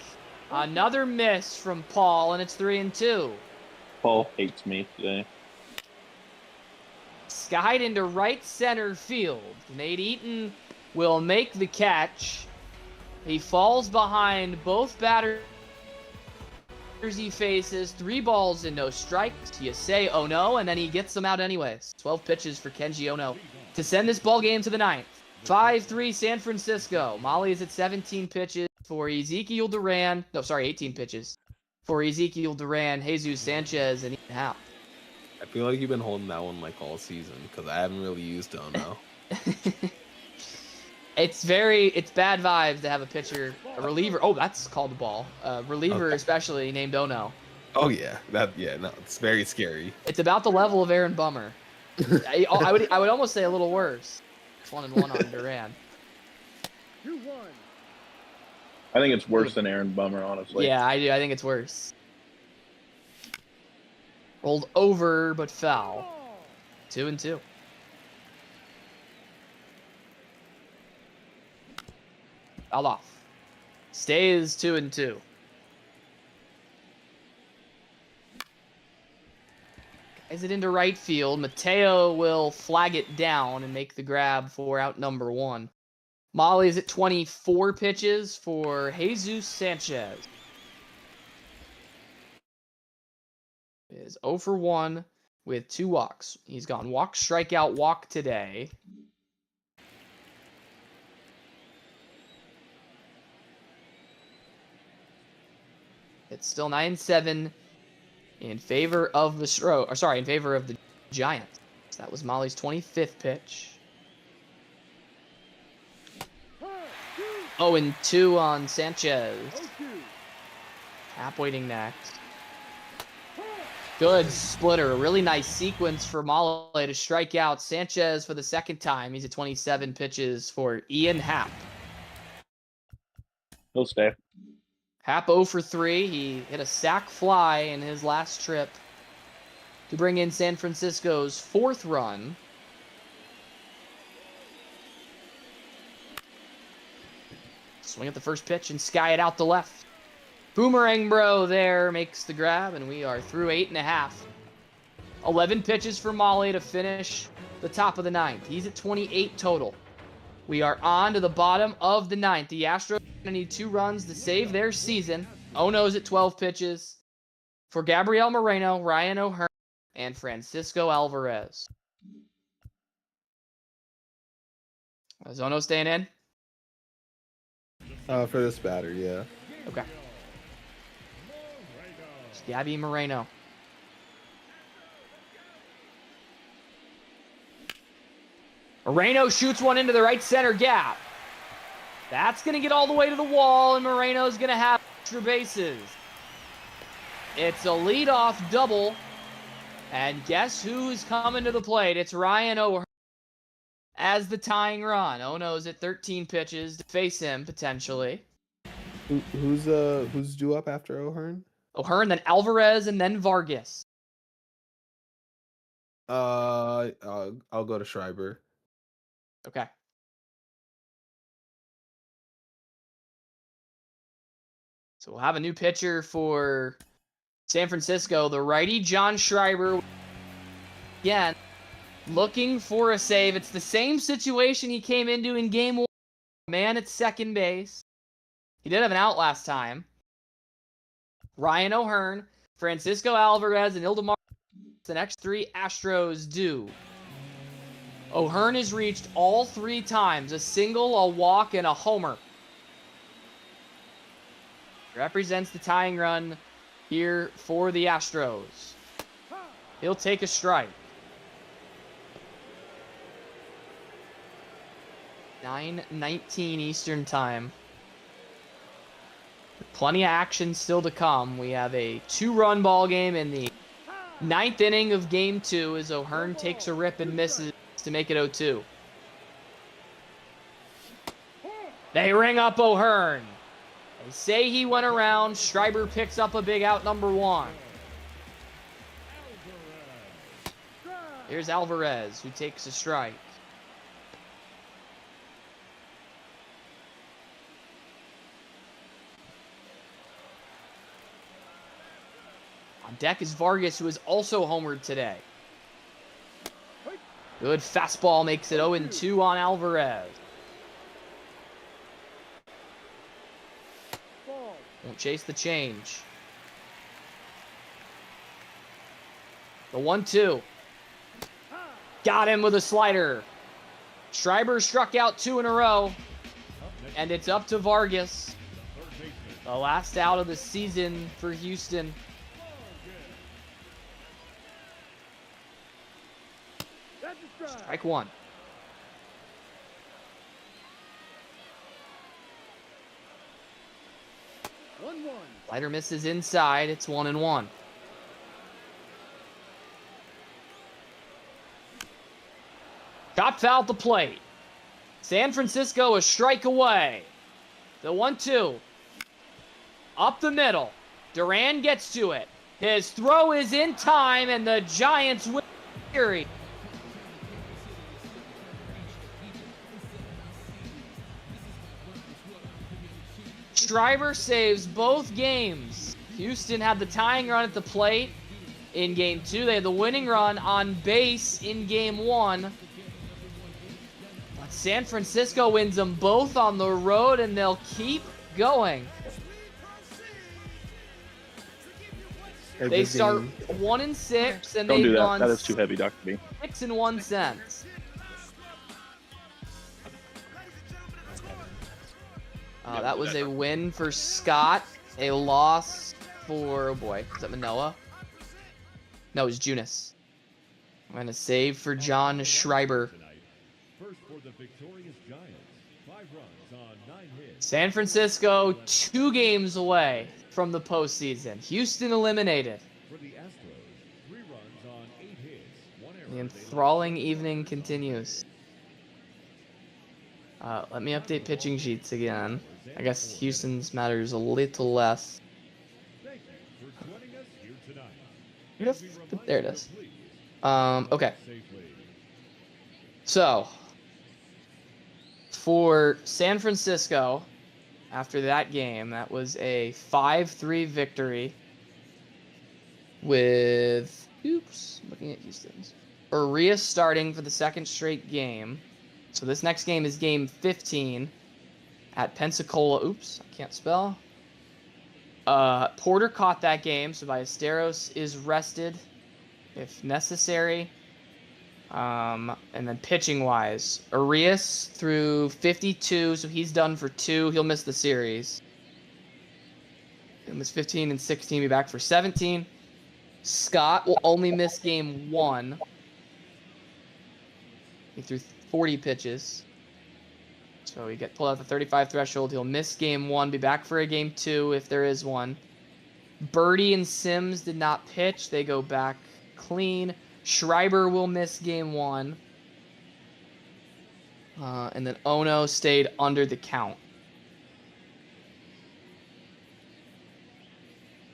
Another miss from Paul, and it's 3-2. Paul hates me today. Skied into right center field. Nate Eaton will make the catch. He falls behind both batters he faces. 3 balls and no strikes. You say, oh no, and then he gets them out anyways. 12 pitches for Kenji Ono to send this ball game to the 9th. 5-3 San Francisco. Molly is at 17 pitches for Ezekiel Duran. No, sorry, 18 pitches for Ezekiel Duran, Jesus Sanchez, and Ethan Happ. I feel like you've been holding that one like all season because I haven't really used Ono. It's bad vibes to have a pitcher, a reliever. Oh, that's called the ball. Reliever, Okay. especially named Ono. Oh yeah, no, it's very scary. It's about the level of Aaron Bummer. I would almost say a little worse. 1-1 on Duran. 2-1. I think it's worse than Aaron Bummer, honestly. Yeah, I do. I think it's worse. Rolled over, but foul. Ball. 2-2. Fouled off. Stays 2-2. Is it into right field? Mateo will flag it down and make the grab for out number 1. Molly's at 24 pitches for Jesus Sanchez. Is 0 for 1 with 2 walks. He's gone walk, strikeout, walk today. It's still 9-7 in favor of the in favor of the Giants. That was Molly's 25th pitch. 0-2 on Sanchez. 0-2. Happ waiting next. Good splitter. A really nice sequence for Molly to strike out Sanchez for the 2nd time. He's at 27 pitches for Ian Happ. He'll stay. Happ 0 for 3. He hit a sac fly in his last trip to bring in San Francisco's 4th run. Swing at the first pitch and sky it out to left. Boomerang Bro there makes the grab, and we are through 8.5. 11 pitches for Molly to finish the top of the 9th. He's at 28 total. We are on to the bottom of the 9th. The Astros are going to need 2 runs to save their season. Ono's at 12 pitches for Gabriel Moreno, Ryan O'Hearn, and Francisco Alvarez. Is Ono staying in? For this batter, yeah. Okay. It's Gabby Moreno. Moreno shoots one into the right center gap. That's going to get all the way to the wall, and Moreno's going to have extra bases. It's a leadoff double, and guess who's coming to the plate? It's Ryan O'Hearn as the tying run. Ono's at 13 pitches to face him, potentially. Who's due up after O'Hearn? O'Hearn, then Alvarez, and then Vargas. I'll go to Schreiber. Okay. So we'll have a new pitcher for San Francisco. The righty, John Schreiber. Again, looking for a save. It's the same situation he came into in game 1. Man at second base. He did have an out last time. Ryan O'Hearn, Francisco Alvarez, and Ildemar. The next 3 Astros do. O'Hearn has reached all 3 times. A single, a walk, and a homer. Represents the tying run here for the Astros. He'll take a strike. 9:19 Eastern Time. Plenty of action still to come. We have a 2-run ball game in the 9th inning of Game 2 as O'Hearn takes a rip and misses to make it 0-2. They ring up O'Hearn. They say he went around. Schreiber picks up a big out, number 1. Here's Alvarez, who takes a strike. On deck is Vargas, who is also homered today. Good fastball makes it 0-2 on Alvarez. Won't chase the change. The 1-2. Got him with a slider. Schreiber struck out 2 in a row. And it's up to Vargas. The last out of the season for Houston. Strike 1. Slider misses inside. It's 1-1. Chop foul at the plate. San Francisco a strike away. The 1-2. Up the middle. Duran gets to it. His throw is in time, and the Giants win the series. Schreiber saves both games. Houston had the tying run at the plate in Game 2. They had the winning run on base in Game 1. But San Francisco wins them both on the road, and they'll keep going. They start 1-6, and Don't they've do that. gone That is too heavy, Dr. B. 6 and 1 cents. That was a win for Scott, a loss for, oh boy, is that Manoa? No, it's Junis. And a save for John Schreiber. First for the victorious Giants, 5 runs on 9 hits. San Francisco 2 games away from the postseason. Houston eliminated. For the Astros, 3 runs on 8 hits, 1 error. The enthralling evening continues. Let me update pitching sheets again. I guess Houston's matters a little less. Thank you for joining us here tonight. Yep, there it is. Okay. So, for San Francisco, after that game, that was a 5-3 victory with, looking at Houston's. Urias starting for the 2nd straight game. So this next game is game 15 at Pensacola. I can't spell. Porter caught that game, so Ballesteros is rested if necessary. And then pitching-wise, Urias threw 52, so he's done for 2. He'll miss the series. He'll miss 15 and 16, be back for 17. Scott will only miss game 1. He threw 40 pitches. So he pulled out the 35 threshold. He'll miss game 1, be back for a game 2 if there is one. Birdie and Sims did not pitch. They go back clean. Schreiber will miss game 1. And then Ono stayed under the count.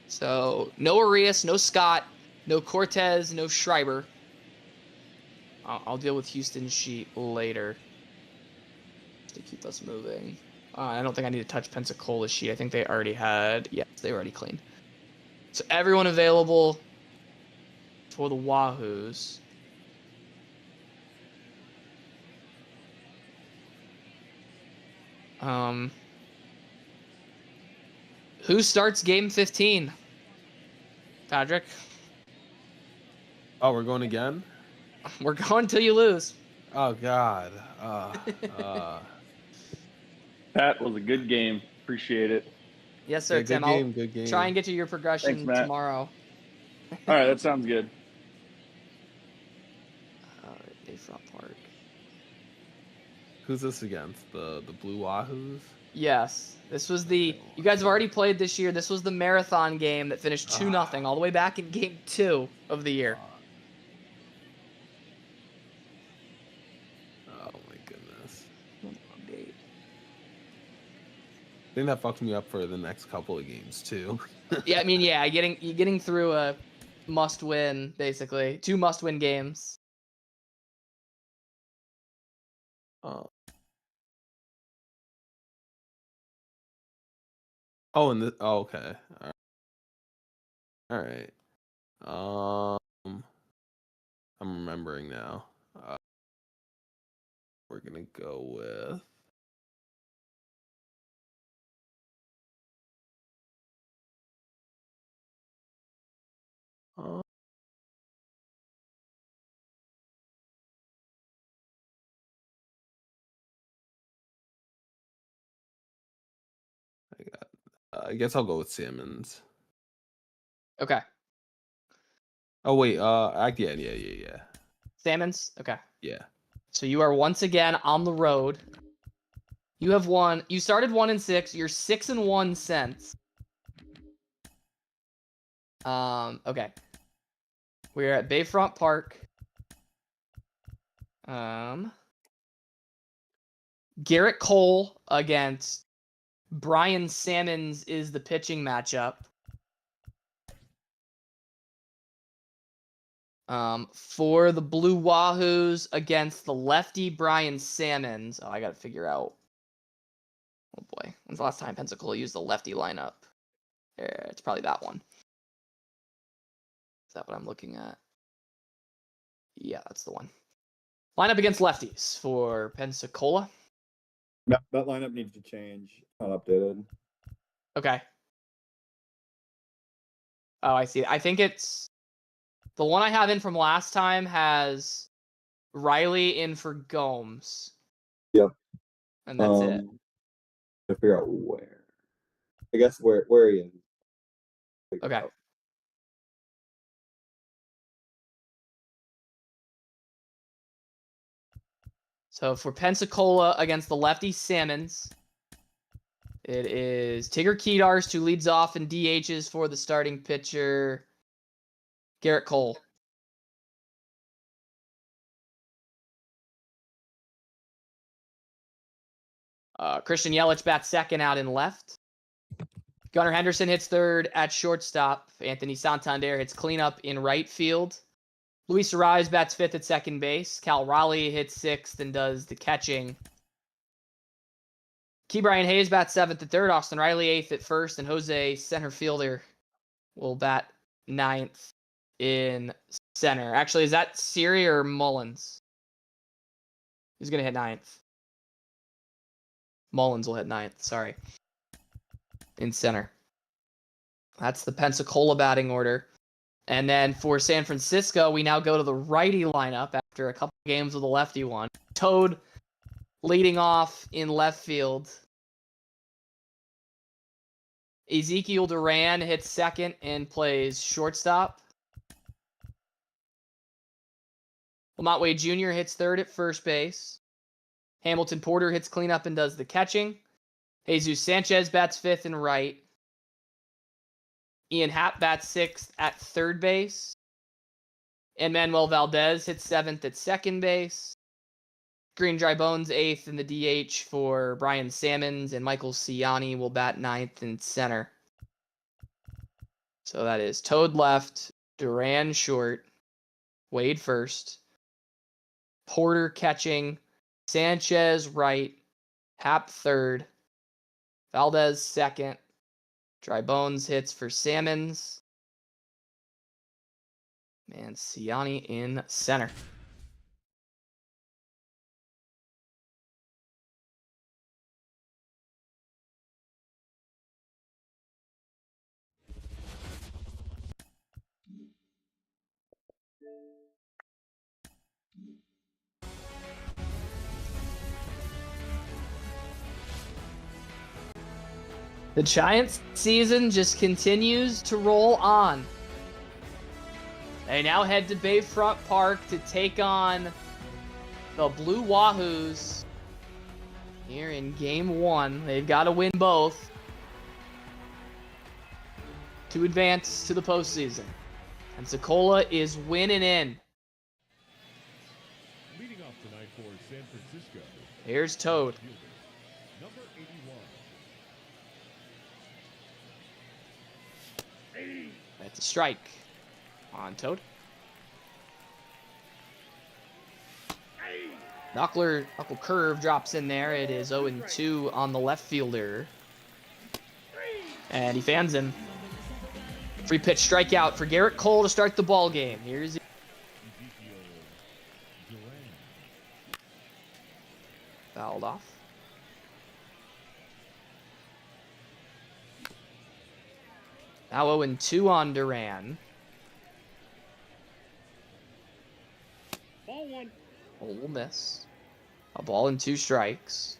So no Urias, no Scott, no Cortez, no Schreiber. I'll deal with Houston's sheet later to keep us moving. I don't think I need to touch Pensacola's sheet. I think they already had... Yes, they were already clean. So everyone available for the Wahoos. Who starts game 15? Patrick? Oh, we're going again? We're going till you lose. Oh, God. Pat, was a good game. Appreciate it. Yes, sir, Yeah, Tim. good game. Try and get to your progression Thanks, Matt. tomorrow. All right, that sounds good. Bayfront Park. Who's this against? The Blue Wahoos? Yes. This was the... You guys have already played this year. This was the marathon game that finished 2-0 all the way back in Game 2 of the year. Oh my goodness. Update. I think that fucked me up for the next couple of games too. Yeah, I mean, yeah, getting through a must-win, basically. 2 must-win games. Oh. Oh, and the okay. All right. I'm remembering now. We're gonna go with. I guess I'll go with Salmons. Okay. Oh wait, yeah. Salmons? Okay. Yeah. So you are once again on the road. You have won. You started 1-6. You're 6-1 since. Okay. We're at Bayfront Park. Garrett Cole against Brian Salmons is the pitching matchup. For the Blue Wahoos against the lefty Brian Salmons. Oh, I gotta figure out. Oh boy, when's the last time Pensacola used the lefty lineup? It's probably that one. Is that what I'm looking at? Yeah, that's the one. Lineup against lefties for Pensacola. That lineup needs to change. Not updated. Okay. Oh, I see. I think it's the one I have in from last time has Riley in for Gomes. Yep. And that's it. To figure out where. I guess where he is. Okay. So for Pensacola against the lefty Salmons, it is Tigger Kedars who leads off in DHs for the starting pitcher, Garrett Cole. Christian Yelich bats second out in left. Gunnar Henderson hits third at shortstop. Anthony Santander hits cleanup in right field. Luis Arraez bats fifth at second base. Cal Raleigh hits sixth and does the catching. Key Brian Hayes bats seventh at third. Austin Riley eighth at first. And Jose, center fielder, will bat ninth in center. Actually, is that Siri or Mullins? Who's going to hit ninth? Mullins will hit ninth. Sorry. In center. That's the Pensacola batting order. And then for San Francisco, we now go to the righty lineup after a couple games with a lefty one. Toad leading off in left field. Ezekiel Duran hits second and plays shortstop. Lamont Wade Jr. hits third at first base. Hamilton Porter hits cleanup and does the catching. Jesus Sanchez bats fifth and right. Ian Happ bats sixth at third base. And Manuel Valdez hits seventh at second base. Green Dry Bones eighth in the DH for Brian Salmons. And Michael Ciani will bat ninth in center. So that is Toad left, Duran short, Wade first, Porter catching, Sanchez right, Happ third, Valdez second, Dry Bones hits for Salmons, and Ciani in center. The Giants season just continues to roll on. They now head to Bayfront Park to take on the Blue Wahoos here in game 1. They've got to win both to advance to the postseason. Pensacola is winning in. Leading off tonight for San Francisco. Here's Toad. Number 81. That's a strike on Toad. Knuckle curve drops in there. It is 0-2 on the left fielder. And he fans him. Free pitch strikeout for Garrett Cole to start the ball game. Here's fouled off. Now 0-2 on Duran. Ball 1. Will miss. A ball and 2 strikes.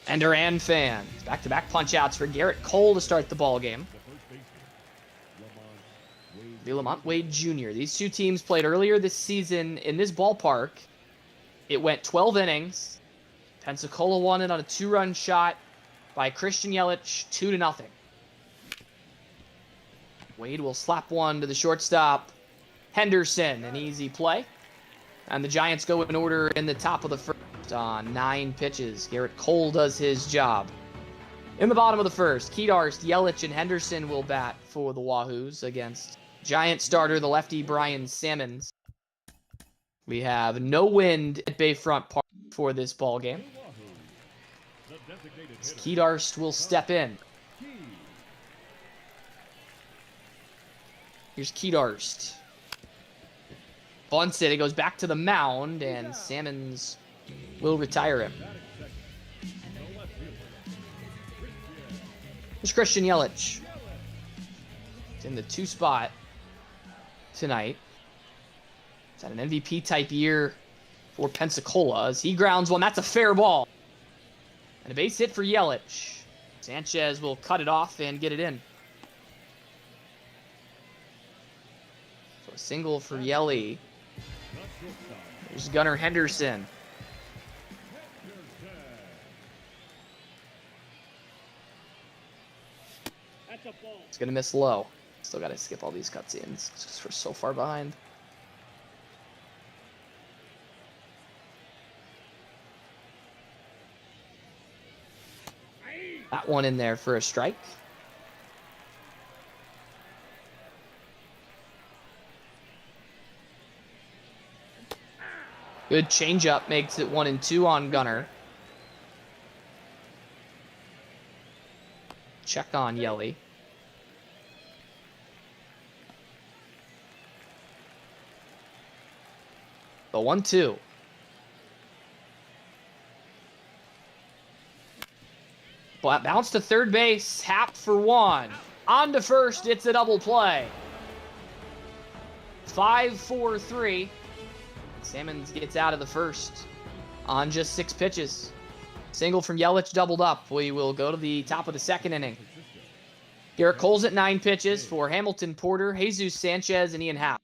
And Duran fans. Back-to-back punch-outs for Garrett Cole to start the ball game. Lamont Wade Jr. These two teams played earlier this season in this ballpark. It went 12 innings. Pensacola won it on a 2-run shot by Christian Yelich, 2-0. Wade will slap one to the shortstop. Henderson, an easy play. And the Giants go in order in the top of the first on 9 pitches. Garrett Cole does his job. In the bottom of the first, Kedarst, Yelich, and Henderson will bat for the Wahoos against Giant starter, the lefty Brian Sammons. We have no wind at Bayfront Park for this ball game. Kedarst will step in. Here's Kedarst. Bunts it. It goes back to the mound, and Sammons will retire him. Here's Christian Yelich. He's in the 2 spot tonight. He's had an MVP type year for Pensacola as he grounds one. That's a fair ball. And a base hit for Yelich. Sanchez will cut it off and get it in. So a single for Yelly. There's Gunnar Henderson. It's going to miss low. Still got to skip all these cutscenes because we're so far behind. That one in there for a strike. Good changeup makes it 1-2 on Gunnar. Check on Yelly. The 1-2. Bounce to third base. Hap for 1. On to first. It's a double play. 5-4-3. Sammons gets out of the first on just 6 pitches. Single from Yelich doubled up. We will go to the top of the second inning. Garrett Cole's at 9 pitches for Hamilton Porter, Jesus Sanchez, and Ian Happ.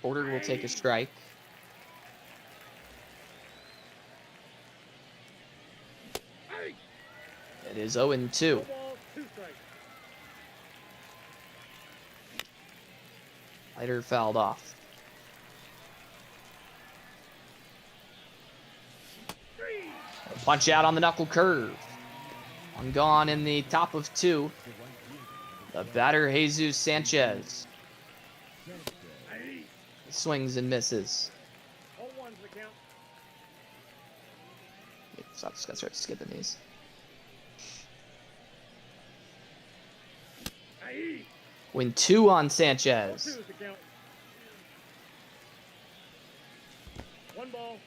Porter will take a strike. It is 0-2. Lighter fouled off. Punch out on the knuckle curve. One gone in the top of 2. The batter, Jesus Sanchez. Swings and misses. So I'm just gonna start skipping these. Win 2 on Sanchez.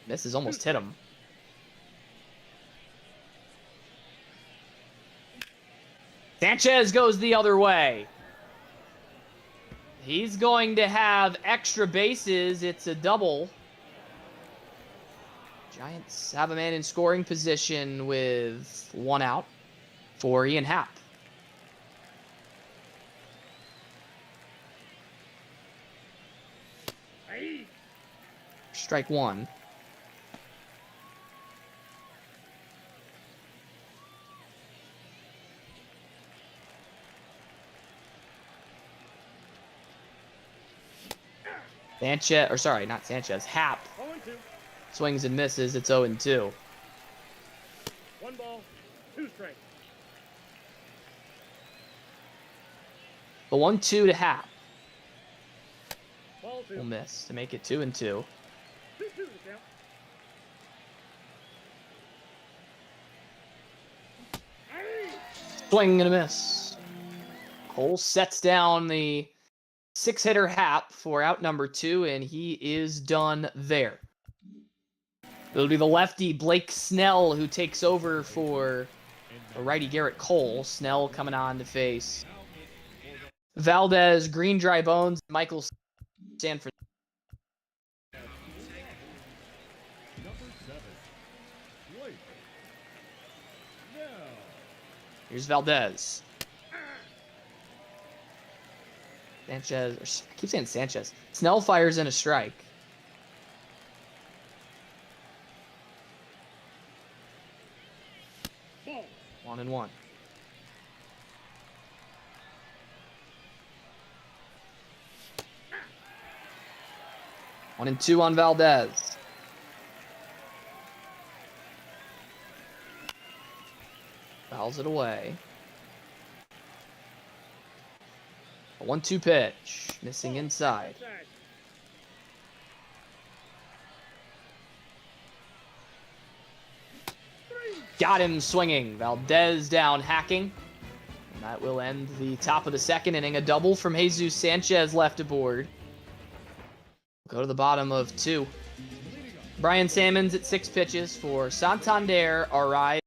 Misses, almost hit him. Sanchez goes the other way. He's going to have extra bases. It's a double. Giants have a man in scoring position with 1 out for Ian Happ. Strike 1. Sanchez, or sorry, not Sanchez, Happ swings and misses. It's 0-2. 1 ball, 2 strikes. The 1-2 to Happ Ball 2. will miss to make it 2-2. 2-2 to count. Swing and a miss. Cole sets down the 6-hitter Happ for out number 2, and he is done there. It'll be the lefty Blake Snell who takes over for the righty Garrett Cole. Snell coming on to face Valdez, Green Dry Bones, Michael Sanford. Number 7. Blake. Now. Here's Valdez. Sanchez, I keep saying Sanchez. Snell fires in a strike. Ball. 1-1. One and 2 on Valdez. Fouls it away. A 1-2 pitch. Missing inside. Got him swinging. Valdez down hacking. And that will end the top of the 2nd inning. A double from Jesus Sanchez left aboard. Go to the bottom of 2. Brian Salmons at 6 pitches for Santander. Arise.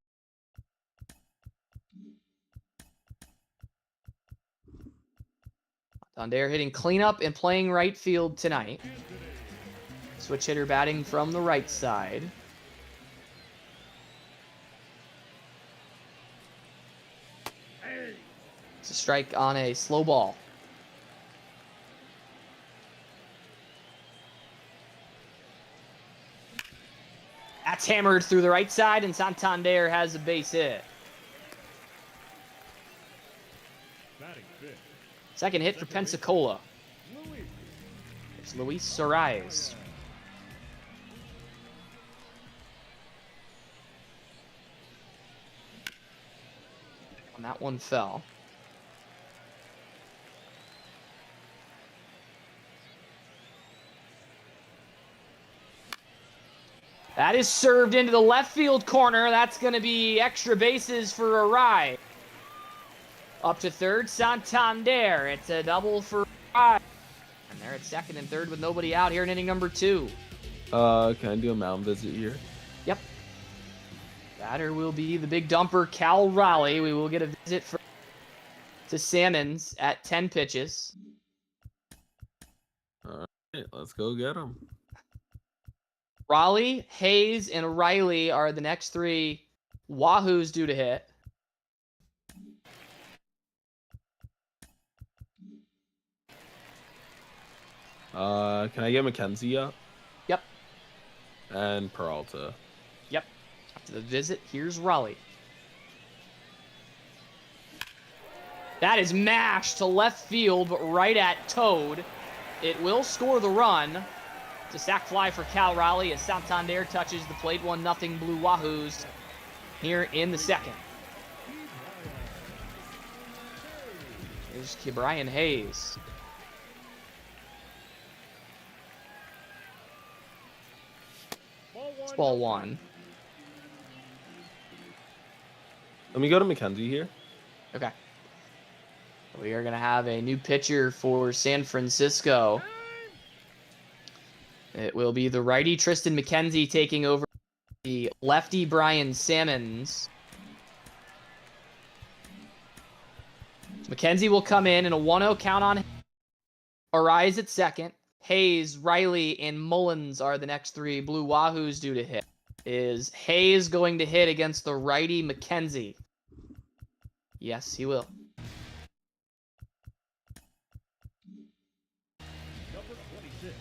Santander hitting cleanup and playing right field tonight. Switch hitter batting from the right side. It's a strike on a slow ball. That's hammered through the right side, and Santander has a base hit. Batting 5th. Second hit for Pensacola. Louis. It's Luis Soares. And that one fell. That is served into the left field corner. That's going to be extra bases for Arai. Up to third, Santander. It's a double for Arai. And they're at 2nd and 3rd with nobody out here in inning number 2. Can I do a mound visit here? Yep. Batter will be the big dumper, Cal Raleigh. We will get a visit to Salmons at 10 pitches. All right, let's go get him. Raleigh, Hayes, and Riley are the next 3 Wahoos due to hit. Can I get McKenzie up? Yep. And Peralta. Yep. After the visit, here's Raleigh. That is mashed to left field, but right at Toad. It will score the run. It's a sac fly for Cal Raleigh as Santander touches the plate. 1-0 Blue Wahoos here in the 2nd. Here's Brian Hayes. It's ball 1. Let me go to McKenzie here. Okay. We are going to have a new pitcher for San Francisco. It will be the righty Tristan McKenzie taking over the lefty Brian Salmons. McKenzie will come in a 1-0 count on him. Arise at 2nd. Hayes, Riley, and Mullins are the next 3 Blue Wahoos due to hit. Is Hayes going to hit against the righty McKenzie? Yes, he will. Number 26.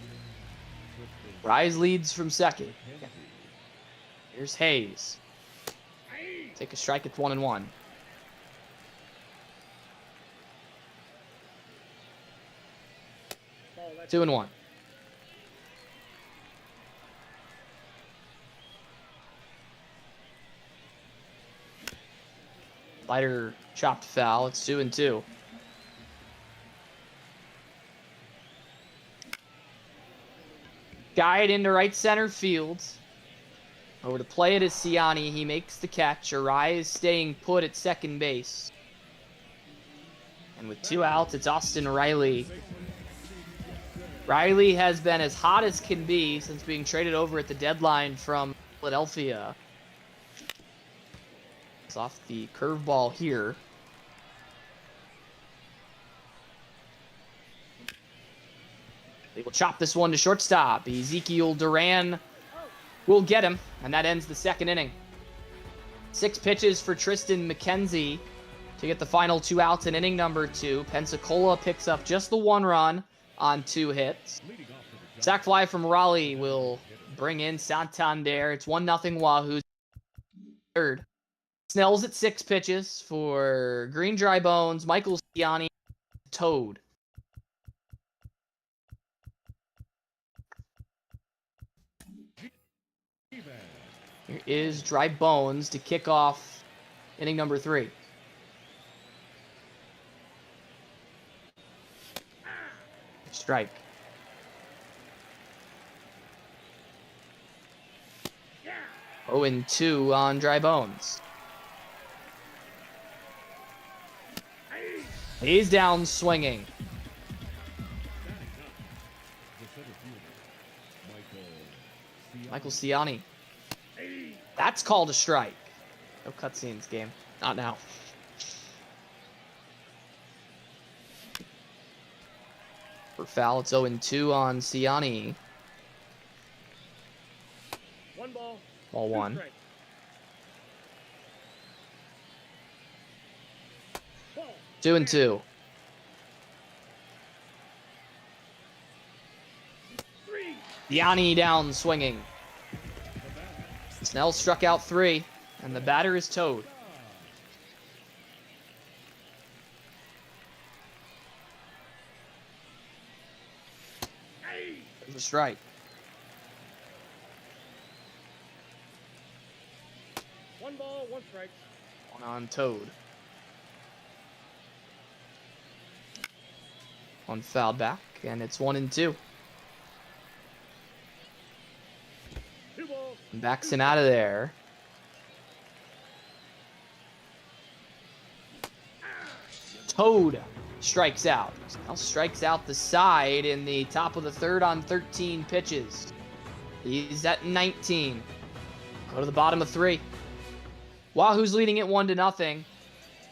Rise leads from second. Here's Hayes. Take a strike. It's 1-1. Two and 1. Lighter chopped foul. It's 2-2. Guide into right center field. Over to play it is Ciani. He makes the catch. Arai is staying put at second base. And with 2 outs, it's Austin Riley. Riley has been as hot as can be since being traded over at the deadline from Philadelphia. It's off the curveball here. They will chop this one to shortstop. Ezekiel Duran will get him, and that ends the second inning. 6 pitches for Tristan McKenzie to get the final 2 outs in inning number 2. Pensacola picks up just the 1 run on 2 hits. Sac fly from Raleigh will bring in Santander. It's 1-0 Wahoos. Third. Snell's at 6 pitches for Green Dry Bones. Michael Ciani, Toad. Here is Dry Bones to kick off inning number 3. Strike. Oh, and 2 on Dry Bones. He's down swinging. Michael Ciani. That's called a strike. No cutscenes, game. Not now. For foul, it's 0-2 on Ciani. 1 ball. Ball 1. 2 strikes. Ball. 2-2. 3. Ciani down swinging. Snell struck out 3, and the batter is Toad. There's a strike. 1 ball, 1 strike. 1 on Toad. 1 foul back, and it's 1-2. 2 balls. Backs him out of there. Toad strikes out. Now strikes out the side in the top of the 3rd on 13 pitches. He's at 19. Go to the bottom of 3. Wahoo's leading it 1-0.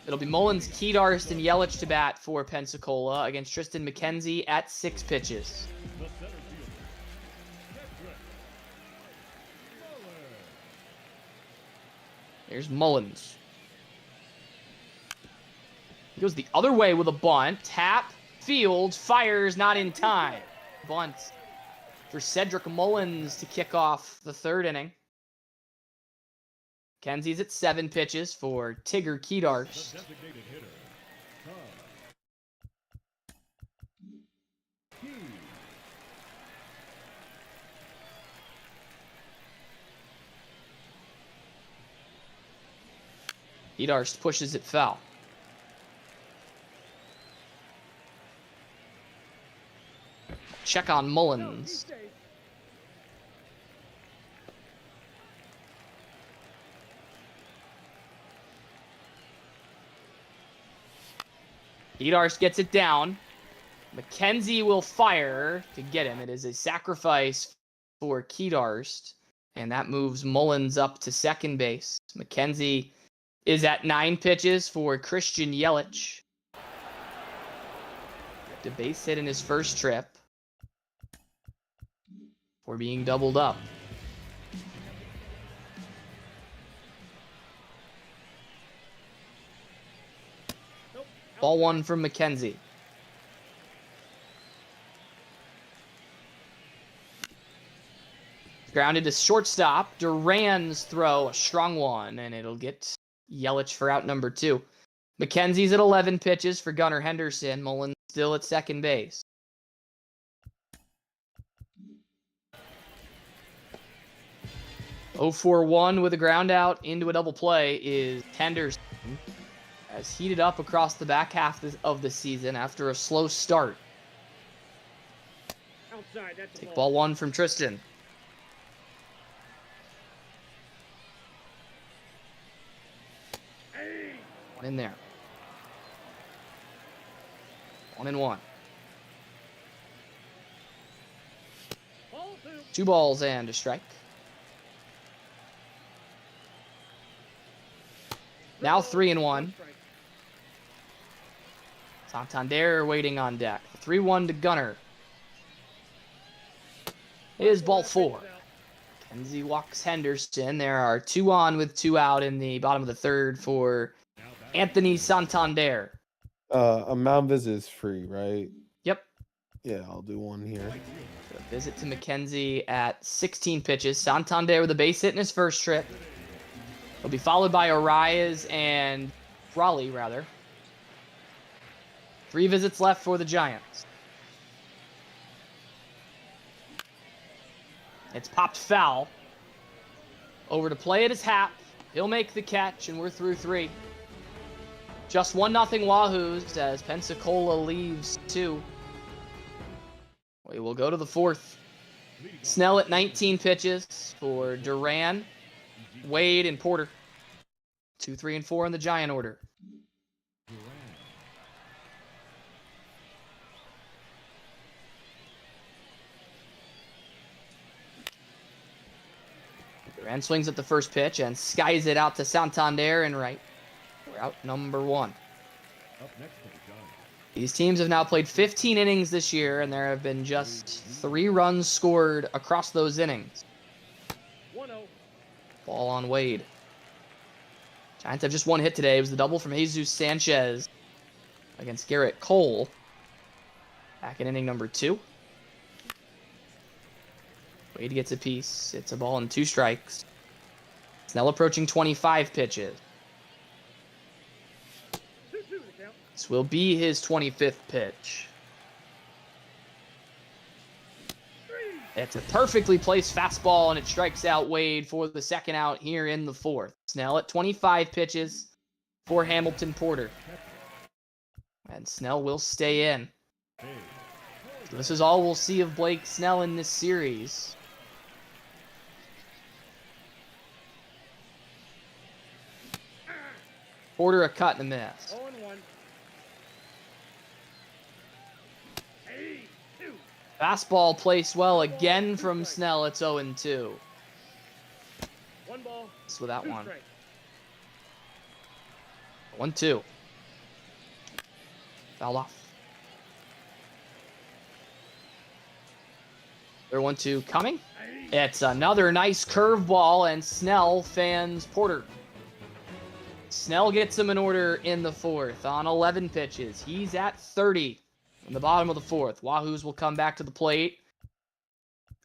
It'll be Mullins, Kedarst, and Yelich to bat for Pensacola against Tristan McKenzie at 6 pitches. The center fielder. Kendrick. Here's Mullins. He goes the other way with a bunt. Tap, field, fires, not in time. Bunt for Cedric Mullins to kick off the 3rd inning. Kenzie's at 7 pitches for Tigger Kedarst. The designated hitter. Key. Kedarst pushes it foul. Check on Mullins. Kedarst gets it down. McKenzie will fire to get him. It is a sacrifice for Kedarst, and that moves Mullins up to second base. McKenzie is at 9 pitches for Christian Yelich. The base hit in his first trip for being doubled up. Ball 1 from McKenzie. Grounded to shortstop. Duran's throw, a strong one, and it'll get Yelich for out number 2. McKenzie's at 11 pitches for Gunnar Henderson. Mullins still at second base. Oh 4-1 with a ground out into a double play is Henderson. Has heated up across the back half of the season after a slow start. Take ball 1 from Tristan. One in there. 1-1. 2 balls and a strike. Now 3-1. Santander waiting on deck. 3-1 to Gunnar. It is ball 4. Kenzie walks Henderson. There are 2 on with 2 out in the bottom of the 3rd for Anthony Santander. A mound visit is free, right? Yep. Yeah, I'll do one here. A visit to McKenzie at 16 pitches. Santander with a base hit in his first trip. He'll be followed by Arias and Raleigh, rather. 3 visits left for the Giants. It's popped foul. Over to play at his hat. He'll make the catch, and we're through 3. Just 1-0 Wahoos as Pensacola leaves 2. We will go to the 4th. Snell at 19 pitches for Duran, Wade, and Porter. 2, 3, and 4 in the Giant order. Duran swings at the first pitch and skies it out to Santander and right. We're out number 1. Up next for the Giants. These teams have now played 15 innings this year, and there have been just 3 runs scored across those innings. 1-0. Ball on Wade. Giants have just 1 hit today. It was the double from Jesus Sanchez against Garrett Cole. Back in inning number 2. Wade gets a piece. It's a ball and 2 strikes. Snell approaching 25 pitches. This will be his 25th pitch. It's a perfectly placed fastball, and it strikes out Wade for the second out here in the 4th. Snell at 25 pitches for Hamilton Porter. And Snell will stay in. So this is all we'll see of Blake Snell in this series. Porter a cut and a miss. 0-1. Fastball placed well again from Snell. It's 0-2. 1 ball. Just with that 2 one. strikes. 1-2. Foul off. They're 1-2 coming. It's another nice curveball, and Snell fans Porter. Snell gets him in order in the 4th on 11 pitches. He's at 30 in the bottom of the 4th. Wahoos will come back to the plate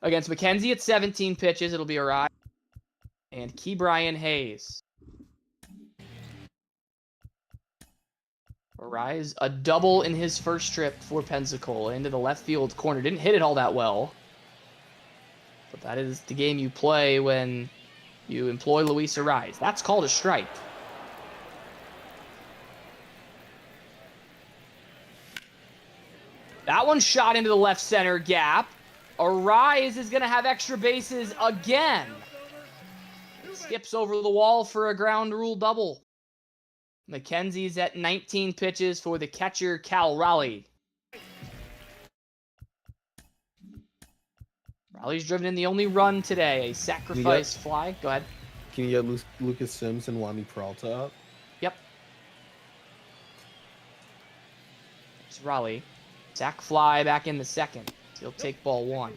against McKenzie at 17 pitches. It'll be Arias and Ke'Bryan Hayes. Arias, a double in his first trip for Pensacola into the left field corner. Didn't hit it all that well. But that is the game you play when you employ Luis Arias. That's called a strike. That one shot into the left center gap. Arias is going to have extra bases again. Skips over the wall for a ground rule double. McKenzie's at 19 pitches for the catcher, Cal Raleigh. Raleigh's driven in the only run today, a sacrifice fly. Go ahead. Can you get Lucas Sims and Wandy Peralta up? Yep. It's Raleigh. Sack fly back in the 2nd. He'll take ball 1.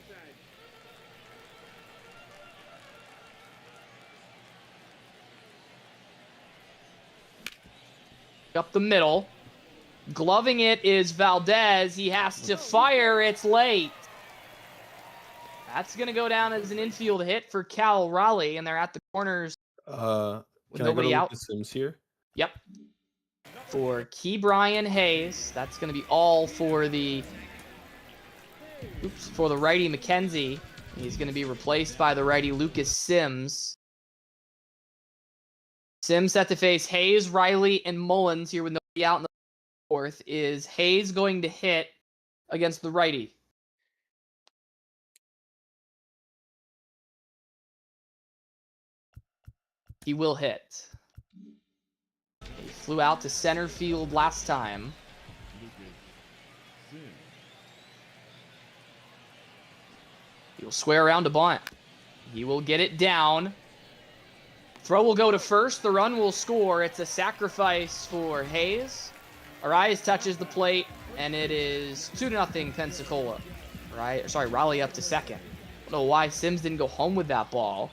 Up the middle. Gloving it is Valdez. He has to fire. It's late. That's going to go down as an infield hit for Cal Raleigh, and they're at the corners with Can I go to nobody out. Lucas Sims here? Yep. For Key Brian Hayes. That's going to be all for the righty McKenzie. He's going to be replaced by the righty Lucas Sims. Sims set to face Hayes, Riley, and Mullins here with nobody out in the fourth. Is Hayes going to hit against the righty? He will hit. He flew out to center field last time. He'll square around to bunt. He will get it down. Throw will go to first. The run will score. It's a sacrifice for Hayes. Arias touches the plate, and it is 2-0 Pensacola. Raleigh up to second. I don't know why Sims didn't go home with that ball.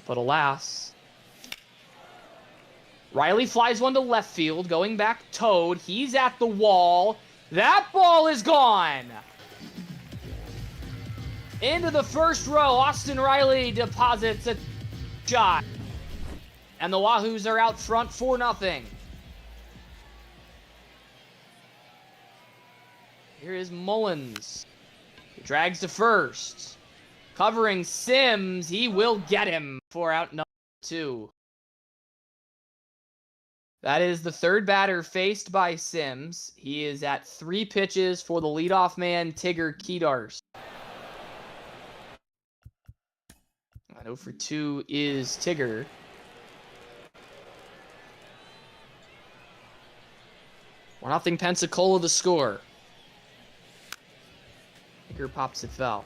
But alas. Riley flies one to left field, going back Toad. He's at the wall. That ball is gone. Into the first row, Austin Riley deposits a shot. And the Wahoos are out front 4-0. Here is Mullins. He drags to first. Covering Sims, he will get him for out number 2. That is the third batter faced by Sims. He is at 3 pitches for the leadoff man, Tigger Kedars. 0 for 2 is Tigger. We're nothing Pensacola the score. Tigger pops it foul.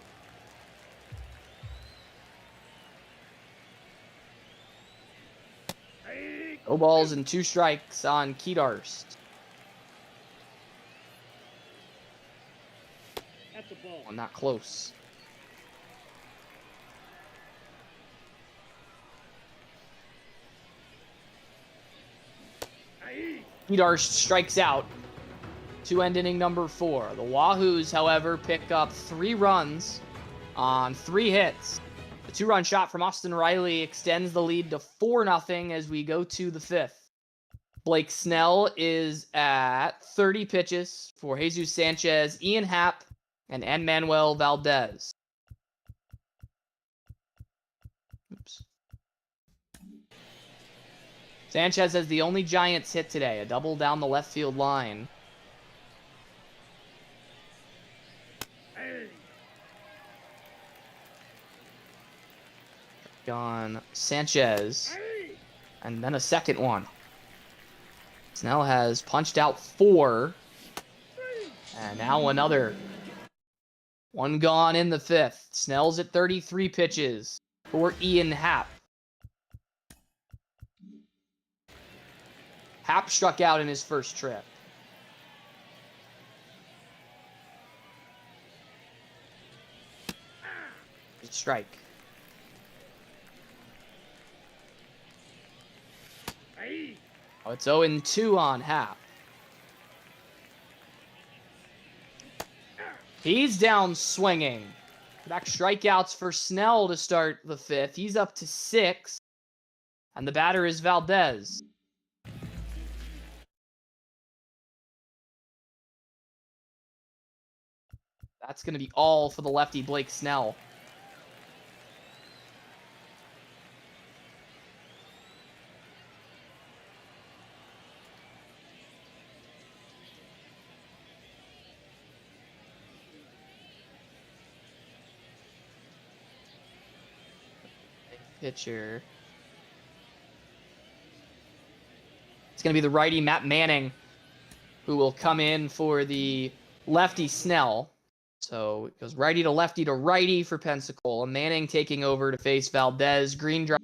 No balls and 2 strikes on Kedars. Oh, not close. Kedars strikes out to end inning number 4. The Wahoos, however, pick up 3 runs on 3 hits. The 2-run shot from Austin Riley extends the lead to 4-0 as we go to the 5th. Blake Snell is at 30 pitches for Jesus Sanchez, Ian Happ, and Manuel Valdez. Oops. Sanchez has the only Giants hit today, a double down the left field line. On Sanchez, and then a second one. Snell has punched out 4, and now another. 1 gone in the 5th. Snell's at 33 pitches for Ian Happ. Happ struck out in his first trip. Strike. Oh, it's 0-2 on Happ. He's down swinging. Back strikeouts for Snell to start the 5th. He's up to 6. And the batter is Valdez. That's going to be all for the lefty Blake Snell. Pitcher. It's going to be the righty Matt Manning who will come in for the lefty Snell. So it goes righty to righty for Pensacola. Manning taking over to face Valdez. Green drive.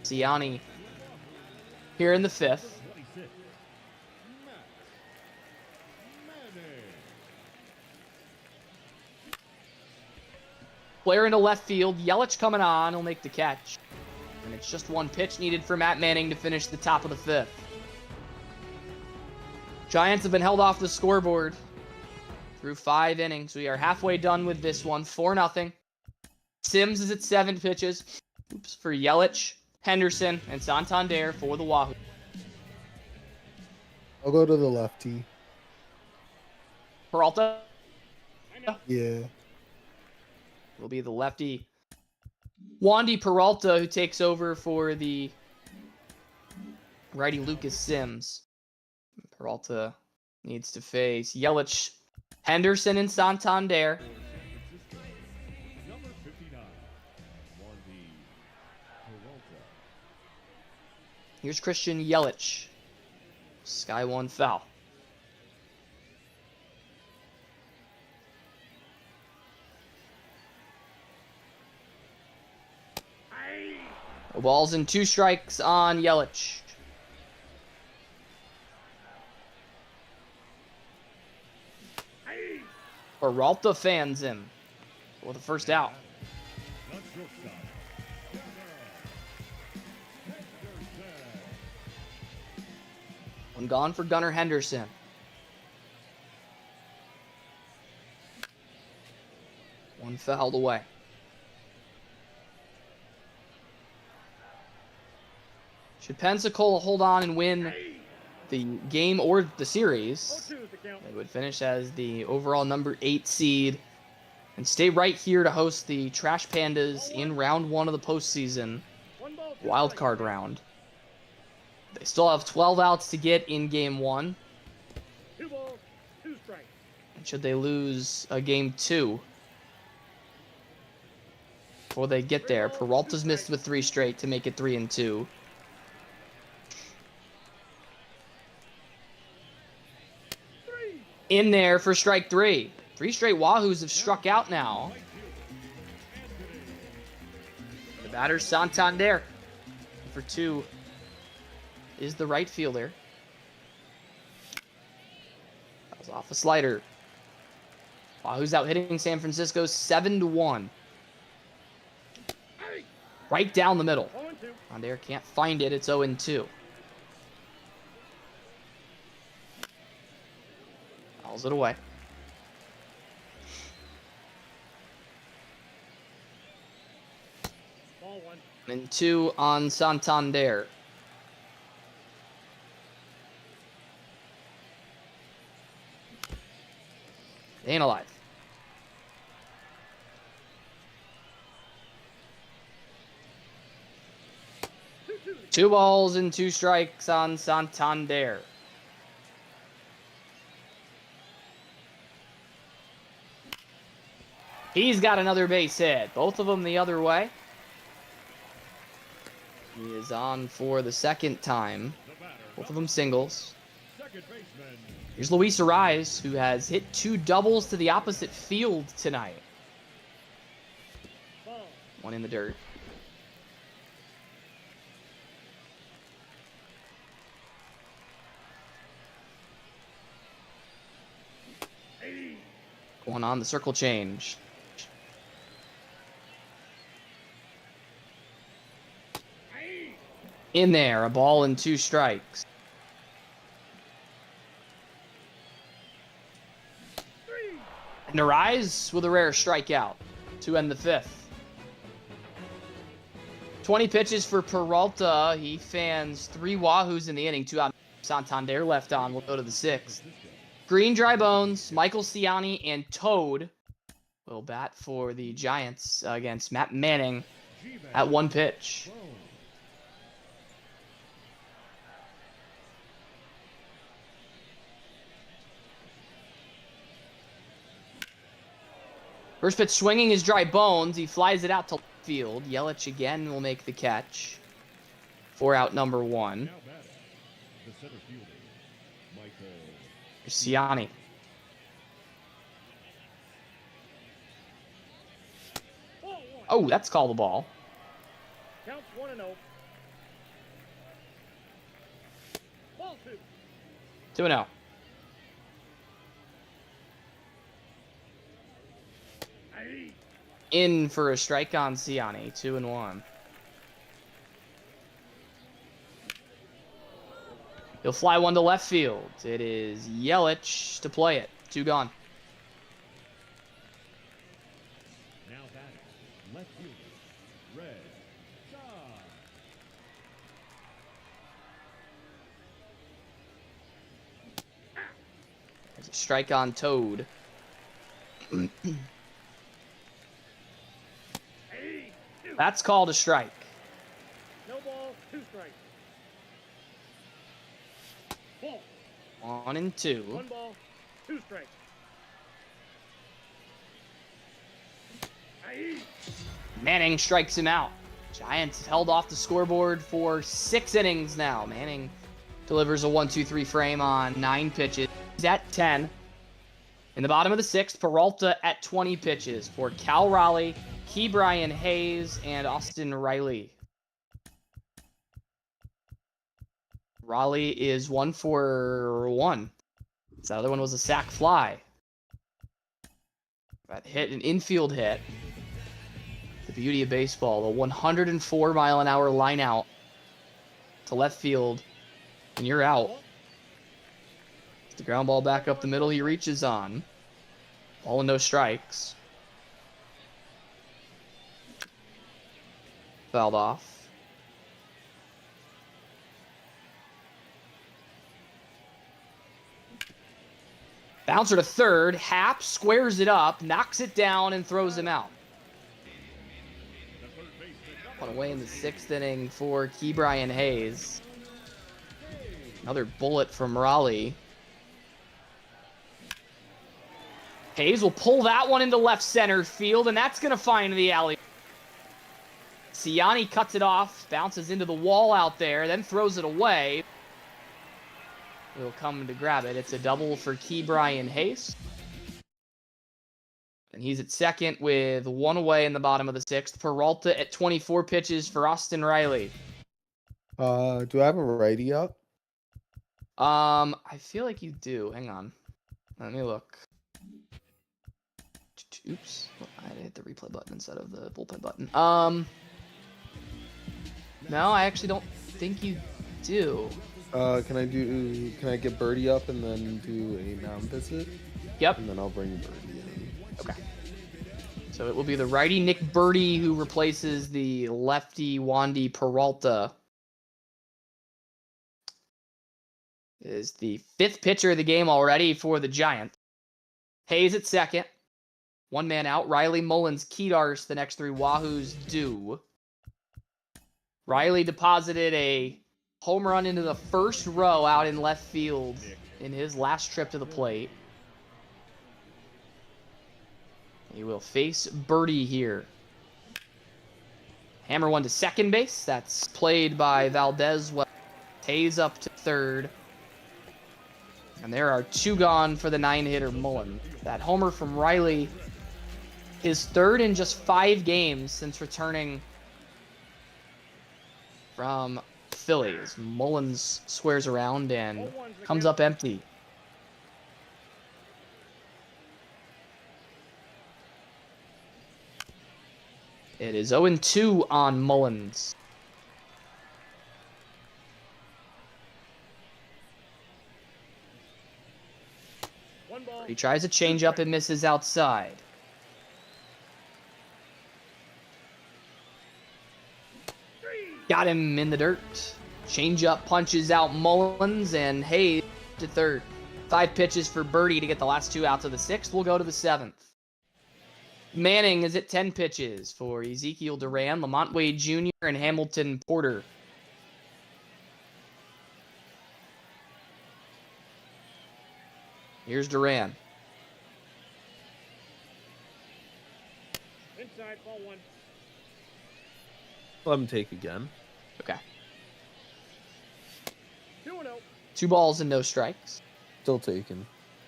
Ciani here in the 5th. Player into left field. Yelich coming on. He'll make the catch. And it's just 1 pitch needed for Matt Manning to finish the top of the 5th. Giants have been held off the scoreboard through 5 innings. We are halfway done with this one, 4-0. Sims is at 7 pitches. Oops, for Yelich, Henderson, and Santander for the Wahoo. I'll go to the lefty. Peralta Yeah. will be the lefty. Wandy Peralta, who takes over for the righty Lucas Sims. Peralta needs to face Yelich, Henderson, and Santander. Number 59, Wandy Peralta. Here's Christian Yelich. Sky 1 foul. The ball's in 2 strikes on Yelich. Peralta fans him for the first out. The shortstop, One gone for Gunnar Henderson. One fouled away. Should Pensacola hold on and win the game or the series, they would finish as the overall number 8 seed and stay right here to host the Trash Pandas in round 1 of the postseason wild card round. They still have 12 outs to get in game 1. 2 balls, 2 strikes. And should they lose game 2 before they get there, Peralta's missed with 3 straight to make it 3-2. In there for strike 3. 3 straight Wahoos have struck out now. The batter's Santander. For 2 is the right fielder. That was off a slider. Wahoos out hitting San Francisco 7-1. Right down the middle. Santander can't find it. It's 0-2. Fouls it away. Ball 1. And 2 on Santander. They ain't alive. Two balls and 2 strikes on Santander. He's got another base hit. Both of them the other way. He is on for the 2nd time. Both of them singles. Second baseman, Here's Luis Ariz, who has hit 2 doubles to the opposite field tonight. ball. One in the dirt. Going on the circle change. In there, a ball and 2 strikes. And Ariz with a rare strikeout to end the 5th. 20 pitches for Peralta. He fans 3 Wahoos in the inning. 2 out. Santander left on. We'll go to the 6th. Green Dry Bones, Michael Ciani, and Toad will bat for the Giants against Matt Manning at 1 pitch. First pitch swinging is Dry Bones. He flies it out to left field. Yelich again will make the catch for out number 1. Now batting, the center fielder, Michael. Ciani. Ball 1. Oh, that's called the ball. Counts 1-0. Ball 2. 2-0. In for a strike on Ciani. 2-1. He'll fly one to left field. It is Yelich to play it. 2 gone. Now batting, left fielder, Red Sox. There's a strike on Toad. That's called a strike. No ball, 2 strikes. Ball, 1 and 2. 1 ball, 2 strikes. Manning strikes him out. Giants held off the scoreboard for 6 innings now. Manning delivers a 1-2-3 frame on 9 pitches. He's at 10. In the bottom of the 6th, Peralta at 20 pitches for Cal Raleigh, Ke'Bryan Hayes, and Austin Riley. Raleigh is 1 for 1. The other one was a sac fly. That hit, an infield hit. The beauty of baseball, the 104-mile-an-hour line out to left field, and you're out. The ground ball back up the middle, he reaches on. Ball and no strikes. Fouled off. Bouncer to third. Happ squares it up, knocks it down, and throws him out. One away in the 6th inning for Ke'Bryan Hayes. Another bullet from Raleigh. Hayes will pull that one into left center field, and that's going to find the alley. Siani cuts it off, bounces into the wall out there, then throws it away. He'll come to grab it. It's a double for Ke'Bryan Hayes. And he's at second with 1 away in the bottom of the 6th. Peralta at 24 pitches for Austin Riley. Do I have a righty up? I feel like you do. Hang on. Let me look. Oops. I had to hit the replay button instead of the bullpen button. No, I actually don't think you do. Can I get Birdie up and then do a mound visit? Yep. And then I'll bring Birdie in. Okay. So it will be the righty Nick Birdie who replaces the lefty Wandy Peralta. Is the 5th pitcher of the game already for the Giants. Hayes at second. 1 man out. Riley, Mullins, Kedars, the next 3 Wahoos do. Riley deposited a home run into the first row out in left field in his last trip to the plate. He will face Birdie here. Hammer one to second base. That's played by Valdez. Hayes up to third. And there are 2 gone for the 9-hitter Mullen. That homer from Riley, his 3rd in just 5 games since returning from Phillies. Mullins squares around and comes up empty. It is 0-2 on Mullins. He tries a changeup and misses outside. Got him in the dirt. Changeup punches out Mullins, and Hayes to third. 5 pitches for Birdie to get the last 2 outs of the 6th. We'll go to the 7th. Manning is at 10 pitches for Ezekiel Duran, Lamont Wade Jr., and Hamilton Porter. Here's Duran. Inside, ball 1. Let him take again. Okay. 2-0. 2 balls and no strikes. Still taken.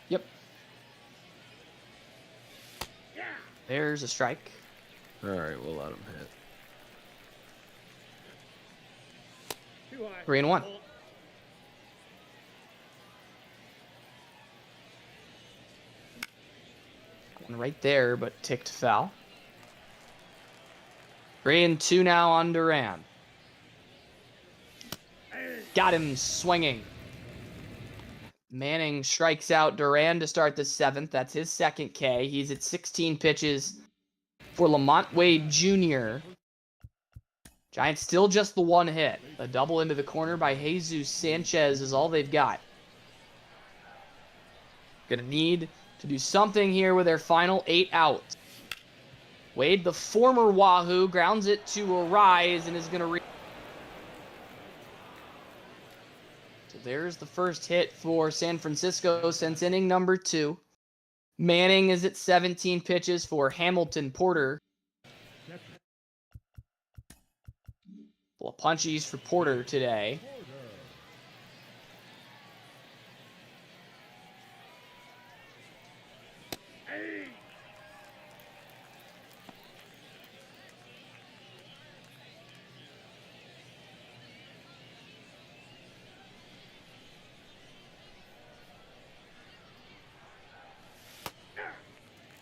Yep. There's a strike. All right, we'll let him hit. Too high. 3-1. Ball. One right there, but ticked foul. 3-2 now on Duran. Got him swinging. Manning strikes out Duran to start the 7th. That's his second K. He's at 16 pitches for Lamont Wade Jr. Giants still just the 1 hit. A double into the corner by Jesus Sanchez is all they've got. Gonna need to do something here with their final 8 outs. Wade, the former Wahoo, grounds it to a rise and is gonna So there's the first hit for San Francisco since inning number 2. Manning is at 17 pitches for Hamilton Porter. Full of punchies for Porter today.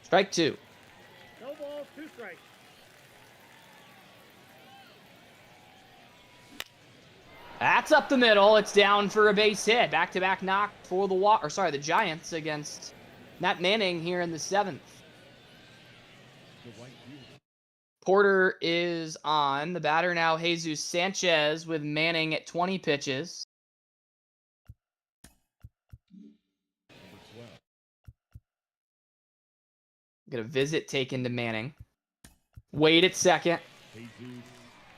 Strike 2. No balls, 2 strikes. That's up the middle. It's down for a base hit. Back-to-back knock for the Giants against Matt Manning here in the 7th. Porter is on. The batter now, Jesus Sanchez, with Manning at 20 pitches. Get a visit taken to Manning. Wade at second.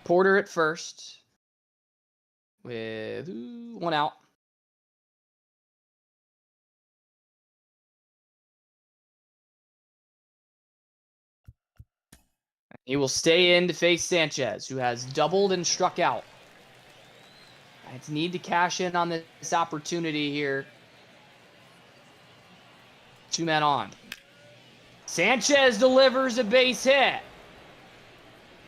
Porter at first. With 1 out. He will stay in to face Sanchez, who has doubled and struck out. Giants need to cash in on this opportunity here. 2 men on. Sanchez delivers a base hit.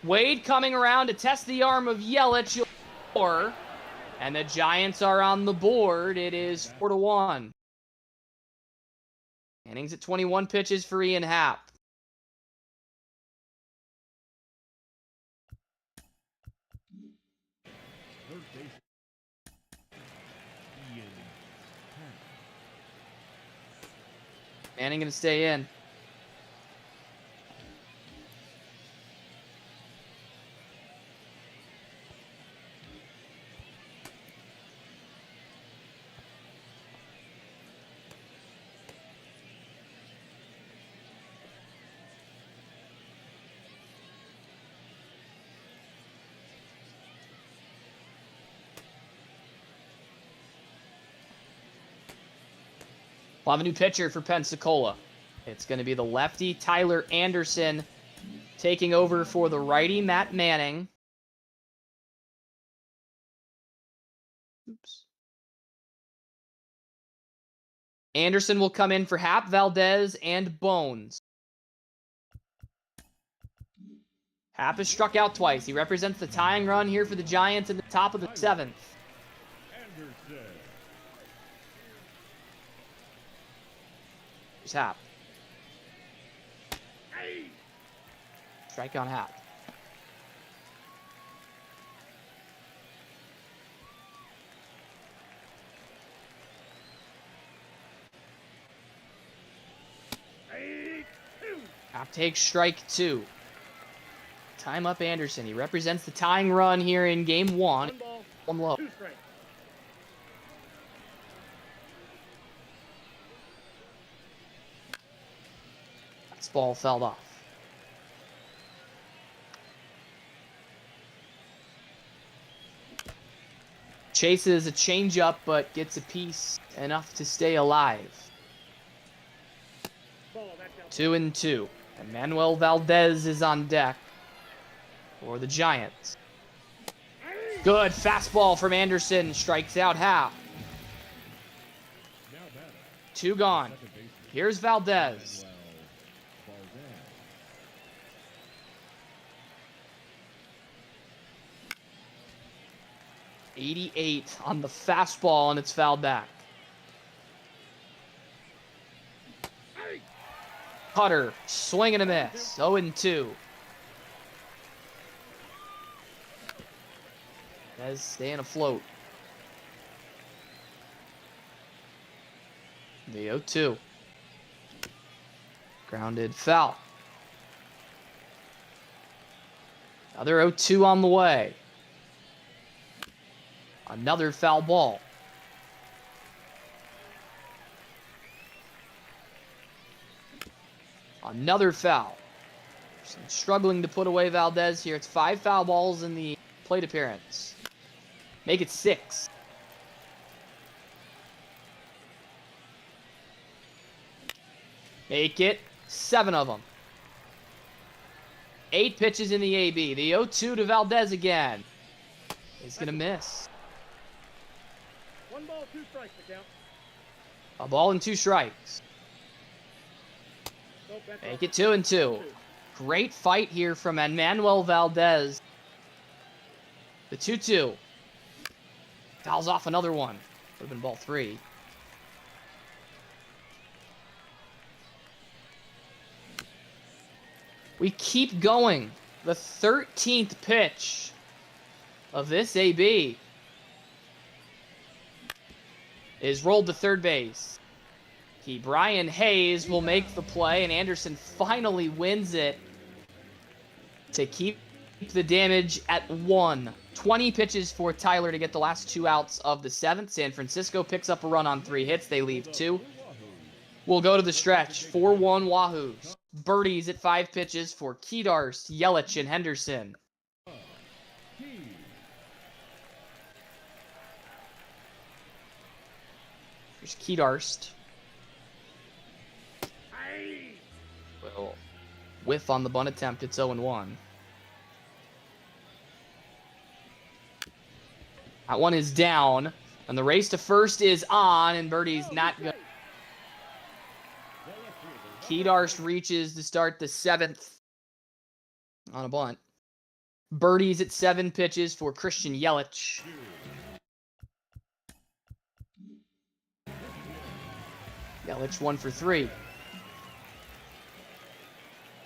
Wade coming around to test the arm of Yelich. And the Giants are on the board. It is 4-1. Innings at 21 pitches for Ian Happ. Manning going to stay in. We'll have a new pitcher for Pensacola. It's going to be the lefty Tyler Anderson taking over for the righty Matt Manning. Oops. Anderson will come in for Happ, Valdez, and Bones. Happ has struck out twice. He represents the tying run here for the Giants in the top of the 7th. Here's Happ. Strike on Happ. Happ takes strike 2. Time up Anderson. He represents the tying run here in game 1. 1 low. This ball fell off. Chases a changeup, but gets a piece enough to stay alive. 2-2. And Manuel Valdez is on deck for the Giants. Good fastball from Anderson. Strikes out Happ. 2 gone. Here's Valdez. .88 on the fastball, and it's fouled back. Cutter, swing and a miss. 0-2. That's staying afloat. The 0-2. Grounded foul. Another 0-2 on the way. Another foul ball. Another foul. Struggling to put away Valdez here. It's 5 foul balls in the plate appearance. Make it 6. Make it 7 of them. 8 pitches in the AB. The 0-2 to Valdez again. He's going to miss. 1 ball, 2 strikes to count. A ball and 2 strikes. Make it 2-2. Great fight here from Manuel Valdez. The 2-2. Fouls off another one. Would have been ball 3. We keep going. The 13th pitch of this AB is rolled to third base. Brian Hayes will make the play, and Anderson finally wins it to keep the damage at 1. 20 pitches for Tyler to get the last 2 outs of the 7th. San Francisco picks up a run on 3 hits. They leave 2. We'll go to the stretch. 4-1 Wahoos. Birdies at 5 pitches for Kedarst, Yelich, and Henderson. Here's Kedarst. Will whiff on the bunt attempt. It's 0-1. That one is down, and the race to first is on, and Birdie's not good. Kedarst reaches to start the 7th on a bunt. Birdies at 7 pitches for Christian Yelich. Yelich 1 for 3.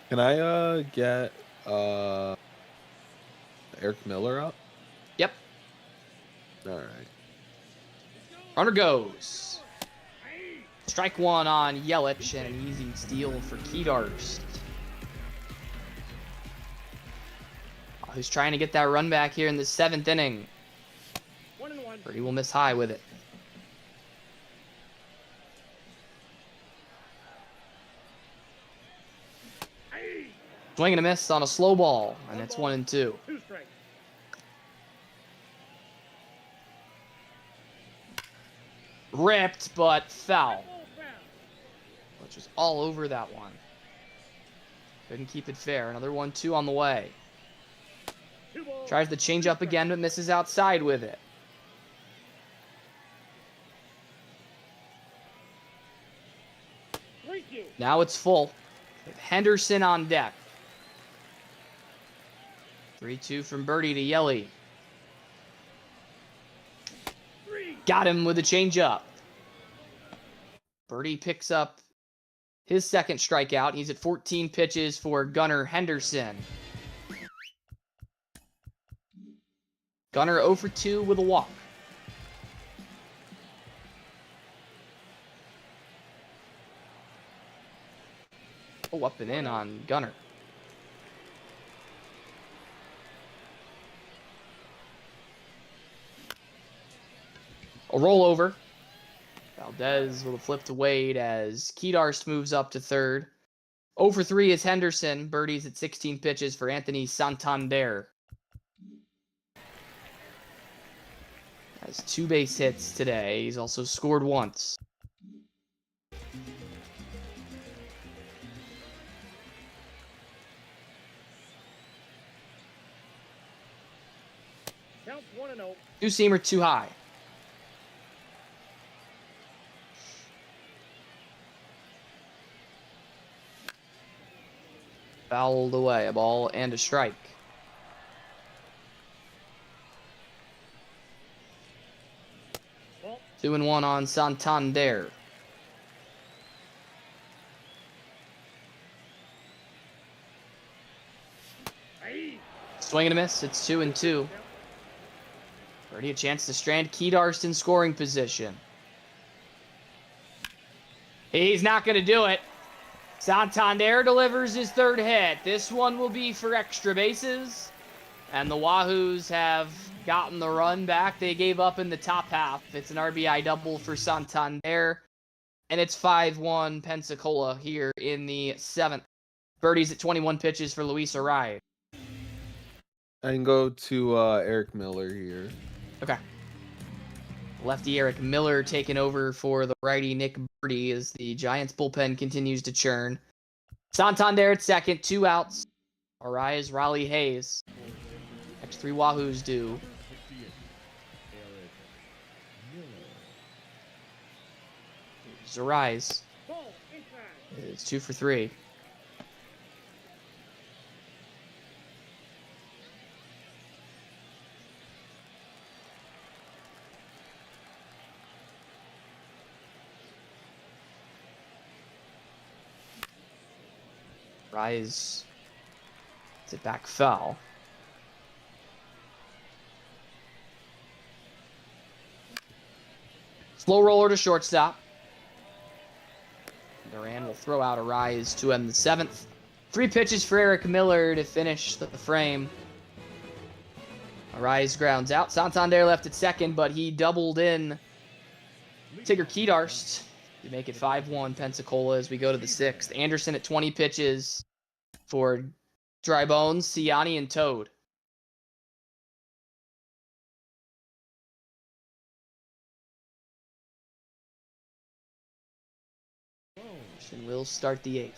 Can I get Eric Miller up? Yep. All right. Runner goes. Strike 1 on Yelich, and an easy steal for Kedarst. Who's trying to get that run back here in the 7th inning. Birdie will miss high with it. Swing and a miss on a slow ball, and it's 1-2. Ripped, but foul. Which was all over that one. Couldn't keep it fair. Another 1-2 on the way. Tries the changeup again, but misses outside with it. Now it's full, with Henderson on deck. 3-2 from Birdie to Yelly. Got him with a changeup. Birdie picks up his 2nd strikeout. He's at 14 pitches for Gunnar Henderson. Gunnar 0 for 2 with a walk. Oh, up and in on Gunnar. A rollover. Valdez will have flipped to Wade as Kedarst moves up to 3rd. 0 for 3 is Henderson. Birdies at 16 pitches for Anthony Santander. Has 2 base hits today. He's also scored once. Counts 1-0. 2-seamer too high. Fouled away, a ball and a strike. Ball. 2-1 on Santander. Swing and a miss. It's 2-2. Already a chance to strand Kedarst in scoring position. He's not going to do it. Santander delivers his third hit. This one will be for extra bases. And the Wahoos have gotten the run back they gave up in the top half. It's an RBI double for Santander. And it's 5-1 Pensacola here in the 7th. Birdies at 21 pitches for Luis Arai. I can go to Eric Miller here. Okay. Lefty Eric Miller taking over for the righty Nick Birdie as the Giants bullpen continues to churn. Santander at second, 2 outs. Arise Raleigh Hayes. Next 3 Wahoos do. Here's Arise. It's 2 for 3. Rise. It's it back foul. Slow roller to shortstop. Duran will throw out a rise to end the 7th. 3 pitches for Eric Miller to finish the frame. Arise grounds out. Santander left at second, but he doubled in Tigger Kedarst to make it 5-1 Pensacola as we go to the 6th. Anderson at 20 pitches for Dry Bones, Ciani, and Toad. And we'll start the 8th.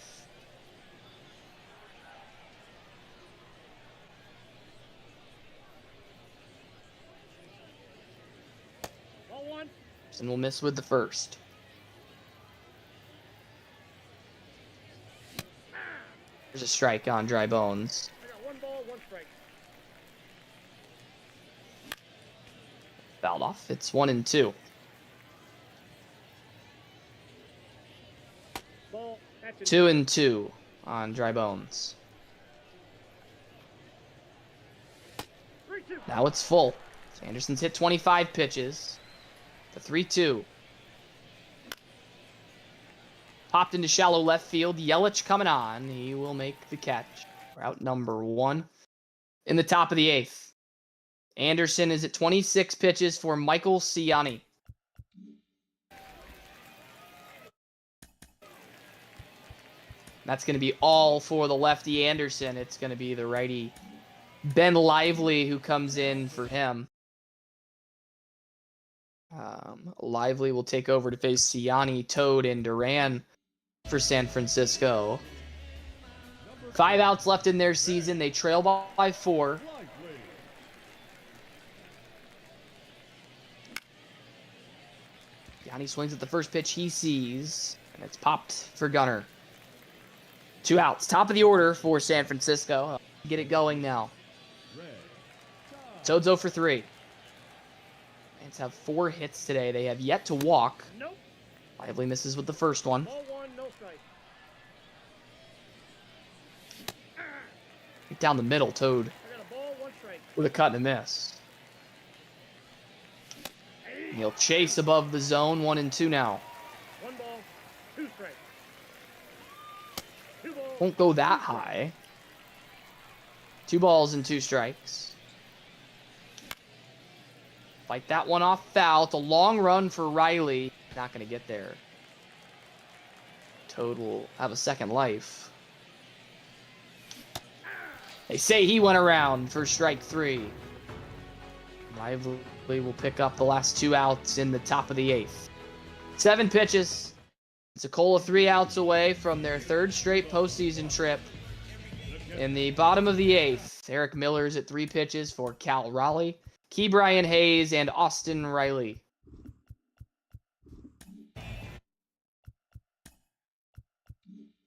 And we'll miss with the first. There's a strike on Dry Bones. I got 1 ball, 1 strike. Fouled off. It's 1-2. Ball, 2-2 on Dry Bones. 3-2. Now it's full. Anderson's hit 25 pitches. The 3-2. Popped into shallow left field. Yelich coming on. He will make the catch. Route number 1 in the top of the 8th. Anderson is at 26 pitches for Michael Ciani. That's going to be all for the lefty Anderson. It's going to be the righty Ben Lively who comes in for him. Lively will take over to face Ciani, Toad, and Duran for San Francisco. 5 outs left in their season. They trail by 4. Ciani swings at the first pitch he sees, and it's popped for Gunnar. 2 outs. Top of the order for San Francisco. Get it going now. Toad's 0 for 3. Giants have 4 hits today. They have yet to walk. Nope. Lively misses with the first one. Ball 1, no strike. Down the middle, Toad I got a ball, 1 strike. with a cut and a miss. He'll chase above the zone. 1-2 now. 1 ball, 2 strikes. 2 balls. Won't go that high. 2 balls and 2 strikes. Fight that one off foul. It's a long run for Riley. Not going to get there. Toad will have a second life. They say he went around for strike 3. Lively will pick up the last 2 outs in the top of the 8th. 7 pitches. Pensacola 3 outs away from their 3rd straight postseason trip. In the bottom of the 8th, Eric Miller's at 3 pitches for Cal Raleigh, Key Brian Hayes, and Austin Riley.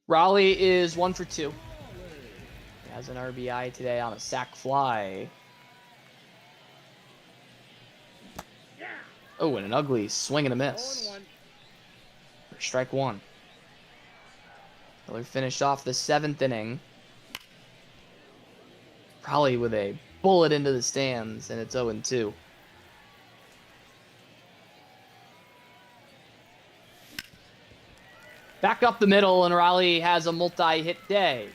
Raleigh is 1 for 2. He has an RBI today on a sac fly. Oh, and an ugly swing and a miss. 0-1. For strike 1. Miller finished off the 7th inning. Probably with a bullet into the stands, and it's 0-2. Back up the middle, and Raleigh has a multi-hit day.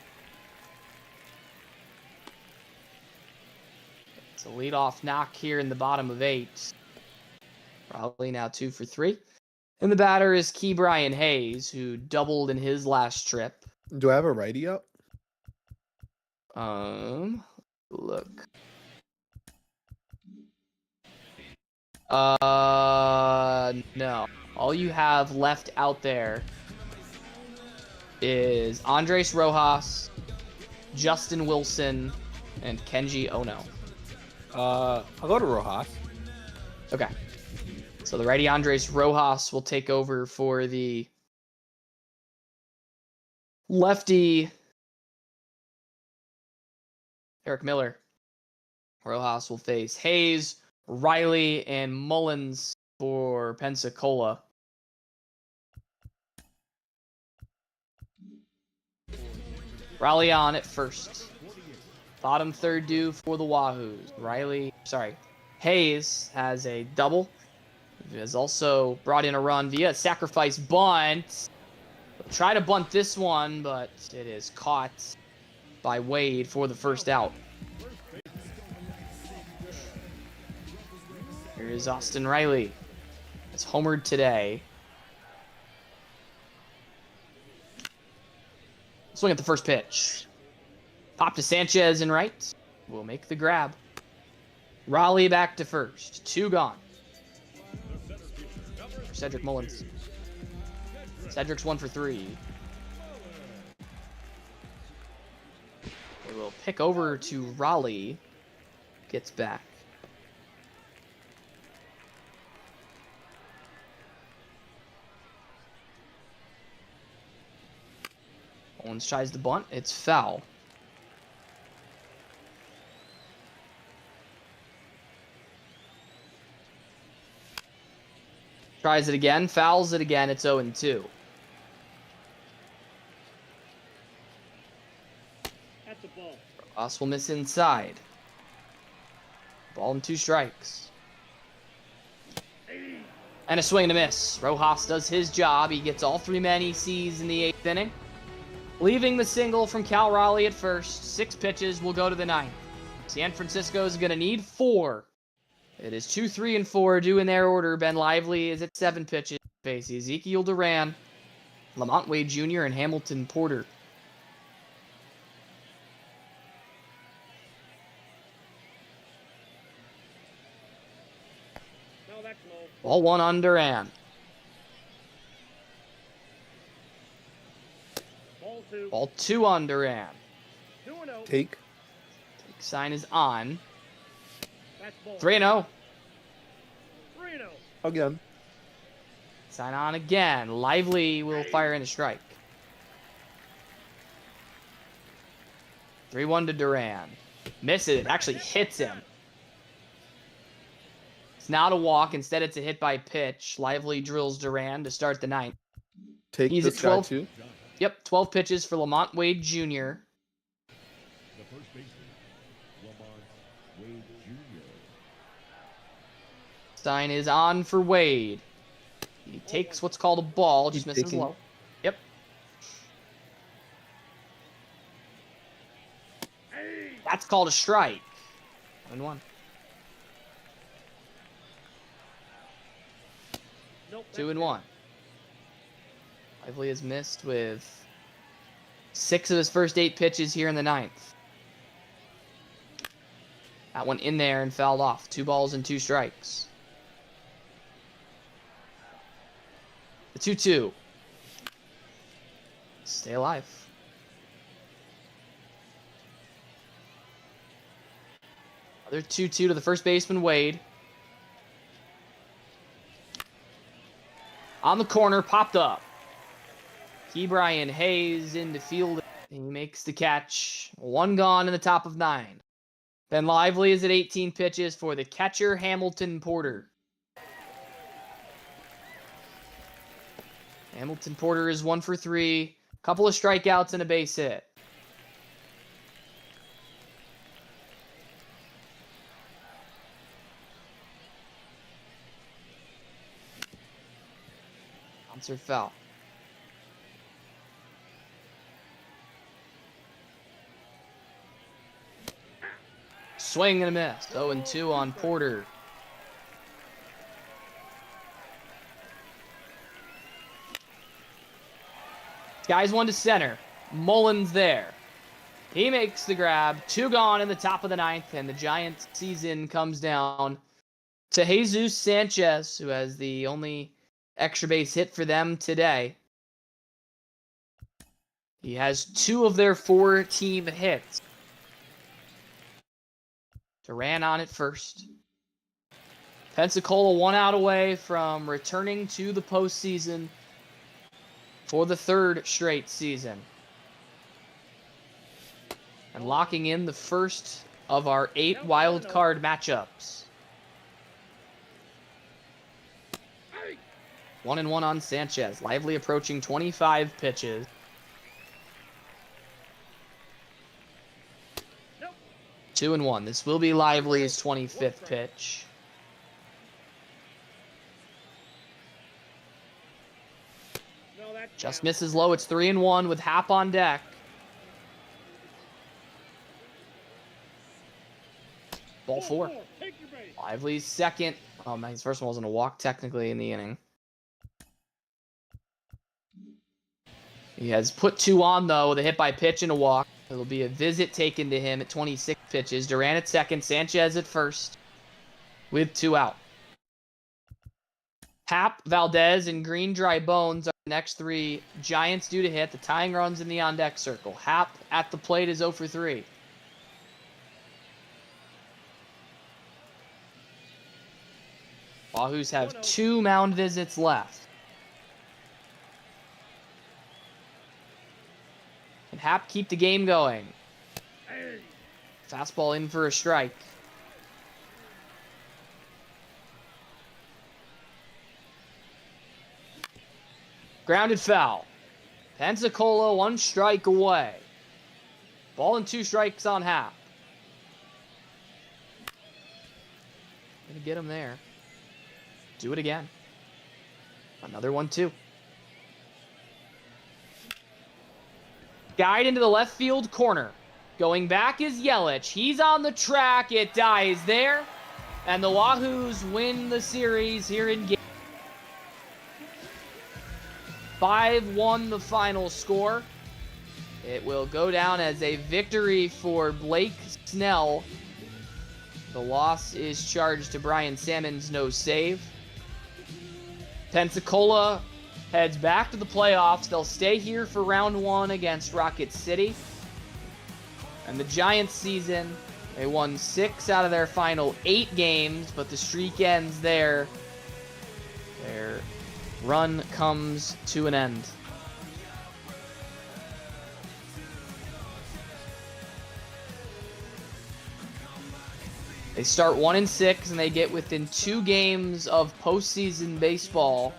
It's a leadoff knock here in the bottom of 8. Raleigh now 2 for 3. And the batter is Brian Hayes, who doubled in his last trip. Do I have a righty up? Look. No. All you have left out there is Andres Rojas, Justin Wilson, and Kenji Ono. I'll go to Rojas. Okay. So the righty Andres Rojas will take over for the lefty Eric Miller. Rojas will face Hayes, Riley, and Mullins for Pensacola. Riley on at first. Bottom third due for the Wahoos. Hayes has a double. He has also brought in a run via sacrifice bunt. He'll try to bunt this one, but it is caught by Wade for the first out. Here is Austin Riley. It's homered today. Swing at the first pitch. Pop to Sanchez in right. We'll make the grab. Raleigh back to first. 2 gone. For Cedric Mullins. Cedric's 1 for 3. They will pick over to Raleigh. Gets back. Owens tries the bunt. It's foul. Tries it again. Fouls it again. It's 0-2. That's a ball. Ross will miss inside. Ball and 2 strikes. And a swing and a miss. Rojas does his job. He gets all 3 men he sees in the 8th inning. Leaving the single from Cal Raleigh at first. 6 pitches will go to the 9th. San Francisco is going to need 4. It is 2, 3, and 4 due in their order. Ben Lively is at 7 pitches. Face Ezekiel Duran, Lamont Wade Jr., and Hamilton Porter. No, that's low. Ball 1 on Duran. Ball 2. Ball 2 on Duran. 2-0. Take. Sign is on. That's ball. 3-0. 3-0. Again. Sign on again. Lively will fire in a strike. 3-1 to Duran. Misses. Actually hits him. It's not a walk. Instead, it's a hit by pitch. Lively drills Duran to start the 9th. Take He's this at guy 12. too. Yep, 12 pitches for Lamont Wade Jr. The first baseman, Lamont Wade Jr. Sign is on for Wade. He takes what's called a ball. Just He's misses taking- low. Yep. That's called a strike. 1-1. Nope. 2-1. Lively has missed with 6 of his first 8 pitches here in the 9th. That one in there and fouled off. 2 balls and 2 strikes. The 2-2. Stay alive. Another 2-2 to the first baseman, Wade. On the corner, popped up. Brian Hayes into field. He makes the catch. 1 gone in the top of 9. Ben Lively is at 18 pitches for the catcher, Hamilton Porter. Hamilton Porter is 1 for 3. Couple of strikeouts and a base hit. Bouncer foul. Swing and a miss. 0-2 on Porter. Guys one to center. Mullins there. He makes the grab. 2 gone in the top of the 9th, and the Giants' season comes down to Jesus Sanchez, who has the only extra base hit for them today. He has 2 of their 4 team hits. Duran on it first. Pensacola 1 out away from returning to the postseason for the 3rd straight season. And locking in the first of our 8 wild card matchups. 1-1 on Sanchez. Lively approaching 25 pitches. Nope. 2-1. This will be Lively's 25th pitch. No, that's Just down. misses low. It's 3-1 with Hap on deck. Ball 4. Take your base. Lively's second. Oh man, his first one wasn't a walk technically in the inning. He has put 2 on though with a hit by pitch and a walk. It'll be a visit taken to him at 26 pitches. Duran at second, Sanchez at first with 2 out. Hap, Valdez, and Green Dry Bones are the next 3 Giants due to hit. The tying runs in the on deck circle. Hap at the plate is 0 for 3. Wahoos have 2 mound visits left. Can Hap keep the game going? Hey. Fastball in for a strike. Grounded foul. Pensacola 1 strike away. Ball and 2 strikes on Hap. Gonna get him there. Do it again. Another 1-2. Guide into the left field corner. Going back is Yelich. He's on the track. It dies there. And the Wahoos win the series here in game. 5-1 the final score. It will go down as a victory for Blake Snell. The loss is charged to Brian Salmon's no save. Pensacola heads back to the playoffs. They'll stay here for round 1 against Rocket City. And the Giants season, they won 6 out of their final 8 games, but the streak ends there. Their run comes to an end. They start 1-6 and they get within 2 games of postseason baseball.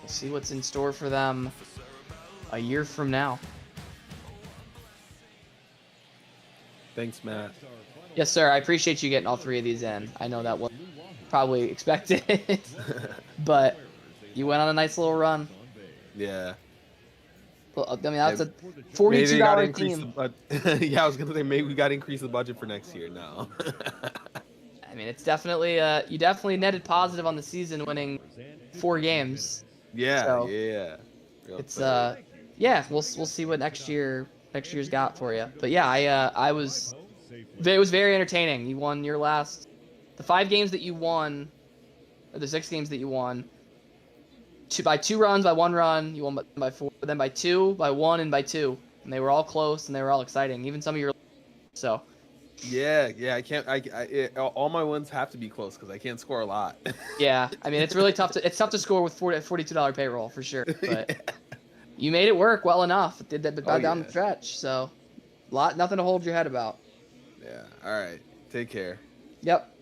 We'll see what's in store for them a year from now. Thanks, Matt. Yes, sir. I appreciate you getting all 3 of these in. I know that was probably expected, but you went on a nice little run. Yeah. Well, I mean, that's a Maybe they gotta $42 increase team. yeah, I was gonna say maybe we gotta increase the budget for next year. No. I mean, it's definitely you definitely netted positive on the season, winning 4 games. Yeah, So, yeah. Real It's quick. yeah, we'll see what next year's got for you. But yeah, it was very entertaining. You won your last, the 5 games that you won, or the 6 games that you won. By 2 runs, by 1 run, you won by 4, then by 2, by 1, and by 2, and they were all close and they were all exciting. Even some of your, so. Yeah, I can't. All my wins have to be close because I can't score a lot. Yeah, I mean it's really tough to score with $42 payroll for sure. But you made it work well enough. It did that down the stretch, so nothing to hold your head about. Yeah. All right. Take care. Yep.